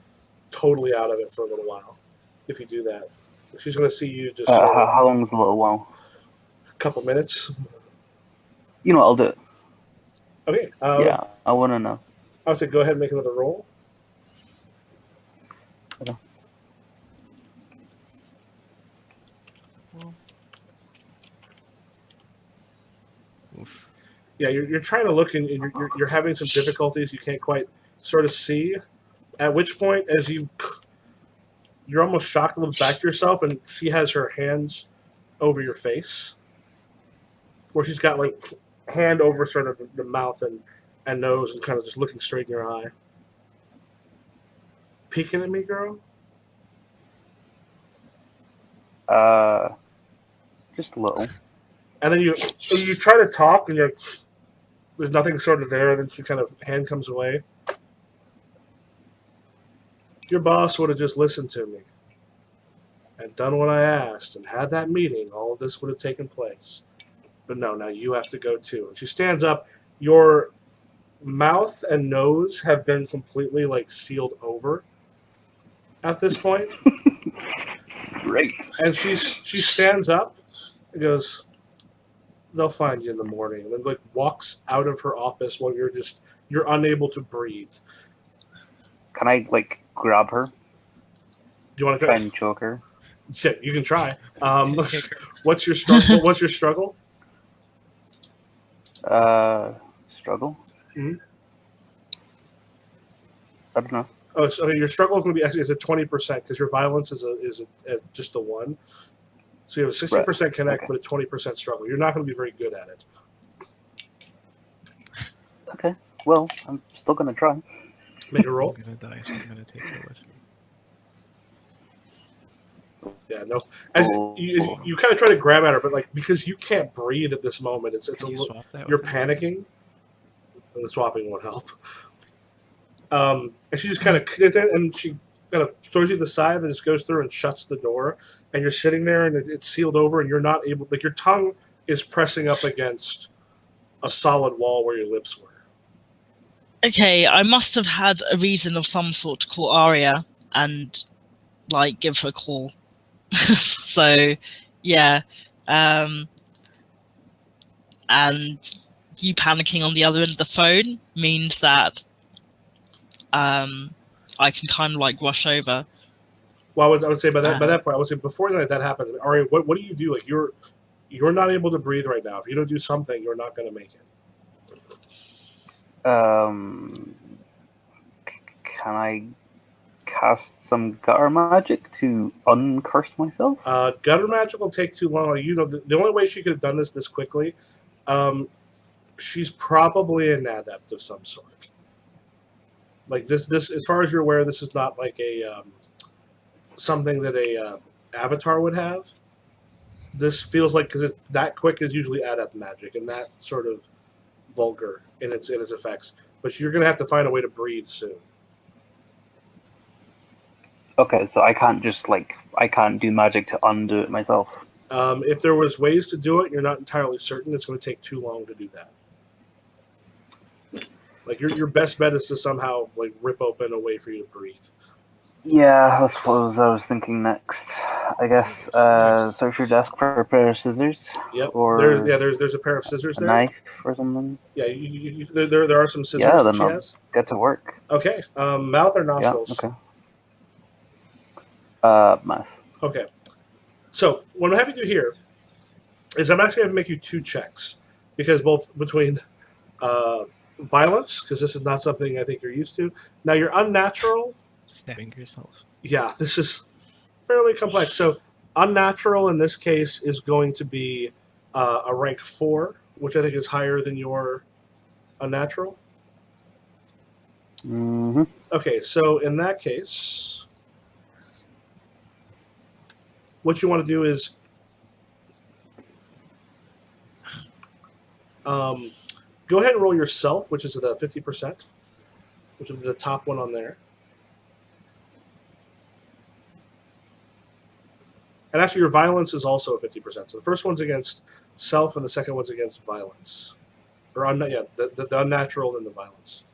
totally out of it for a little while. If you do that, she's gonna see you just. How long is a little while? A couple minutes. You know what, I'll do it. Okay. Yeah, I want to know. I would say go ahead and make another roll. Okay. Oof. Yeah, you're trying to look and you're having some difficulties. You can't quite sort of see. At which point, as you're almost shocked a little back to yourself, and she has her hands over your face, where she's got like hand over sort of the mouth and nose, and kind of just looking straight in your eye. Peeking at me, girl. Just a little. And then you try to talk, and there's nothing sort of there. And then she kind of hand comes away. Your boss would have just listened to me and done what I asked and had that meeting. All of this would have taken place. But no, now you have to go too. And she stands up. Your mouth and nose have been completely like sealed over at this point. Great. And she stands up and goes, "They'll find you in the morning." And then like walks out of her office while you're unable to breathe. Can I like grab her? Do you want to Try try? and choke her? Shit, you can try. Kick her. What's your struggle? What's your struggle? Struggle? Mhm. I don't know. Oh, so your struggle is going to be actually is a 20% because your violence is just a 1. So you have a 60% connect, okay. but a 20% struggle. You're not going to be very good at it. Okay. Well, I'm still gonna try. Make a roll. I'm gonna die, so I'm gonna take her with me. Yeah, no. As you kind of try to grab at her, but like because you can't breathe at this moment, it's Can a you little. swap that You're with her? panicking. The swapping won't help. And she just kind of and she kind of throws you to the side and just goes through and shuts the door. And you're sitting there and it's sealed over, and you're not able. Like your tongue is pressing up against a solid wall where your lips were. Okay, I must have had a reason of some sort to call Arya and like give her a call. So, yeah, and you panicking on the other end of the phone means that I can kind of like rush over. Well, I would say by that point, I would say before that happens, Arya, what do you do? Like you're not able to breathe right now. If you don't do something, you're not going to make it. Can I cast some gutter magic to uncurse myself? Gutter magic will take too long. You know, the only way she could have done this quickly, she's probably an adept of some sort. Like this, as far as you're aware, this is not like a something that a avatar would have. This feels like because it's that quick is usually adept magic and that sort of vulgar in its effects. But you're gonna have to find a way to breathe soon. Okay, so I can't just I can't do magic to undo it myself. If there was ways to do it, you're not entirely certain. It's going to take too long to do that. Like your best bet is to somehow like rip open a way for you to breathe. Yeah, that's what I was thinking next. I guess search your desk for a pair of scissors. Yep. Or there's a pair of scissors a there. knife or something. Yeah, there are some scissors that she then has. get to work. Okay. Mouth or nostrils? Yeah. Okay. Mouth. Okay. So what I'm happy to do here is I'm actually going to make you 2 checks because both between violence, because this is not something I think you're used to. Now you're unnatural. Stabbing yourself. Yeah, this is fairly complex. So unnatural in this case is going to be a rank 4, which I think is higher than your unnatural. Mm-hmm. Okay, so in that case, what you want to do is go ahead and roll yourself, which is the 50%, which will be the top one on there. And actually, your violence is also 50%. So the first one's against self, and the second one's against violence, or the unnatural and the violence.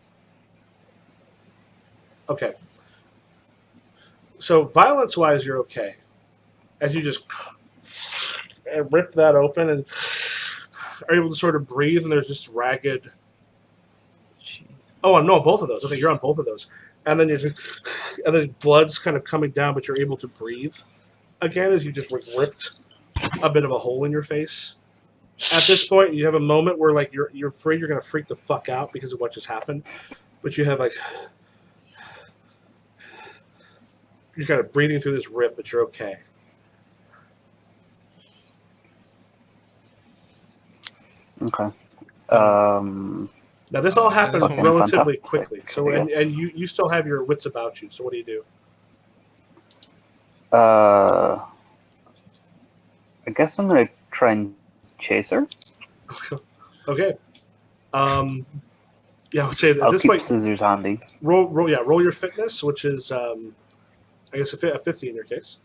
Okay. So violence-wise, you're okay. As you just rip that open and are able to sort of breathe, and there's just ragged Jeez. Oh, no, both of those. Okay, you're on both of those, and then and then blood's kind of coming down, but you're able to breathe again as you just ripped a bit of a hole in your face. At this point, you have a moment where like you're afraid you're gonna freak the fuck out because of what just happened, but you have like you're kind of breathing through this rip, but you're okay. Okay. Now this all happened Okay, relatively fantastic. quickly, so and you still have your wits about you. So what do you do? I guess I'm gonna try and chase her. Okay. Yeah, I would say that at I'll this keep point, scissors handy. roll your fitness, which is I guess a 50 in your case.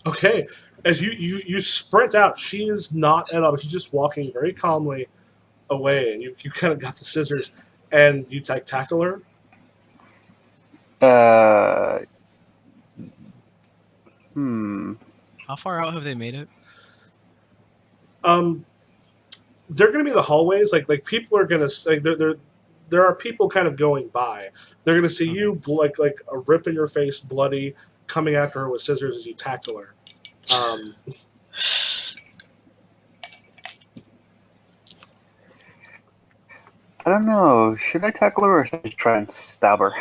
Okay, as you sprint out, she is not at all, but she's just walking very calmly away, and you kind of got the scissors, and you tackle her. How far out have they made it? They're going to be the hallways, like people are going to there are people kind of going by. They're going to see you like a rip in your face, bloody, coming after her with scissors as you tackle her. I don't know. Should I tackle her or should I just try and stab her?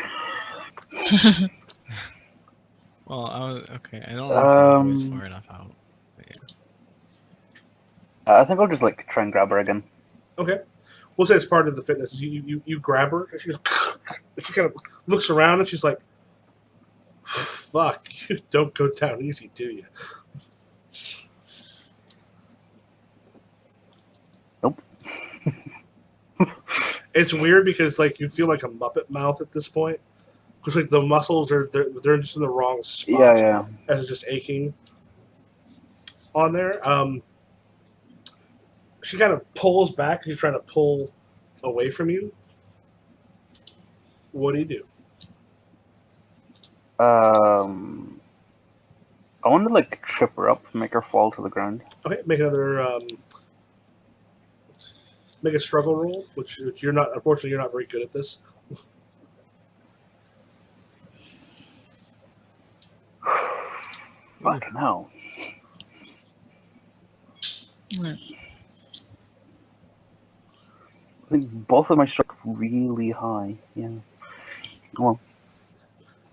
Well, okay. I don't know if the hallway's far enough out. But yeah. I think I'll just like try and grab her again. Okay, we'll say it's part of the fitness. You grab her, and she kind of looks around, and she's like, "Fuck, you don't go down easy, do you?" Nope. It's weird because like you feel like a Muppet mouth at this point. Because like the muscles they're just in the wrong spot. Yeah. As it's just aching on there. She kind of pulls back. She's trying to pull away from you. What do you do? I want to like trip her up, make her fall to the ground. Okay, make another make a struggle roll, which you're not. Unfortunately, you're not very good at this. Fucking hell. Right. I think both of my struck really high. Yeah. Well,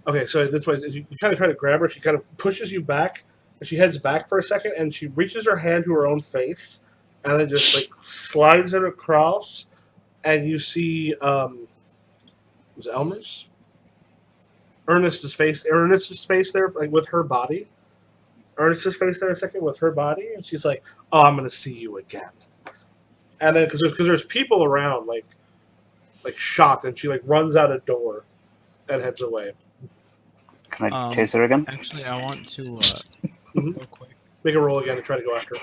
Okay, so that's why you kind of try to grab her. She kind of pushes you back, and she heads back for a second, and she reaches her hand to her own face, and then just like slides it across, and you see was it Elmer's? Ernest's face there, like with her body. Ernest's face there a second with her body, and she's like, "Oh, I'm gonna see you again." And then because there's people around, like shocked, and she like runs out a door and heads away. can I chase her again? Actually, I want to Mhm. real quick. Make a roll again to try to go after her.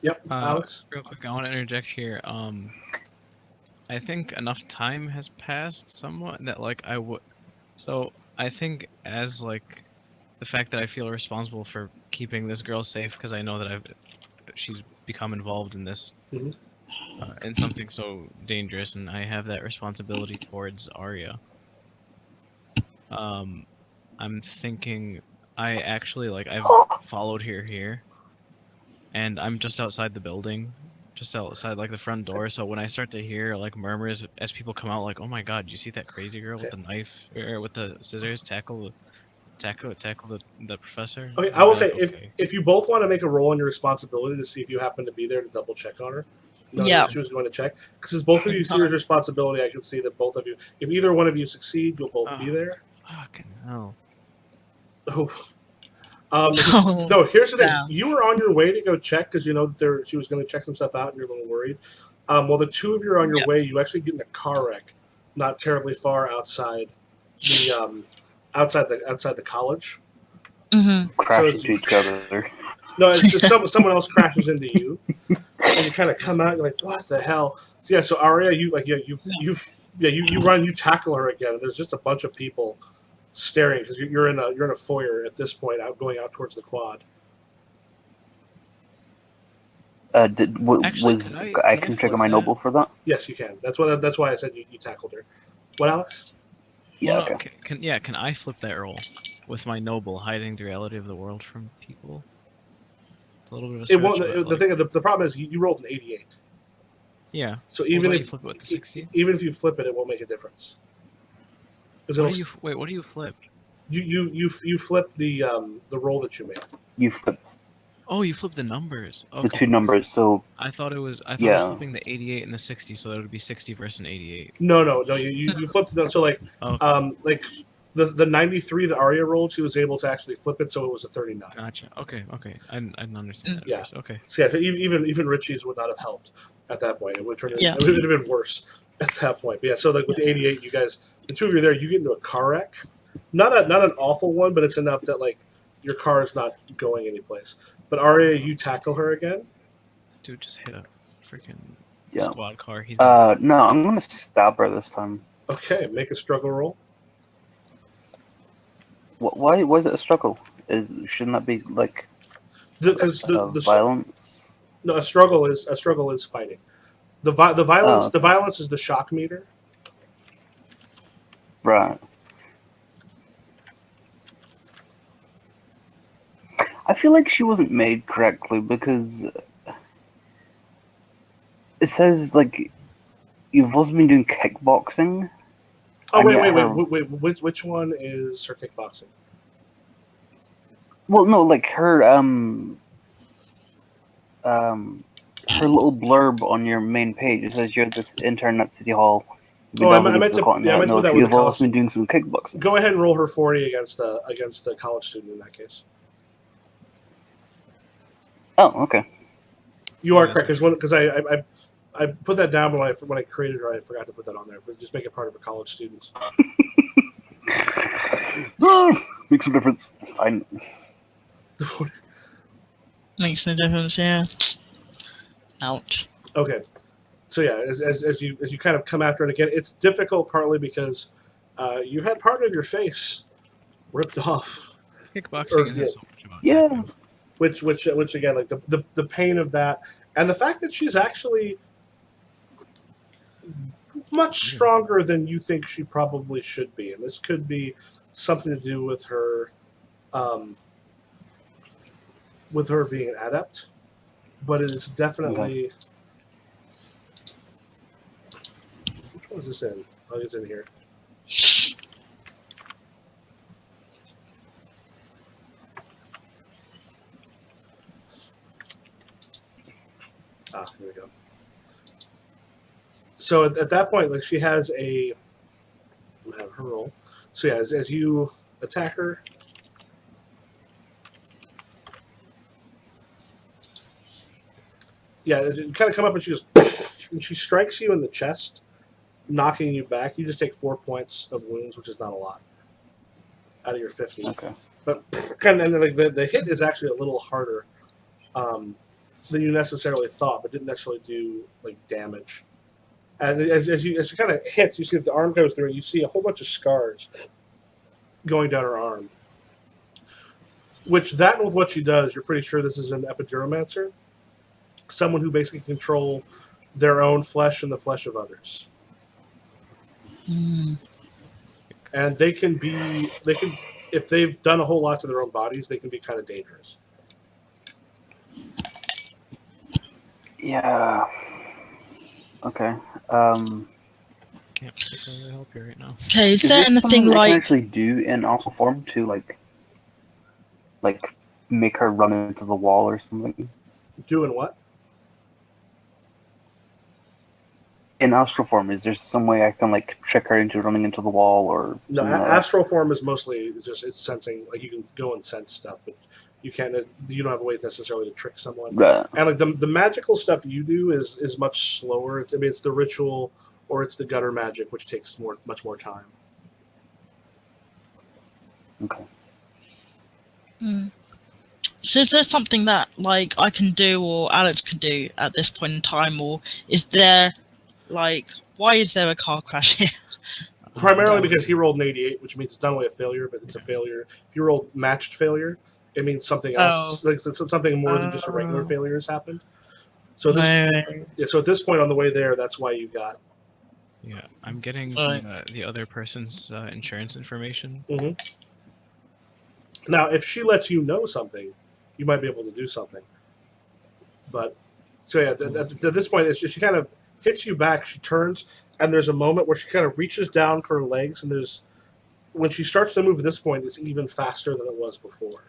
Yep, Alex. Real quick, I want to interject here. I think enough time has passed somewhat that like I would. So I think as like the fact that I feel responsible for keeping this girl safe because I know that she's become involved in this, Mhm. in something so dangerous, and I have that responsibility towards Arya. I'm thinking I actually like I've followed her here, and I'm just outside the building, just outside like the front door. So when I start to hear like murmurs as people come out, like, "Oh my God, you see that crazy girl with the knife or with the scissors tackle the professor?" Okay, I'm I will like, say okay. if you both want to make a roll on your responsibility to see if you happen to be there to double check on her. Yeah. She was going to check because both of you see her responsibility. I can see that both of you, if either one of you succeed, you'll both be there. Fucking hell. Oh. Oh, No, here's the thing. no. You were on your way to go check because you know that she was going to check some stuff out, and you're a little worried. While the two of you are on your Yeah. way, you actually get in a car wreck, not terribly far outside the outside the college. Mm-hmm. Crash it's- into each other. No, it's just someone else crashes into you, and you kind of come out. You're like, "What the hell?" So yeah, so Arya, you've Yeah, you run, you tackle her again, and there's just a bunch of people staring because you're in a foyer at this point, going out towards the quad. Actually, Was can I I can I can flip trigger my that? noble for that? Yes, you can. That's why I said you tackled her. What, Alex? Yeah. Well, no, Okay. can I flip that roll with my noble hiding the reality of the world from people? It's a little bit of a It stretch, won't. but The like, thing, the problem is you rolled an 88. yeah. So Well, even don't you if flip it with the 60? even if you flip it, it won't make a difference. Because What do you wait? What do you flip? you flip the roll that you made. You flip Oh, you flip the numbers. the Okay. two numbers, so I thought it was Yeah. flipping the 88 and the 60, so that would be 60 versus an 88. No. You flipped them. So like Okay. like the 93 that Arya rolled, she was able to actually flip it, so it was a 39. Gotcha. Okay. I didn't understand that at Yeah. first. Okay. So yeah, so even Richie's would not have helped at that point. It would turn. Yeah. It would have been worse at that point. But yeah. So like with the 88, you guys, the two of you are there, you get into a car wreck. Not an awful one, but it's enough that like your car is not going anyplace. But Arya, you tackle her again. This dude just hit a freaking Yeah. squad car. He's no, I'm gonna stab her this time. Okay, make a struggle roll. Why is it a struggle? Shouldn't that be like Because violence? no, a struggle is fighting. The violence Oh, okay. the violence is the shock meter. Right. I feel like she wasn't made correctly because it says like you've also been doing kickboxing. Oh And wait, yet her- which one is her kickboxing? Well, no, like her little blurb on your main page. It says you're this intern at City Hall. Oh, I meant to put that with You've the also college. been doing some kickboxing. Go ahead and roll her 40 against the college student in that case. Oh, okay. You are Yeah, correct because I put that down when I created her. I forgot to put that on there, but just make it part of her college students. Makes a difference. Makes no difference, yeah. Ouch. Okay, so yeah, as you kind of come after it again, it's difficult partly because you had part of your face ripped off, kickboxing isn't so much about Yeah. technique. which again, like the pain of that, and the fact that she's actually much stronger than you think she probably should be, and this could be something to do with her being an adept, but it is definitely. Which one is this in? Oh, it's in here. Here we go. So at that point, like she has a. We'll have her roll. So yeah, as you attack her. Yeah, you kind of come up and she goes, and she strikes you in the chest, knocking you back. You just take 4 points of wounds, which is not a lot, out of your 50. Okay. But kind of like the hit is actually a little harder than you necessarily thought, but didn't necessarily do like damage. And as you kind of hits, you see that the arm goes through, and you see a whole bunch of scars going down her arm. Which that with what she does, you're pretty sure this is an epiduromancer. Someone who basically control their own flesh and the flesh of others. Mm. And they can if they've done a whole lot to their own bodies, they can be kind of dangerous. Yeah. Okay. Can't particularly help you right now. Okay, is Is there this anything something I can like... actually do in Alpha form to like make her run into the wall or something? Doing what? In astral form, is there some way I can like trick her into running into the wall or No, something like that? astral form is mostly it's sensing. Like you can go and sense stuff, but you can't. You don't have a way necessarily to trick someone. Right. And like the magical stuff you do is much slower. It's the ritual or it's the gutter magic, which takes much more time. Okay. Mm. So is there something that like I can do or Alex can do at this point in time, or is there like Why is there a car crash here? Primarily because he rolled an 88, which means it's not only a failure, but it's a failure. If you rolled matched failure, it means something else, like something more than just a regular failure has happened. So so at this point on the way there, that's why you got. Yeah, I'm getting the other person's insurance information. Mm-hmm. Now, if she lets you know something, you might be able to do something. But so yeah, at this point, it's just, she kind of hits you back. She turns, and there's a moment where she kind of reaches down for her legs, and when she starts to move at this point, it's even faster than it was before.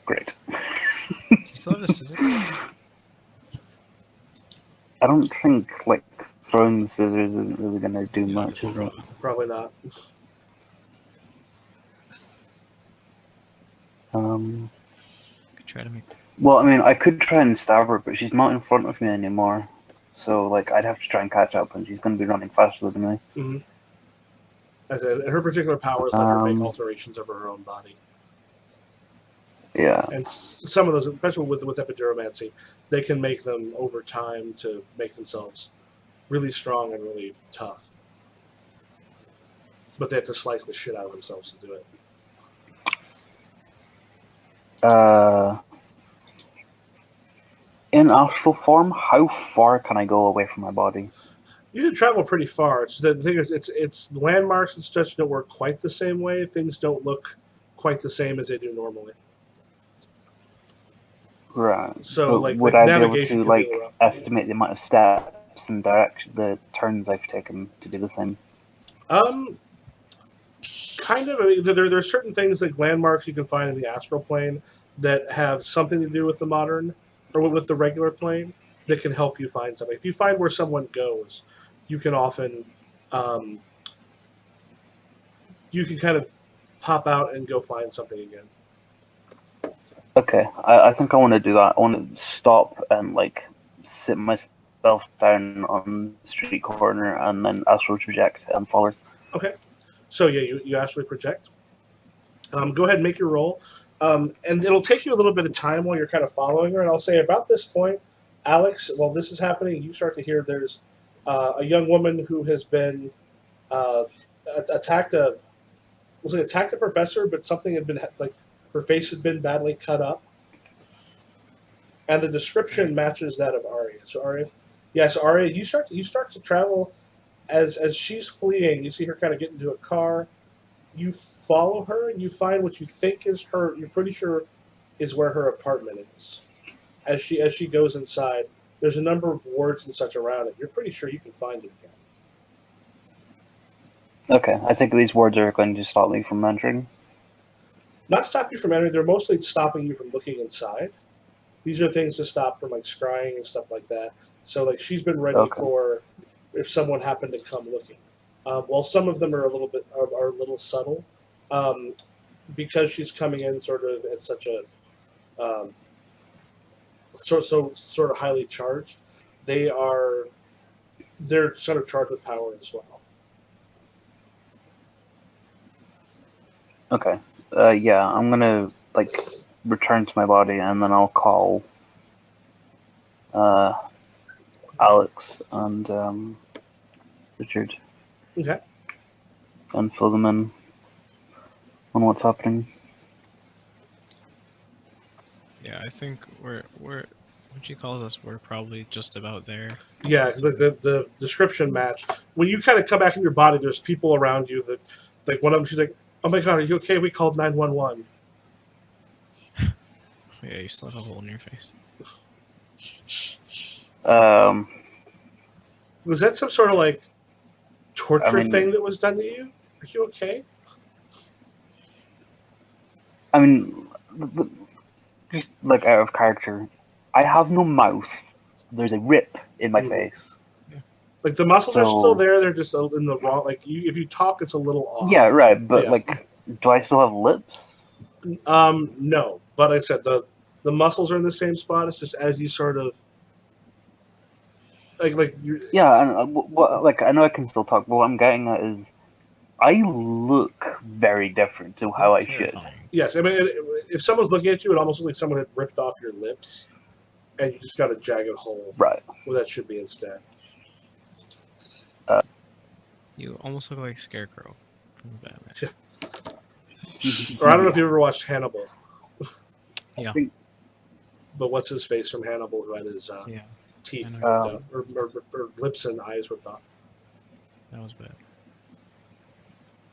Great. Do you still have the scissors? I don't think like throwing the scissors isn't really going to do much, is it? Probably not. Could try to make. Well, I mean, I could try and stab her, but she's not in front of me anymore. So, like, I'd have to try and catch up, and she's going to be running faster than me. Mm-hmm. As her particular powers let her make alterations of her own body. Yeah. And some of those, especially with epiduromancy, they can make them over time to make themselves really strong and really tough. But they have to slice the shit out of themselves to do it. In astral form, how far can I go away from my body? You can travel pretty far. The thing is, it's landmarks and such don't work quite the same way. Things don't look quite the same as they do normally. Right. So, would I be able to estimate the amount of steps and direction, the turns I've taken to do the same? Kind of. I mean, there are certain things like landmarks you can find in the astral plane that have something to do with the modern or with the regular plane that can help you find something. If you find where someone goes, you can often you can kind of pop out and go find something again. Okay, I think I want to do that. I want to stop and like sit myself down on the street corner and then astral project and follow. Okay, so yeah, you astrally project. Go ahead and make your roll, and it'll take you a little bit of time while you're kind of following her. And I'll say about this point, Alex, while this is happening, you start to hear there's a young woman who has been attacked a professor, but something had been like. Her face had been badly cut up, and the description matches that of Arya. So Arya, you start to travel as she's fleeing. You see her kind of get into a car. You follow her, and you find what you think is her. You're pretty sure is where her apartment is. As she goes inside, there's a number of wards and such around it. You're pretty sure you can find it again. Okay, I think these wards are going to stop me from entering. Not stop you from entering. They're mostly stopping you from looking inside. These are things to stop from like scrying and stuff like that. So like she's been ready for if someone happened to come looking. While some of them are a little subtle, because she's coming in sort of at such a sort of highly charged. They're sort of charged with power as well. Okay. Yeah, I'm gonna like return to my body, and then I'll call Alex and Richard. Okay. And fill them in on what's happening. Yeah, I think we're when she calls us, we're probably just about there. Yeah, the description matched. When you kind of come back in your body, there's people around you that, like one of them, she's like, "Oh my God, are you okay? We called 911." Yeah, you still have a hole in your face. Was that some sort of like torture thing that was done to you? Are you okay? I mean, just like out of character, I have no mouth. There's a rip in my face. Like the muscles are still there. They're just in the wrong. Like if you talk, it's a little off. Yeah, right. But like, do I still have lips? No. But like I said, the muscles are in the same spot. It's just as you sort of like you. Yeah, and like I know I can still talk, but what I'm getting at is, I look very different to how I should. Yes, I mean, if someone's looking at you, it almost looks like someone had ripped off your lips, and you just got a jagged hole. Right. Well, that should be instead. You almost look like Scarecrow from Batman. Or I don't know if you ever watched Hannibal. Yeah. But what's his face from Hannibal who had his Yeah, teeth I ripped know. out, or lips and eyes ripped off? that was bad.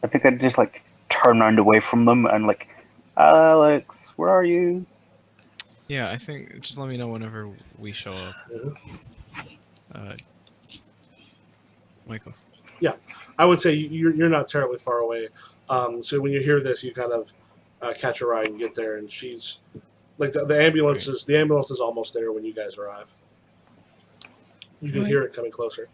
I think I'd just like turn around away from them and like, Alex, where are you? Yeah, I think just let me know whenever we show up, Mhm. Michael. I would say you're not terribly far away. So when you hear this, you kind of catch a ride and get there, and she's like the ambulance is almost there when you guys arrive. You can Right. hear it coming closer.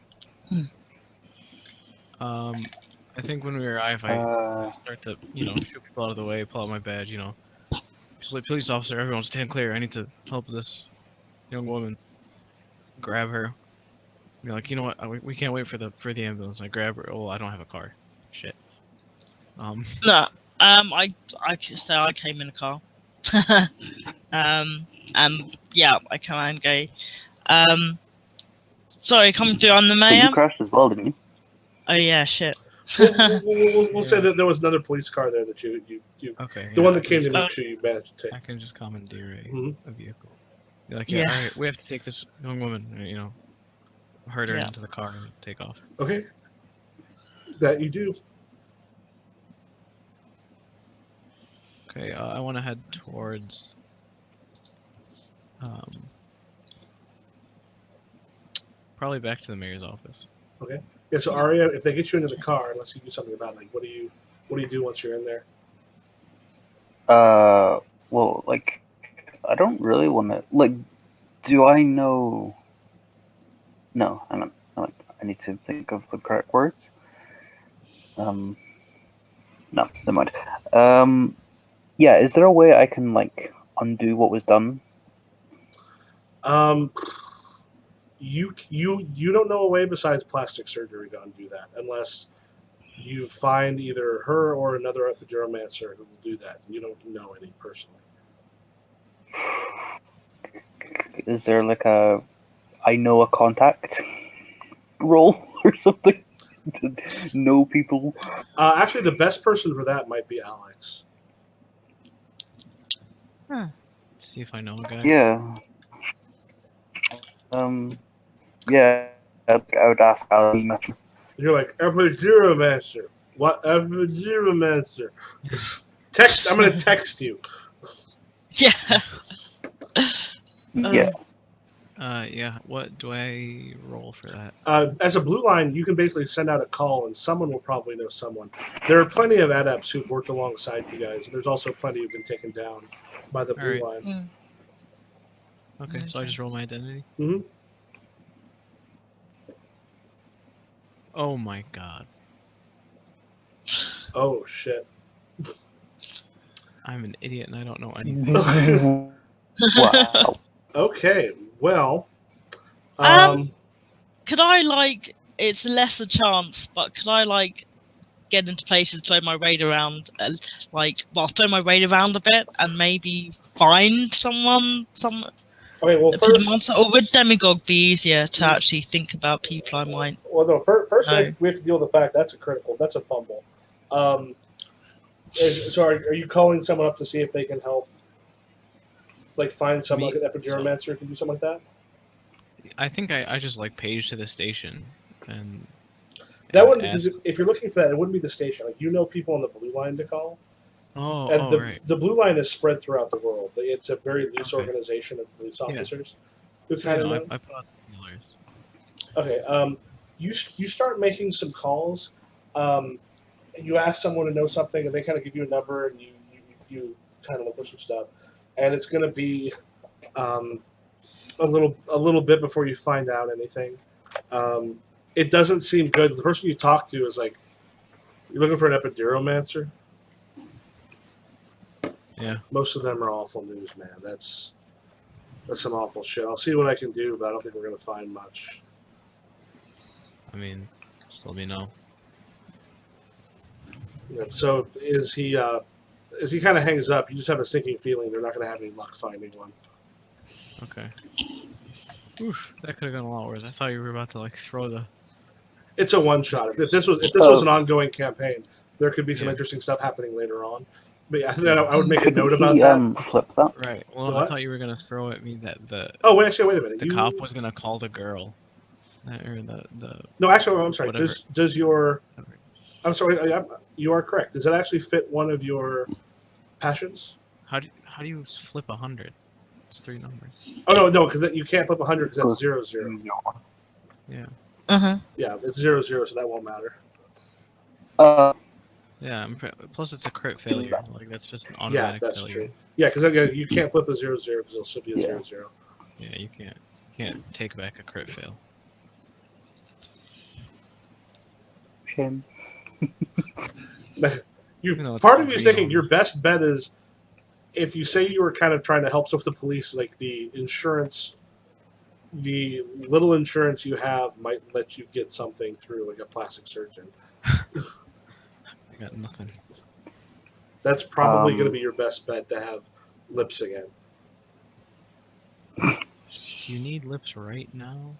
I think when we arrive, I start to, shoot people out of the way, pull out my badge, police officer, everyone stand clear. I need to help this young woman. Grab her. Be like, you know what? We can't wait for the ambulance. I grab her. Oh, I don't have a car. Shit. No. I so I came in a car. And yeah, I come out and go. Sorry, coming through on the So you mayor. crashed as well, didn't you? Oh yeah, shit. We'll say Yeah. that there was another police car there that you Okay. the yeah, one that I came to can meet you managed to just- I take. can just commandeer Mhm. a vehicle. Be like, Yeah. all right, we have to take this young woman. Herd her Yeah. into the car and take off. Okay, that you do. Okay. I want to head towards. Probably back to the mayor's office. Yeah. So Arya, if they get you into the car, unless you do something about it, like what do you do once you're in there? Well, like, I don't really want to, like, do I know? No, hang on. I need to think of the correct words. No, never mind. Yeah, is there a way I can, like, undo what was done? You don't know a way besides plastic surgery to undo that, unless you find either her or another epiduromancer who will do that. You don't know any personally. Is there, like, I know a contact role or something? To know people? Actually, the best person for that might be Alex. See if I know a guy. Yeah. Yeah, I would ask Alex. You're like epiduromancer. What epiduromancer? Text. I'm gonna text you. Yeah. Yeah. Yeah. What do I roll for that? As a blue line, you can basically send out a call, and someone will probably know someone. There are plenty of adepts who've worked alongside you guys, and there's also plenty who've been taken down by the blue Alright. line. Okay, so I just roll my identity. Mhm. Oh my god. Oh shit. I'm an idiot and I don't know anything. Wow. Okay. Well. Could I like? It's less a chance, but could I like get into places, throw my raid around, throw my raid around a bit, and maybe find someone, Okay. Well, a first. monster, or would demigod be easier to actually think about people I might? Well, no. First, No. we have to deal with the fact that's a critical. That's a fumble. So are you calling someone up to see if they can help? Like find someone like an epiduromancer who can do something like that? I think I just like page to the station and That wouldn't. ask. If you're looking for that, it wouldn't be the station. Like you know, people on the blue line to call. And Right. the blue line is spread throughout the world. It's a very loose Okay. organization of police officers who So, kind of no, know. I put out the feelers. Okay. You start making some calls. You ask someone to know something, and they kind of give you a number, and you kind of look for some stuff, and it's going to be a little bit before you find out anything. It doesn't seem good. The person you talk to is like, "You're looking for an epiduromancer." Yeah. Most of them are awful news, man. That's some awful shit. I'll see what I can do, but I don't think we're going to find much. I mean, just let me know. Yeah, so as he kind of hangs up, you just have a sinking feeling they're not going to have any luck finding one. Okay. Oof, that could have gone a lot worse. I thought you were about to like throw the It's a one shot. If this was an ongoing campaign, there could be some Yeah. interesting stuff happening later on. But yeah, I think I would make a note Couldn't about he that. flip that? Right. The Well, I what? thought you were gonna throw at me that Oh, wait a minute. the cop was gonna call the girl, or the No, actually, I'm sorry. whatever. Does your I'm sorry. You are correct. Does it actually fit one of your passions? how do you flip 100? It's 3 numbers. Oh no, because you can't flip 100 because that's Goes 0, 0. Yeah. Yeah, it's 0, 0, so that won't matter. Yeah. Plus, it's a crit failure. Like that's just an Yeah, automatic that's failure. true. Yeah, because again, you can't flip a 0, 0 because it'll still be a Yeah. 0, 0. Yeah, you can't take back a crit fail. Shame. Even though it's Part of you is real. thinking your best bet is if you say you were kind of trying to help with the police, like the insurance, the little insurance you have might let you get something through, like a plastic surgeon. I got nothing. That's probably going to be your best bet to have lips again. Do you need lips right now?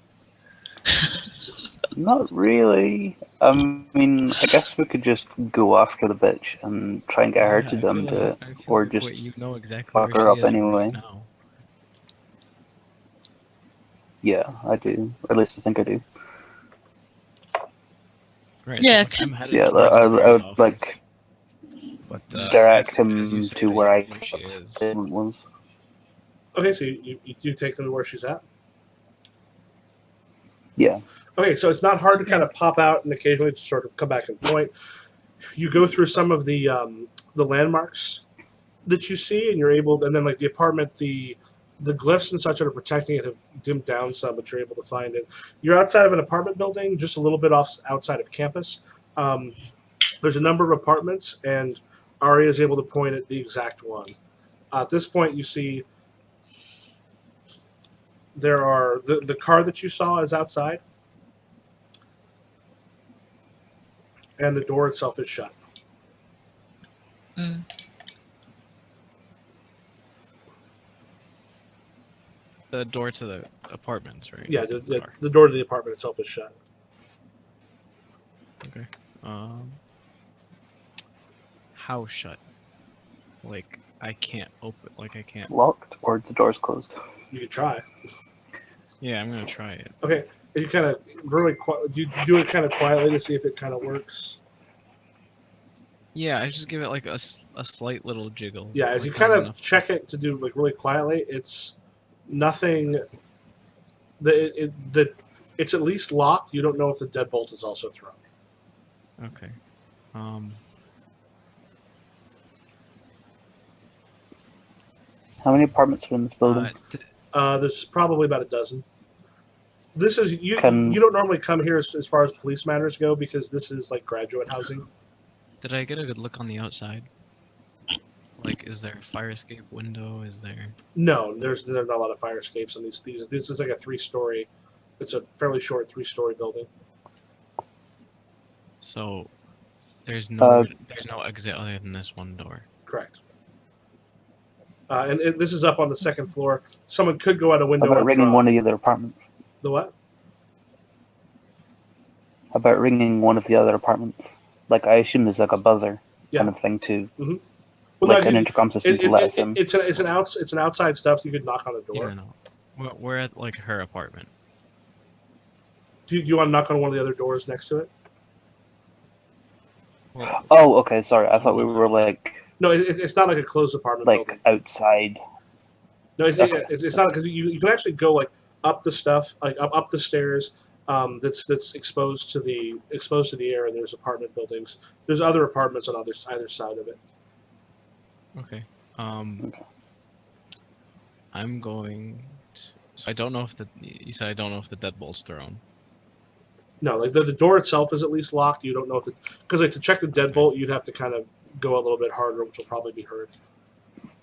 Not really. I mean, I guess we could just go after the bitch and try and get her to I do it, feel or like, just wait, you know exactly fuck where her she up is anyway. right now. Yeah, I do. Or at least I think I do. Right. Yeah, So I'm headed Yeah, towards I the would mayor's office, like but direct as him you say to that, where you I know where she is. was. Okay, so you take them to where she's at? Yeah. Okay, so it's not hard to kind of pop out and occasionally just sort of come back and point. You go through some of the landmarks that you see, and you're able, and then like the apartment, the glyphs and such that are protecting it have dimmed down some, but you're able to find it. You're outside of an apartment building, just a little bit outside of campus. There's a number of apartments, and Ari is able to point at the exact one. At this point, you see there are the car that you saw is outside, and the door itself is shut. Mm. The door to the apartments, right? Yeah, To the car. the door to the apartment itself is shut. Okay. How shut? Like I can't open. Like I can't. Locked or the door's closed. You could try. Yeah, I'm gonna try it. Okay, you kind of really do you do it kind of quietly to see if it kind of works. Yeah, I just give it like a slight little jiggle. Yeah, as like you kind of enough. check it to do like really quietly, it's nothing. It's at least locked. You don't know if the deadbolt is also thrown. Okay. How many apartments are in this building? There's probably about a dozen. This is you. Can- You don't normally come here as far as police matters go because this is like graduate housing. Did I get a good look on the outside? Like, is there a fire escape window? Is there? No, there's not a lot of fire escapes on these. This is like a 3-story. It's a fairly short 3-story building. So, there's no exit other than this one door. Correct. And this is up on the second floor. Someone could go out a How window about and ringing drop. one of the other apartments? The what? How about ringing one of the other apartments? Like, I assume there's like a buzzer Yeah. kind of thing too. Well, Like no, an intercom system to let us in. it's an outside stuff. You could knock on the door. Yeah, no. We're at like her apartment. Do you want to knock on one of the other doors next to it? Well, Oh, okay, sorry. I thought we were like No, it's not like a closed apartment building. outside. No, it's Okay. not because you can actually go like up the stuff, like up the stairs. That's exposed to the air, and there's apartment buildings. There's other apartments on either side of it. okay. I'm going. So I don't know if you said I don't know if the deadbolt's thrown. No, like the door itself is at least locked. You don't know if because like to check the deadbolt, you'd have to kind of go a little bit harder, which will probably be heard.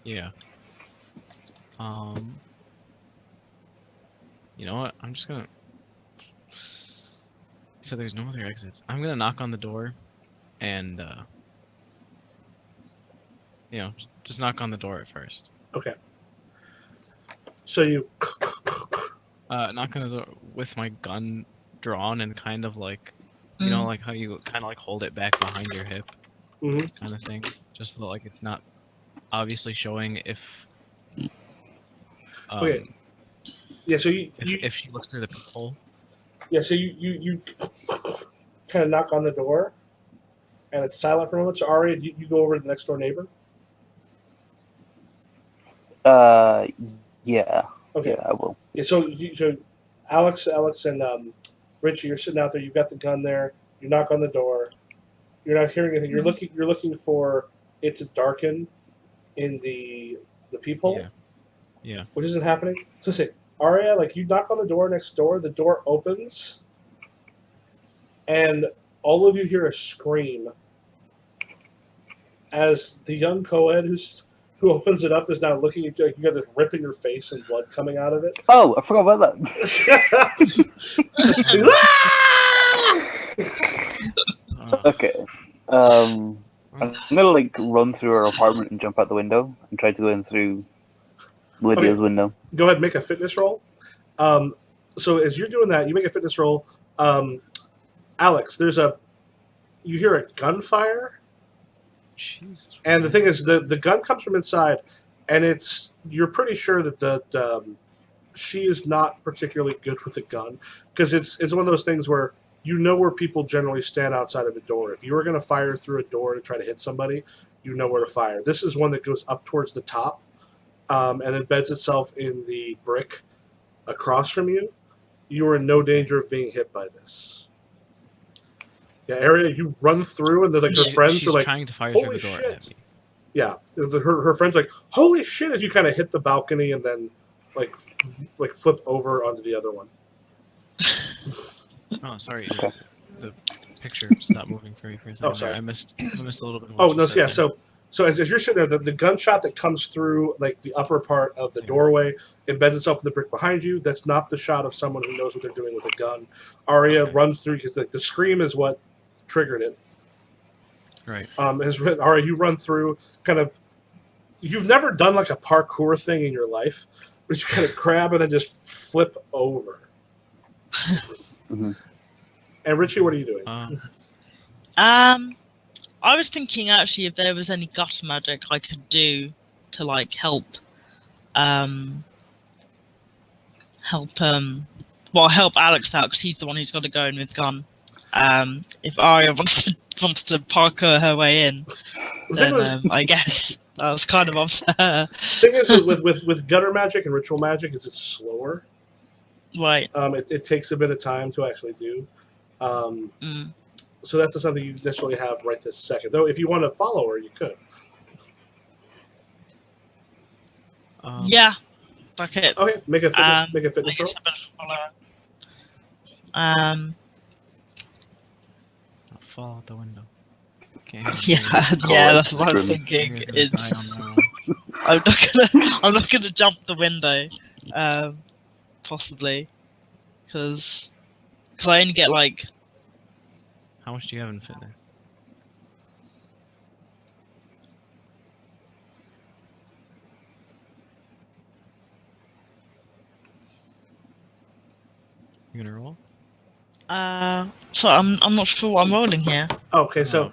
Yeah. You know what? I'm just gonna. So there's no other exits. I'm gonna knock on the door, and just knock on the door at first. Okay. So you Knock on the door with my gun drawn and kind of like You know, like how you kind of like hold it back behind your hip, hmm kind of thing, just so like it's not obviously showing if Okay. Yeah. So if she looks through the peephole. so you kind of knock on the door, and it's silent for a moment. So Aria, you go over to the next door neighbor. Yeah. Okay. Yeah, I will. Yeah. So Alex, and Richie, you're sitting out there. You've got the gun there. You knock on the door. You're not hearing anything. You're looking for it to darken in the peephole, Yeah. which isn't happening. So say, Aria, like you knock on the door next door. The door opens, and all of you hear a scream as the young co-ed who opens it up is now looking at you like you got this rip in your face and blood coming out of it. Oh, I forgot about that. Okay. I'm gonna like run through her apartment and jump out the window and try to go in through Lydia's window. Go ahead and make a fitness roll. So as you're doing that, you make a fitness roll. Alex, you hear a gunfire. Jesus. And the thing is, the gun comes from inside, and you're pretty sure that she is not particularly good with a gun, because it's one of those things where you know where people generally stand outside of a door. If you were going to fire through a door to try to hit somebody, you know where to fire. This is one that goes up towards the top, and embeds itself in the brick across from you. You are in no danger of being hit by this. Yeah, Aria, you run through, and her friends are like, trying to fire holy through the door shit. at me. Yeah, her friend's like, holy shit, as you kind of hit the balcony and then like flip over onto the other one. Oh, sorry. Okay. The picture stopped moving for me for a second. Oh, sorry. I missed a little bit. Oh, no, yeah, so as you're sitting there, the gunshot that comes through like the upper part of the doorway embeds itself in the brick behind you. That's not the shot of someone who knows what they're doing with a gun. Aria runs through because the scream is what triggered it. Right. Aria, you run through kind of. You've never done like a parkour thing in your life, but you kind of grab and then just flip over. Mm-hmm. And Richie, what are you doing? I was thinking actually if there was any gutter magic I could do to like help Alex out, because he's the one who's got to go in with gun. If Arya wants to parkour her way in, then I guess that was kind of up to her. The thing is with gutter magic and ritual magic is it's slower. Right. It takes a bit of time to actually do. So that's not something you necessarily have right this second. Though if you want to follow her, you could. Yeah. Okay. Okay, make a fitness roll. I'll fall out the window. Yeah, that's what I was thinking. I'm not gonna jump the window, possibly, because I only get like. How much do you have in fitness? You gonna roll? So I'm not sure what I'm rolling here. Okay, so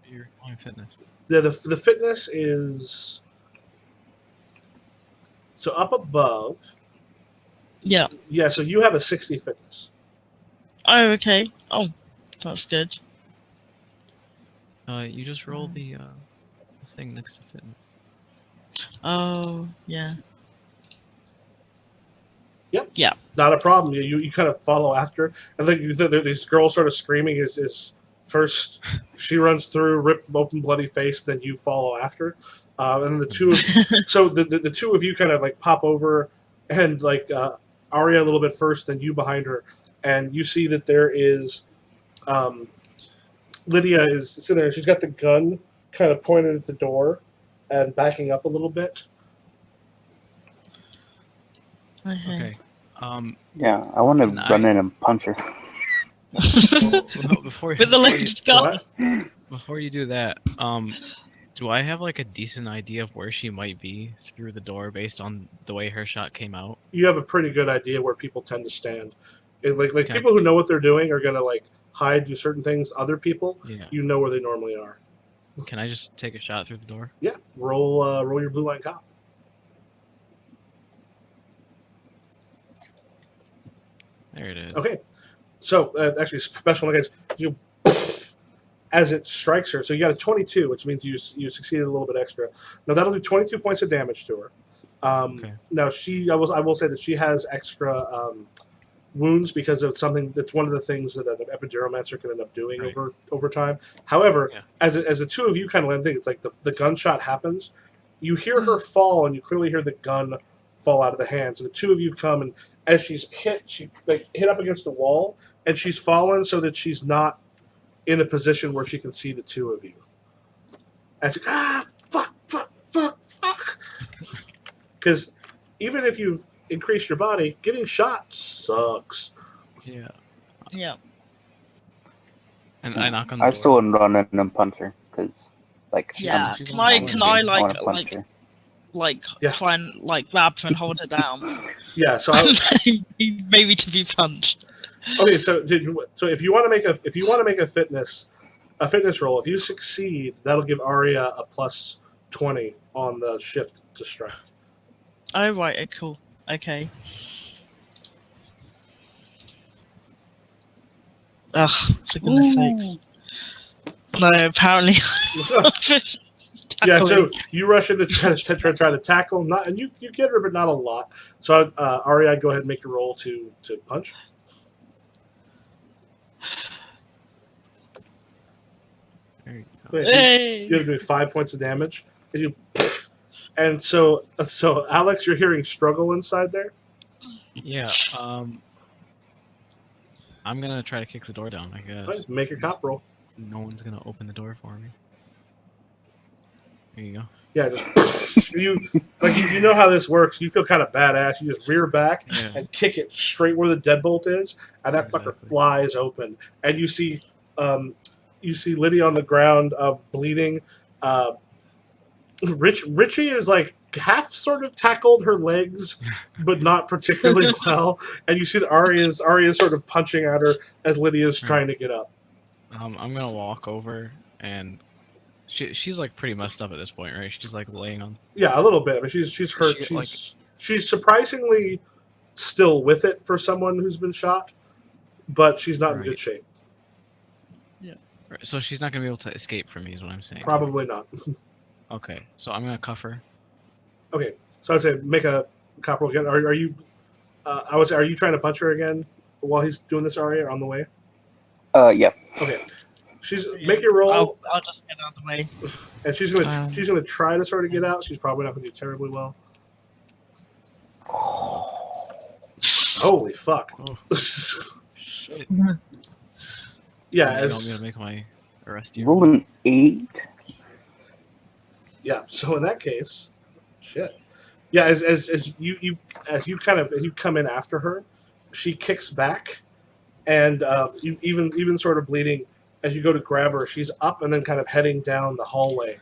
you're on fitness. The fitness is so up above. Yeah. Yeah, so you have a 60 fitness. Oh, okay. Oh, that's good. You just roll the thing next to fitness. Oh, yeah. Yep. Yeah. Not a problem. You kind of follow after. I think these girls sort of screaming is first she runs through, ripped open bloody face, then you follow after. And then the two the two of you kind of like pop over and like Arya a little bit first, then you behind her, and you see that there is Lydia is sitting there. She's got the gun kind of pointed at the door and backing up a little bit. Okay. Yeah, I want to run in and punch her. Before with the latest gun. Before you do that, do I have like a decent idea of where she might be through the door based on the way her shot came out? You have a pretty good idea where people tend to stand. People who know what they're doing are gonna like hide, do certain things, other people, Yeah. you know where they normally are. Can I just take a shot through the door? Yeah, roll your blue line cop. There it is. Okay, so actually, special case, you as it strikes her. So you got a 22, which means you succeeded a little bit extra. Now that'll do 22 points of damage to her. Okay. Now I will say that she has extra wounds because of something that's one of the things that an epiduromancer can end up doing Right. over time. However, Yeah. as the two of you kind of land, it's like the gunshot happens. You hear her fall, and you clearly hear the gun fall out of the hand. So the two of you come, and as she's hit, she hit up against the wall, and she's fallen so that she's not in a position where she can see the two of you. And she's fuck. Because even if you've increased your body, getting shot sucks. Yeah. Yeah. And I knock on the I door. still wouldn't run in and punch her because, like, Yeah. she's Can on I the can line. I I want to like punch her. Yeah. try and like grab her and hold her down? Yeah. So Maybe to be punched. okay. So if you want to make a fitness roll, if you succeed, that'll give Arya a plus 20 on the shift to strike. Oh right, cool. Okay. Ugh, for goodness sakes. No, apparently. Yeah, so Tackling. you rush in to try to tackle, and you get her, but not a lot. So Arya, go ahead and make your roll to punch. There you go. Wait, Hey. you have to do 5 points of damage. And so Alex, you're hearing struggle inside there. Yeah. I'm gonna try to kick the door down, I guess. Right, make your cop roll. No one's gonna open the door for me. There you go. Yeah, just you know how this works. You feel kind of badass. You just rear back Yeah. and kick it straight where the deadbolt is, and that fucker Exactly. flies open. And you see Lydia on the ground, bleeding. Richie is like half sort of tackled her legs, but not particularly well. And you see that Arya's sort of punching at her as Lydia's trying to get up. I'm gonna walk over and she's like pretty messed up at this point, right? She's like laying on. Yeah, a little bit. I mean, she's hurt. She, She's surprisingly still with it for someone who's been shot, but she's not in Right. good shape. So she's not gonna be able to escape from me, is what I'm saying. Probably not. Okay, so I'm gonna cuff her. Okay, so I'd say make a cop roll again. Are you? I would say, are you trying to punch her again while he's doing this, Arya, on the way? Yeah. Okay, make your roll, I'll just get out of the way. and she's gonna try to sort of get out. She's probably not gonna do terribly well. Holy fuck! Oh. Shit. Yeah, You want me to make my arrest you? Roll an 8. yeah. So in that case, shit. Yeah, as you come in after her, she kicks back, and even sort of bleeding as you go to grab her, she's up and then kind of heading down the hallway.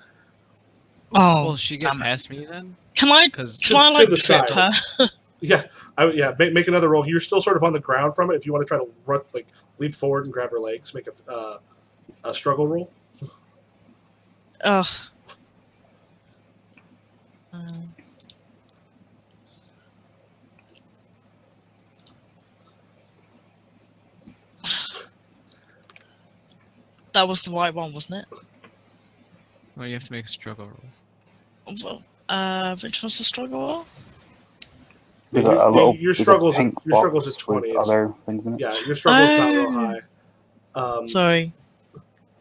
Oh, Will she get damn it. past me then? Can I Because To like the trip side. her? Yeah, make another roll. You're still sort of on the ground from it. If you want to try to run, like leap forward and grab her legs, make a struggle roll. Ugh. That was the right one, wasn't it? well, you have to make a struggle roll. Well, which was the struggle? There's Yeah, a little, your there's a struggles pink at 20. box with other things in it. Yeah, your struggle's not real Oh. high. Sorry.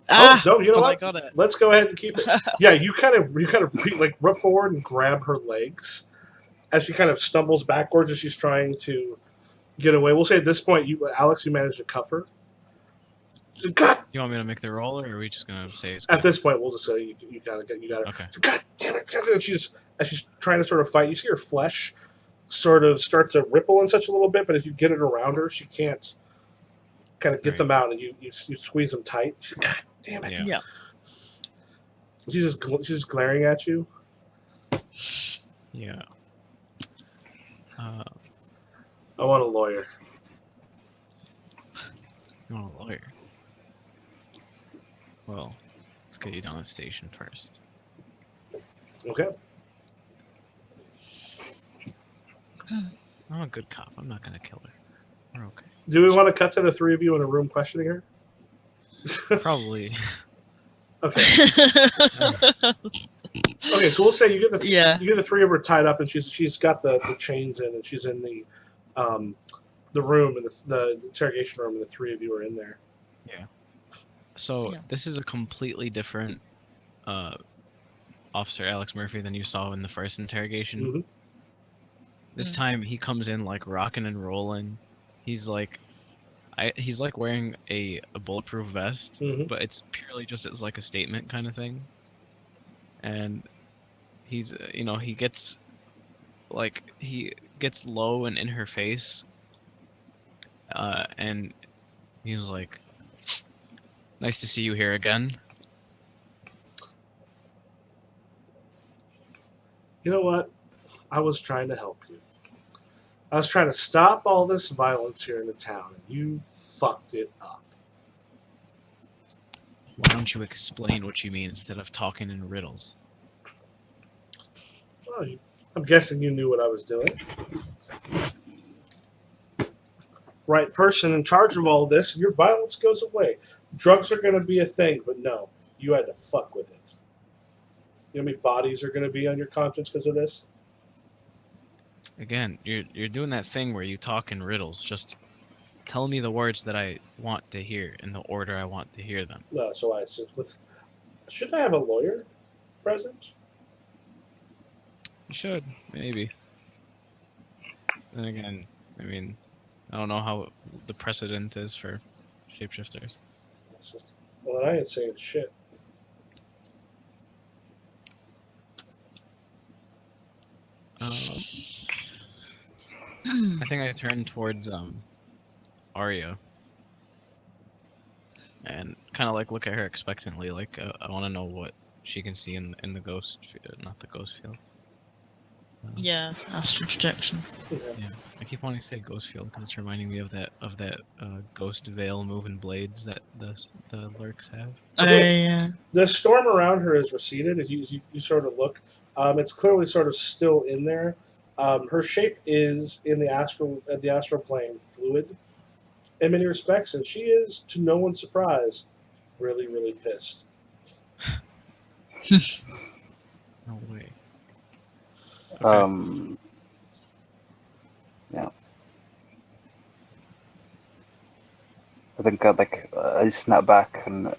No, you know but what? I got it. Let's go ahead and keep it. Yeah, you kind of like rub forward and grab her legs as she kind of stumbles backwards as she's trying to get away. We'll say at this point, Alex, you managed to cuff her. God, You want me to make the roll, or are we just gonna say it's at good? this point, we'll just say you got it. Okay. God damn it! And as she's trying to sort of fight, you see her flesh sort of start to ripple in such a little bit, but as you get it around her, she can't kind of get Right. them out, and you squeeze them tight. God damn it! Yeah. Yeah. She's just glaring at you. Yeah. I want a lawyer. You want a lawyer? Well, let's get you down to the station first. Okay. I'm a good cop. I'm not gonna kill her. We're okay. Do we want to cut to the three of you in a room questioning her? Probably. Okay. Okay, so we'll say you get the Yeah. you get the three of her tied up, and she's got the chains in, and she's in the room, and the interrogation room, and the three of you are in there. So Yeah. this is a completely different Officer Alex Murphy than you saw in the first interrogation. Mm-hmm. This time he comes in like rocking and rolling. He's like, he's like wearing a bulletproof vest, Mhm. but it's purely just as like a statement kind of thing. And he's, he gets low and in her face, and he was like, "Nice to see you here again." You know what? I was trying to help you. I was trying to stop all this violence here in the town, and you fucked it up. Why don't you explain what you mean instead of talking in riddles? Well, I'm guessing you knew what I was doing. Right person in charge of all this, and your violence goes away. Drugs are going to be a thing, but no, you had to fuck with it. You know how many bodies are going to be on your conscience because of this? Again, you're doing that thing where you talk in riddles. Just tell me the words that I want to hear in the order I want to hear them. No, so should I have a lawyer present? You should, maybe. Then again, I mean, I don't know how the precedent is for shapeshifters. Well, then I ain't saying shit. I think I turned towards Arya and kind of like look at her expectantly, like I want to know what she can see in the ghost, not the ghost field. Yeah, astral projection. Yeah, I keep wanting to say ghost field because it's reminding me of that ghost veil moving blades that the lurks have. Yeah. The storm around her has receded as you sort of look. It's clearly sort of still in there. Her shape is in the astral plane fluid in many respects, and she is, to no one's surprise, really, really pissed. No way. Yeah. I think I snap back and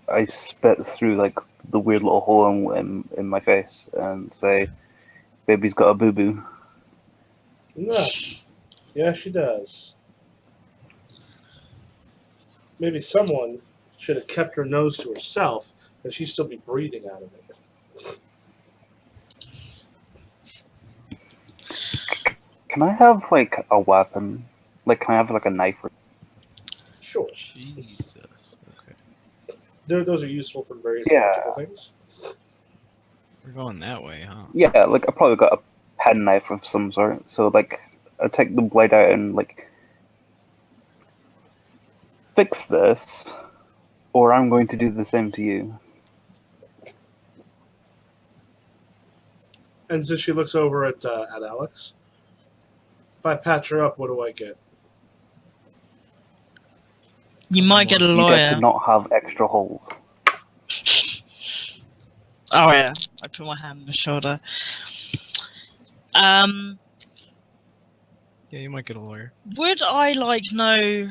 I spit through like the weird little hole in my face and say, "Baby's got a boo boo." No. Yeah, she does. Maybe someone should have kept her nose to herself, and she'd still be breathing out of it. Can I have like a weapon? Like, can I have like a knife? Sure. Jesus. Okay. Those are useful for various Yeah. magical things. We're going that way, huh? Yeah, like I probably got a pen knife of some sort. So like, I take the blade out and like fix this, or I'm going to do the same to you. And so she looks over at Alex. If I patch her up, what do I get? You might get a You get lawyer. to not have extra holes. Oh yeah, I put my hand on the shoulder. Yeah, you might get a lawyer. Would I know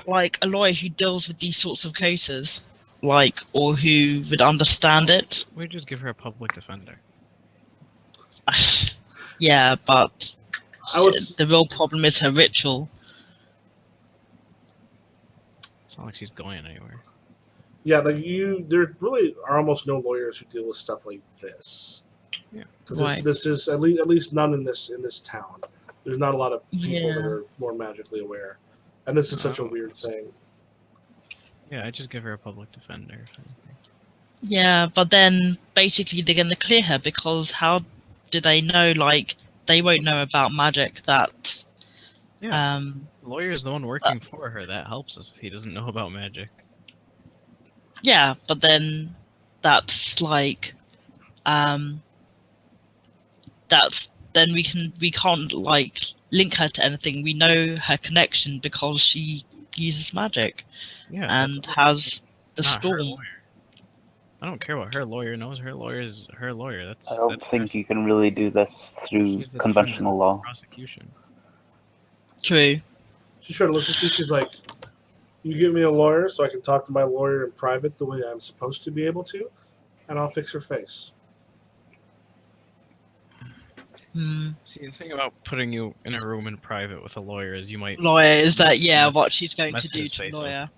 a lawyer who deals with these sorts of cases, or who would understand it? We just give her a public defender. Yeah, but the real problem is her ritual. It's not like she's going anywhere. Yeah, there really are almost no lawyers who deal with stuff like this. Yeah, because this is at least none in this town. There's not a lot of people that are more magically aware, and this is such a weird thing. Yeah, I just give her a public defender. Yeah, but then basically they're going to clear her because how do they know? They won't know about magic that. Yeah. The lawyer's the one working for her. That helps us if he doesn't know about magic. Yeah, but then that's like, that's then we can't like link her to anything. We know her connection because she uses magic Yeah, and has the not her storm. lawyer. I don't care what her lawyer knows. Her lawyer is her lawyer. I That's don't her. think you can really do this through She's the conventional defendant, law. prosecution. True. She sort of looks at you. She's like, "You give me a lawyer so I can talk to my lawyer in private the way I'm supposed to be able to, and I'll fix her face." Hmm. See, the thing about putting you in a room in private with a lawyer is you might Lawyer is that mess- what she's going to mess do his to face up. lawyer.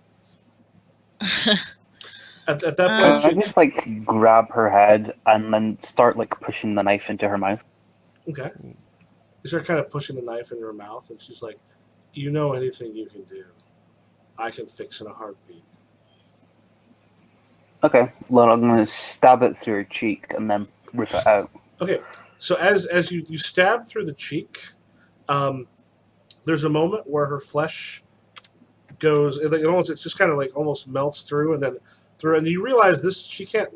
At that Um, point, I just like grab her head and then start like pushing the knife into her mouth. okay. You start kind of pushing the knife in her mouth, and she's like, "You know anything you can do, I can fix in a heartbeat." Okay, well I'm gonna stab it through her cheek and then rip it out. Okay, so as you stab through the cheek, there's a moment where her flesh goes. It's just kind of like almost melts through, and then through, and you realize this. She can't.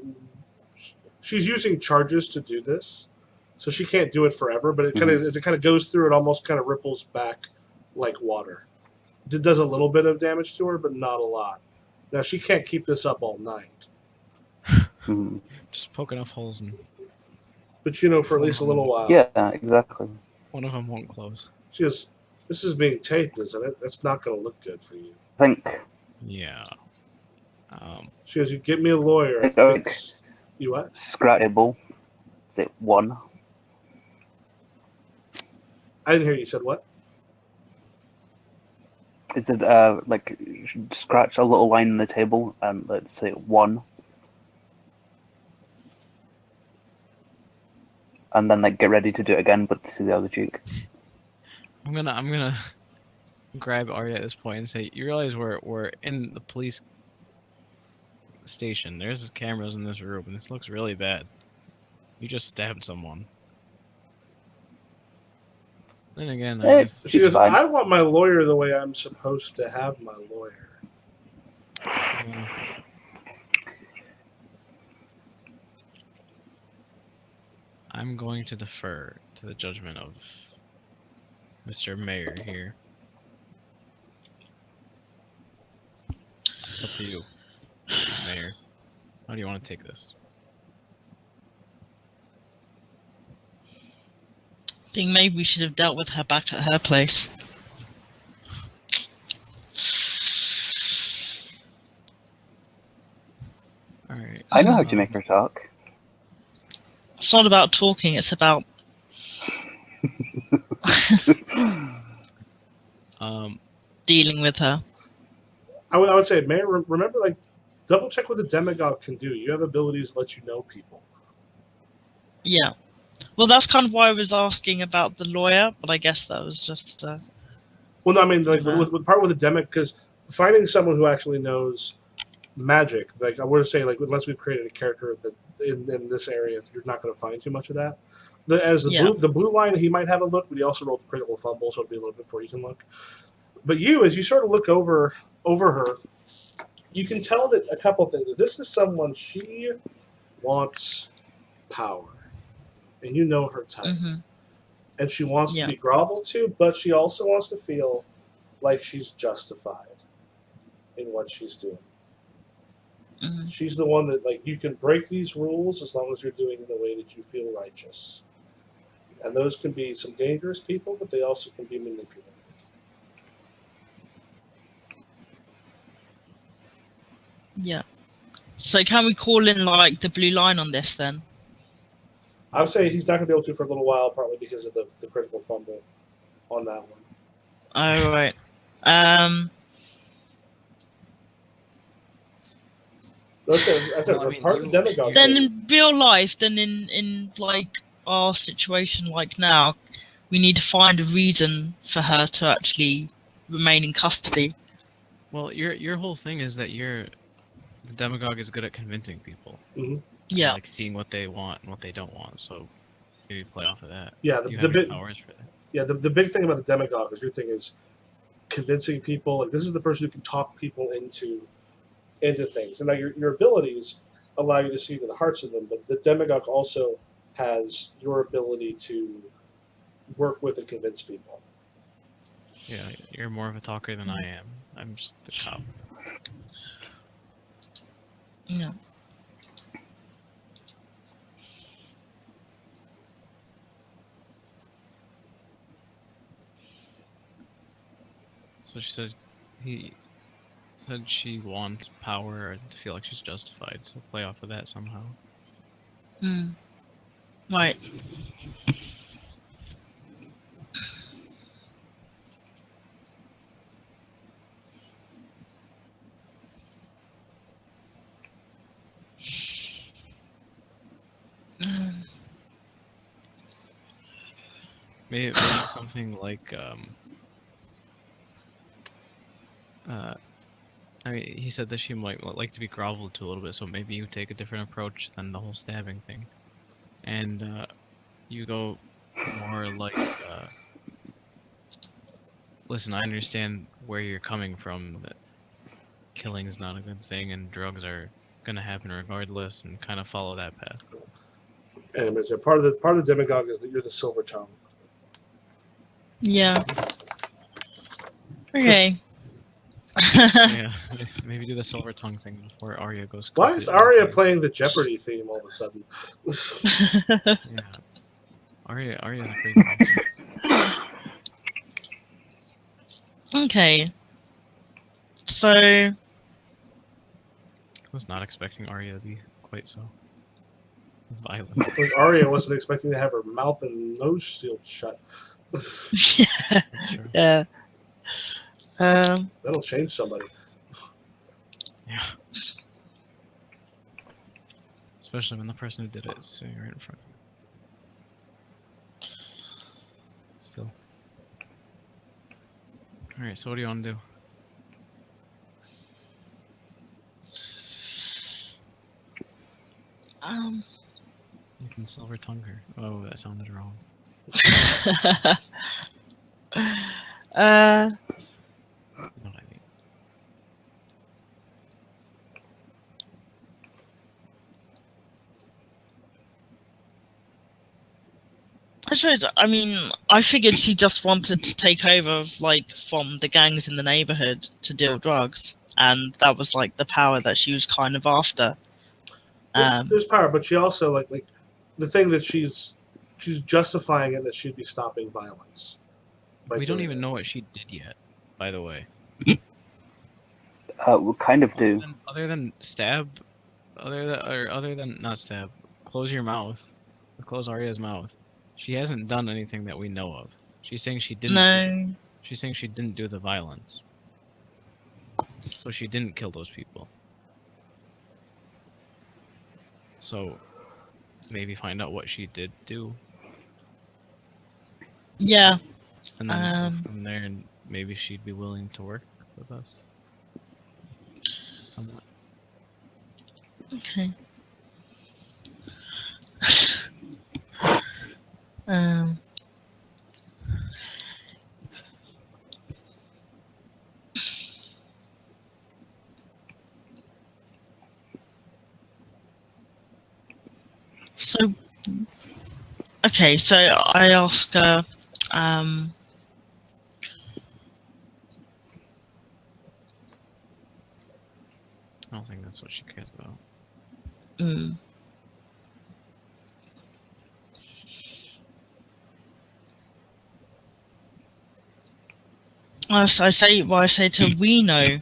She's using charges to do this, so she can't do it forever. But it kind of as it kind of goes through, it almost kind of ripples back like water. It does a little bit of damage to her, but not a lot. Now she can't keep this up all night, Mhm. Just poke enough holes and but for at least a little while. Yeah, exactly. one of them won't close. She goes, "This is being taped, isn't it? That's not going to look good for you." I think Yeah. She goes, "You get me a lawyer and Okay. fix you what?" scratchable. Is it one? I didn't hear you. Said what? Is it like scratch a little line in the table and let's say one, and then like get ready to do it again, but to the other cheek. I'm gonna grab Arya at this point and say, you realize we're in the police station. There's cameras in this room, and this looks really bad. You just stabbed someone. Then again, I Hey, guess She she's goes, fine. "I want my lawyer the way I'm supposed to have my lawyer." I'm going to defer to the judgment of Mr. Mayor here. It's up to you, Mayor. How do you want to take this? I think maybe we should have dealt with her back at her place. All right. I know how to make her talk. It's not about talking, it's about dealing with her. I would say, Mayor, remember, like, double check what the demagogue can do. You have abilities that let you know people. Yeah. Well, that's kind of why I was asking about the lawyer, but I guess that was just... Well, no, I mean, like, Yeah. with part with the demic, because finding someone who actually knows magic, like, I would say, like, unless we've created a character that in this area, you're not going to find too much of that. The blue line, he might have a look, but he also rolled a critical fumble, so it'll be a little bit before you can look. But you, as you sort of look over her, you can tell that a couple things. That this is someone, she wants power, and you know her type. Mm-hmm. And she wants Yeah. to be groveled to, but she also wants to feel like she's justified in what she's doing. Mm-hmm. She's the one that, like, you can break these rules as long as you're doing it in a way that you feel righteous. And those can be some dangerous people, but they also can be manipulated. Yeah. So can we call in, like, the blue line on this, then? I would say he's not going to be able to for a little while, partly because of the critical fumble on that one. Oh, right. Part of the demagogue. Then in real life, then in like our situation like now, we need to find a reason for her to actually remain in custody. Well, your whole thing is that the demagogue is good at convincing people. Mm-hmm. Yeah. Like seeing what they want and what they don't want. So maybe play off of that. Yeah, You the have your bit. powers for that. Yeah, the big thing about the demagogue is your thing is convincing people. Like, this is the person who can talk people into into things. And now your abilities allow you to see into the hearts of them, but the demagogue also has your ability to work with and convince people. Yeah, you're more of a talker than I am. I'm just the cop. Yeah. So he said she wants power to feel like she's justified, so play off of that somehow. Right. Maybe something like I mean, he said that she might like to be groveled to a little bit, so maybe you take a different approach than the whole stabbing thing, and you go more like, listen, I understand where you're coming from, that killing is not a good thing and drugs are gonna happen regardless, and kind of follow that path. And it's part of the demagogue is that you're the silver tongue. Yeah. Okay. Yeah, maybe do the silver tongue thing before Arya goes. Why is completely Arya insane. playing the Jeopardy theme all of a sudden? Yeah, Arya's a crazy person. Okay. So, I was not expecting Arya to be quite so violent. Like Arya wasn't expecting to have her mouth and nose sealed shut. yeah. That's true. Yeah. That'll change somebody. Yeah. Especially when the person who did it is sitting right in front of you. Still. Alright, so what do you want to do? You can silver tongue her. Oh, that sounded wrong. You know what I mean. I suppose, I mean, I figured she just wanted to take over, like, from the gangs in the neighborhood to deal drugs. And that was, like, the power that she was kind of after. There's power, but she also like the thing that she's justifying it that she'd be stopping violence. by We don't doing even it. know what she did yet, by the way. We kind of do. Other than stab, other than not stab, close your mouth. Close Arya's mouth. She hasn't done anything that we know of. She's saying she didn't. No. She's saying she didn't do the violence. So she didn't kill those people. So maybe find out what she did do, Yeah. and then go from there, and maybe she'd be willing to work with us. Somewhat. Okay. So, okay, so I ask her, I don't think that's what she cares about. I say to her, we know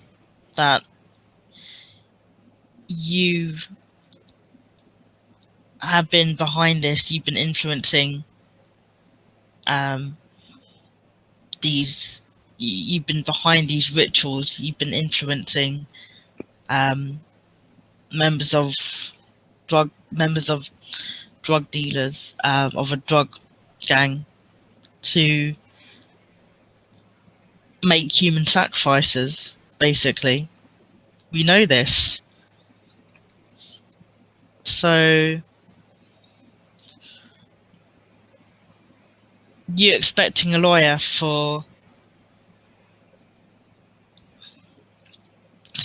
that you have been behind this, you've been influencing you've been behind these rituals, you've been influencing members of drug dealers, of a drug gang, to make human sacrifices, basically. We know this. So you expecting a lawyer for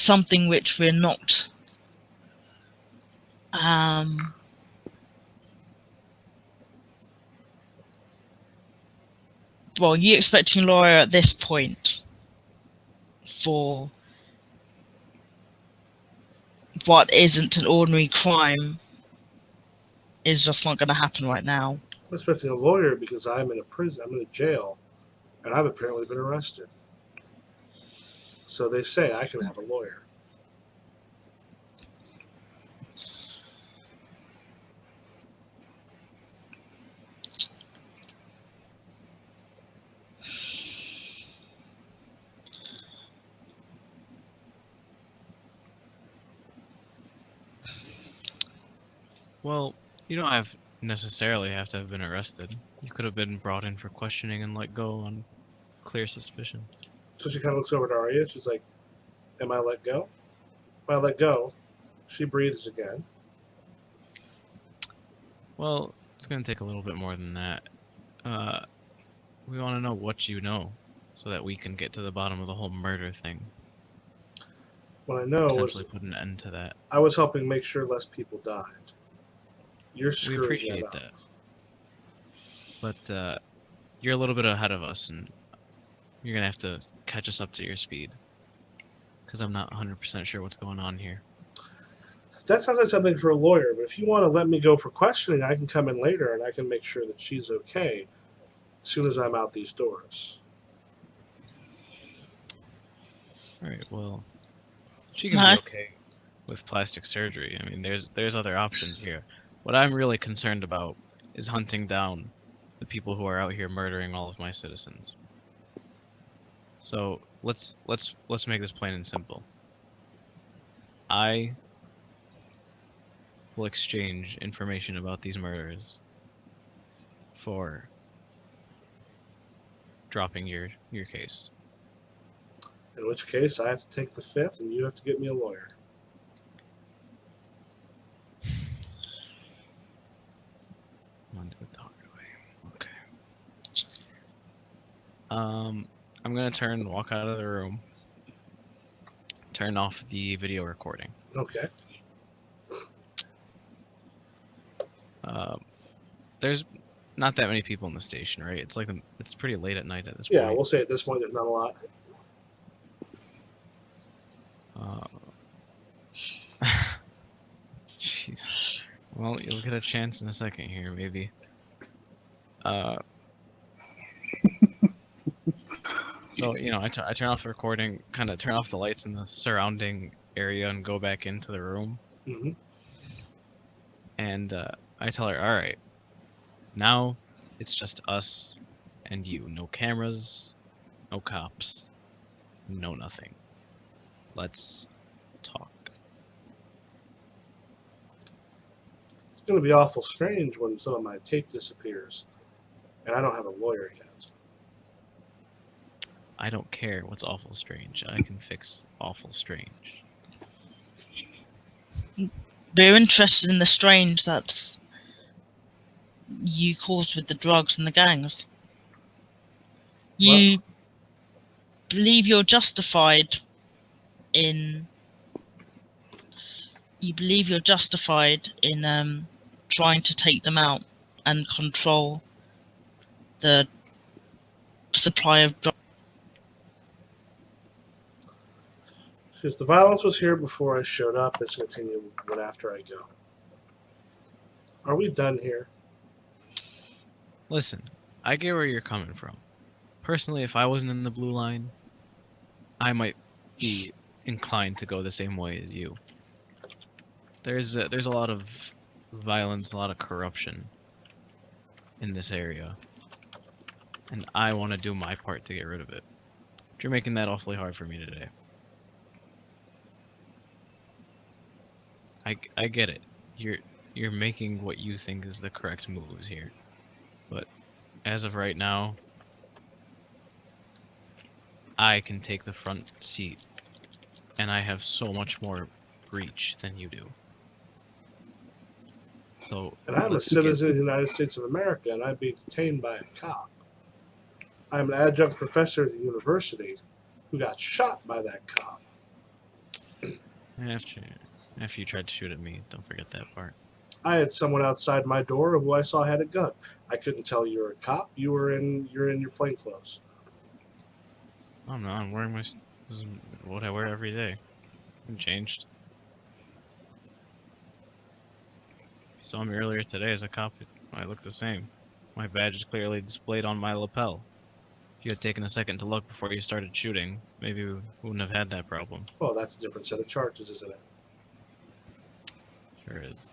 something which we're not well, you expecting a lawyer at this point for what isn't an ordinary crime is just not going to happen right now. I'm expecting a lawyer because I'm in a prison, I'm in a jail, and I've apparently been arrested. So they say I can have a lawyer. Well, you don't necessarily have to have been arrested. You could have been brought in for questioning and let go on clear suspicion. So she kind of looks over to Arya. She's like, am I let go? If I let go, she breathes again. Well, it's going to take a little bit more than that. We want to know what you know so that we can get to the bottom of the whole murder thing. What I know Potentially was put an end to that. I was helping make sure less people died. You're We screwing appreciate that up. that. But you're a little bit ahead of us, and you're going to have to catch us up to your speed. Because I'm not 100% sure what's going on here. That sounds like something for a lawyer, but if you want to let me go for questioning, I can come in later and I can make sure that she's okay as soon as I'm out these doors. Alright, well, she can Nice. be okay with plastic surgery. I mean, there's other options here. What I'm really concerned about is hunting down the people who are out here murdering all of my citizens. So let's make this plain and simple. I will exchange information about these murders for dropping your case. In which case, I have to take the fifth and you have to get me a lawyer. Come on, do it the hard way. Okay. I'm gonna walk out of the room, turn off the video recording. Okay. There's not that many people in the station, right? It's like it's pretty late at night at this Yeah, point. we'll say at this point there's not a lot. Jeez. Well, you'll get a chance in a second here, maybe. So, I turn off the recording, kind of turn off the lights in the surrounding area and go back into the room. Mm-hmm. And I tell her, all right, now it's just us and you. No cameras, no cops, no nothing. Let's talk. It's going to be awful strange when some of my tape disappears and I don't have a lawyer yet. I don't care what's awful strange. I can fix awful strange. We're interested in the strange that you caused with the drugs and the gangs. You believe you're justified in trying to take them out and control the supply of drugs. Because the violence was here before I showed up, it's continuing after I go. Are we done here? Listen, I get where you're coming from. Personally, if I wasn't in the blue line, I might be inclined to go the same way as you. There's a lot of violence, a lot of corruption in this area, and I want to do my part to get rid of it. But you're making that awfully hard for me today. I get it. You're making what you think is the correct moves here, but as of right now, I can take the front seat, and I have so much more reach than you do. So, And I'm a let's begin. citizen of the United States of America, and I'm being detained by a cop. I'm an adjunct professor at the university who got shot by that cop. After you tried to shoot at me, don't forget that part. I had someone outside my door who I saw had a gun. I couldn't tell you were a cop. You're in your plain clothes. Oh no, I'm wearing this is what I wear every day. I'm changed. You saw me earlier today as a cop. I look the same. My badge is clearly displayed on my lapel. If you had taken a second to look before you started shooting, maybe we wouldn't have had that problem. Well, that's a different set of charges, isn't it? Sure is.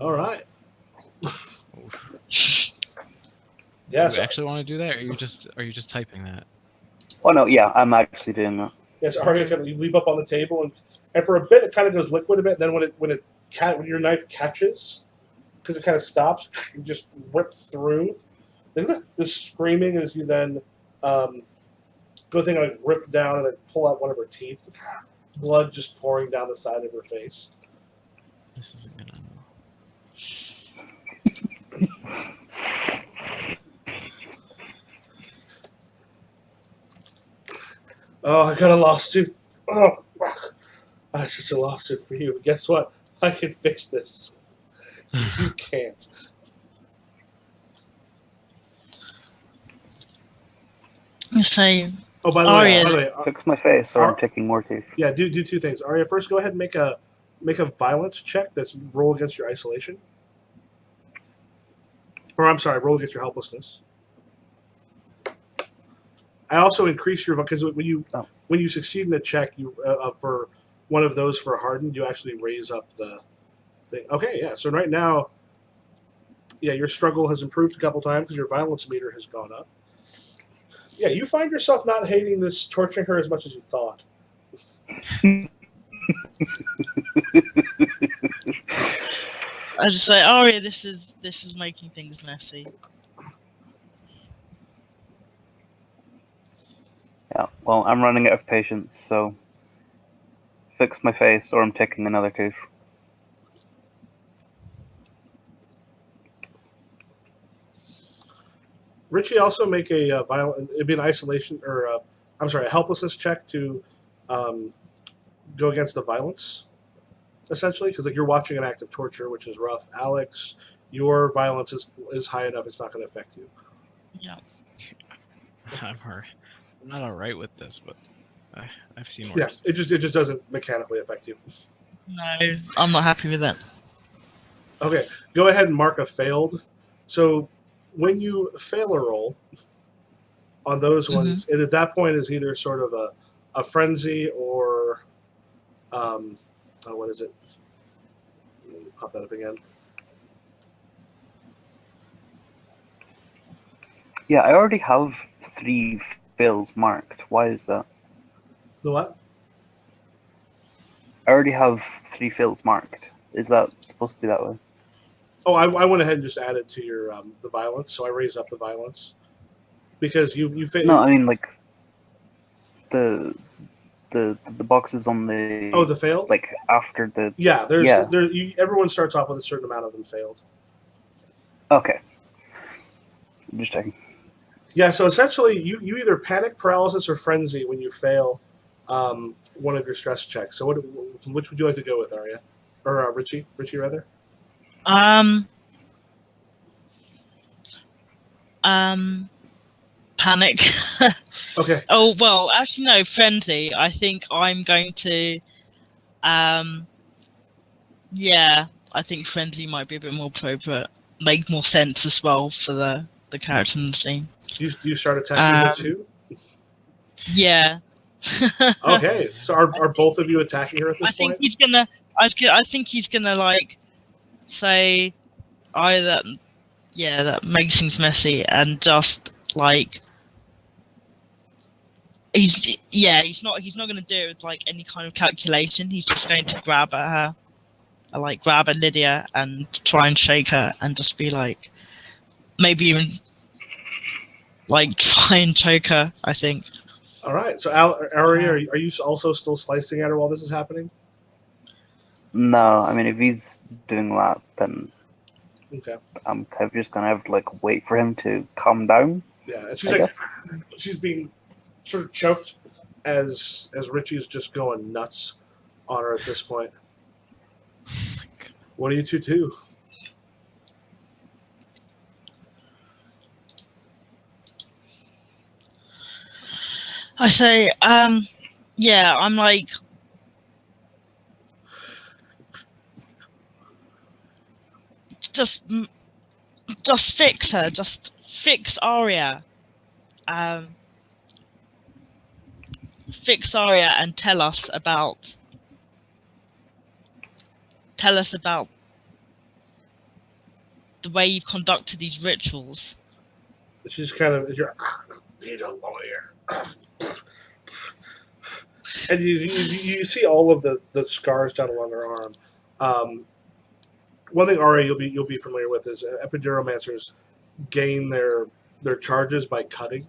All right. Oof. Yeah. Do you actually want to do that, or are you just typing that? Oh no, yeah, I'm actually doing that. Yes, Arya kind of you leap up on the table, and for a bit it kind of goes liquid a bit. Then when your knife catches, because it kind of stops, you just rip through. Just screaming as you then go thing like rip down and then pull out one of her teeth. Blood just pouring down the side of her face. This isn't gonna. Oh, I got a lawsuit. Oh, fuck. That's such a lawsuit for you. But guess what? I can fix this. You can't. You say, Oh, by the Arya. way, Fix my face, or I'm taking more teeth. yeah, do two things. Arya, first go ahead and make a violence check. That's roll against your isolation. Or I'm sorry, roll against your helplessness. I also increase your because when you succeed in a check, you for one of those for hardened, you actually raise up the thing. Okay, yeah. So right now, yeah, your struggle has improved a couple times because your violence meter has gone up. Yeah, you find yourself not hating this torturing her as much as you thought. I just say, Arya, this is making things messy. Yeah, well, I'm running out of patience, so fix my face, or I'm taking another tooth. Richie, also make a violent. It'd be an isolation or a helplessness check to go against the violence, essentially, because like you're watching an act of torture, which is rough. Alex, your violence is high enough; it's not going to affect you. Yeah. I'm not alright with this, but I've seen Yeah, worse. it just doesn't mechanically affect you. No, I'm not happy with that. Okay, go ahead and mark a failed. So when you fail a roll on those ones, it at that point is either sort of a frenzy or what is it? Let me pop that up again. Yeah, I already have 3 fails marked. Why is that? The what? I already have 3 fails marked. Is that supposed to be that way? Oh, I went ahead and just added to your the violence, so I raised up the violence because you No, I mean like the boxes on the the failed, like after the everyone starts off with a certain amount of them failed. Okay, I'm just checking. Yeah, so essentially you either panic paralysis or frenzy when you fail one of your stress checks. So which would you like to go with, Arya or Richie rather? Panic. Okay. Oh, well, actually, no, frenzy. I think I'm going to, yeah, I think frenzy might be a bit more appropriate. Make more sense as well for the character in the scene. Do you start attacking her too? Yeah. Okay, so are both of you attacking her at this point? I think he's gonna like say either that makes things messy and just like he's not gonna do it with like any kind of calculation. He's just going to grab at her, grab at Lydia and try and shake her and just be like, maybe even like try and choke her, I think. All right, so Arya, are you also still slicing at her while this is happening? No, I mean if he's doing that, then okay, I'm kind of just gonna have to like wait for him to calm down. Yeah, and she's I like, guess. she's being sort of choked as Richie's just going nuts on her at this point. What do you two do? I say, yeah, I'm like, just fix her, just fix Arya, fix Arya, and tell us about the way you've conducted these rituals. She's kind of, you're, need a lawyer. And you see all of the scars down along her arm. One thing, Arya, you'll be familiar with is epiduromancers gain their charges by cutting.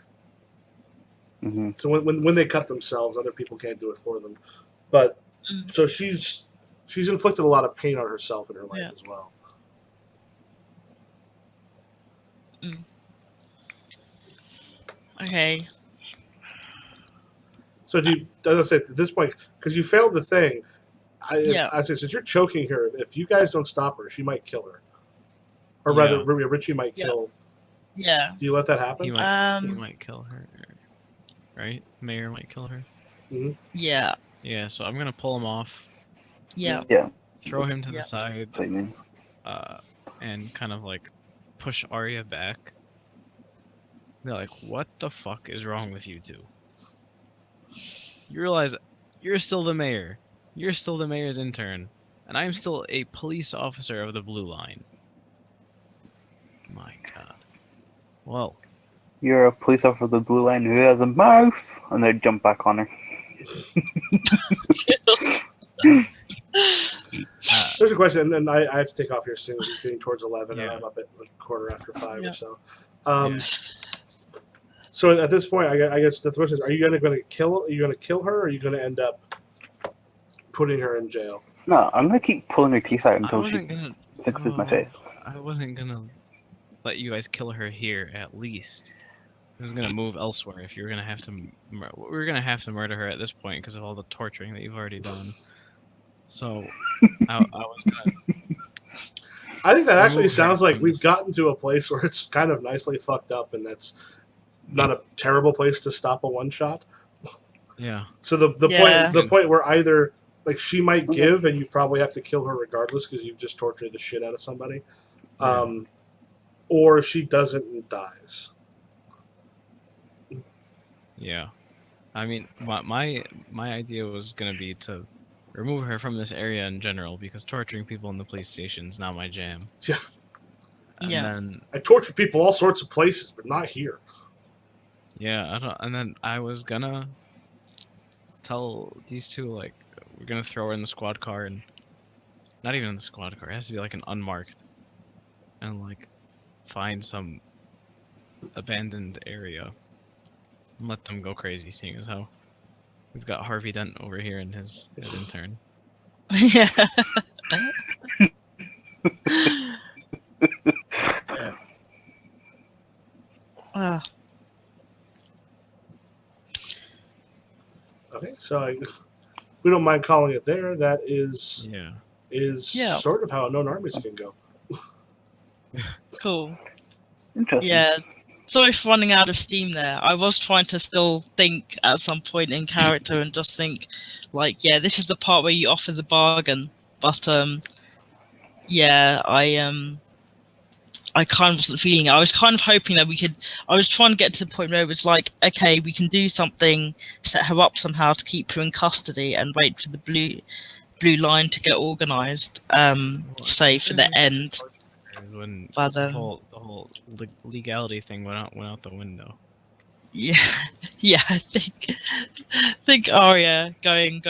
Mm-hmm. So when they cut themselves, other people can't do it for them. But so she's inflicted a lot of pain on herself in her life as well. Okay. So do you, as I said, at this point, because you failed the thing, Yeah. I say, since you're choking her, if you guys don't stop her, she might kill her. Or Yeah. rather, Richie might Yeah. kill. Yeah. Do you let that happen? He might kill her, right? Mayor might kill her. Yeah. Yeah, so I'm gonna pull him off, Yeah. Yeah. throw him to Yeah. the side, That's what you mean. and kind of like push Arya back. They're like, "What the fuck is wrong with you two? You realize you're still the mayor. You're still the mayor's intern, and I'm still a police officer of the Blue Line." My God. Well, You're a police officer of the Blue Line who has a mouth, and they jump back on her. There's a question, and I have to take off here soon. It's getting towards 11, and Yeah. I'm up at a quarter after 5 Yeah. or so. yeah. So at this point, I guess the question is: Are you going to kill? Are you going to kill her, or are you going to end up putting her in jail? No, I'm gonna keep pulling her teeth out I until she wasn't gonna. fixes my face. I wasn't gonna let you guys kill her here. At least I was gonna move elsewhere. If you were gonna have to, we're gonna have to murder her at this point because of all the torturing that you've already done. So I was gonna. I think that actually Remove her sounds like from we've this. gotten to a place where it's kind of nicely fucked up, and that's not a terrible place to stop a one shot. Yeah. So the Yeah. point where either like she might give, and you probably have to kill her regardless because you've just tortured the shit out of somebody, or she doesn't and dies. Yeah. I mean, my idea was gonna be to remove her from this area in general because torturing people in the police station is not my jam. Yeah. And Yeah. then I torture people all sorts of places, but not here. yeah, and then I was gonna tell these two like we're gonna throw her in the squad car, and not even in the squad car. It has to be like an unmarked, and like find some abandoned area and let them go crazy, seeing as how we've got Harvey Dent over here and his intern. Yeah. Okay, so if we don't mind calling it there, that is Yeah. sort of how unknown armies can go. Cool. Interesting. Yeah. Sorry for running out of steam there. I was trying to still think at some point in character and just think, like, yeah, this is the part where you offer the bargain. But yeah, I kind of wasn't feeling it. I was kind of hoping that we could. I was trying to get to the point where it was like, okay, we can do something, set her up somehow to keep her in custody, and wait for the blue line to get organised. Say for the end. When But the whole legality thing went out the window. yeah, yeah, I think Arya going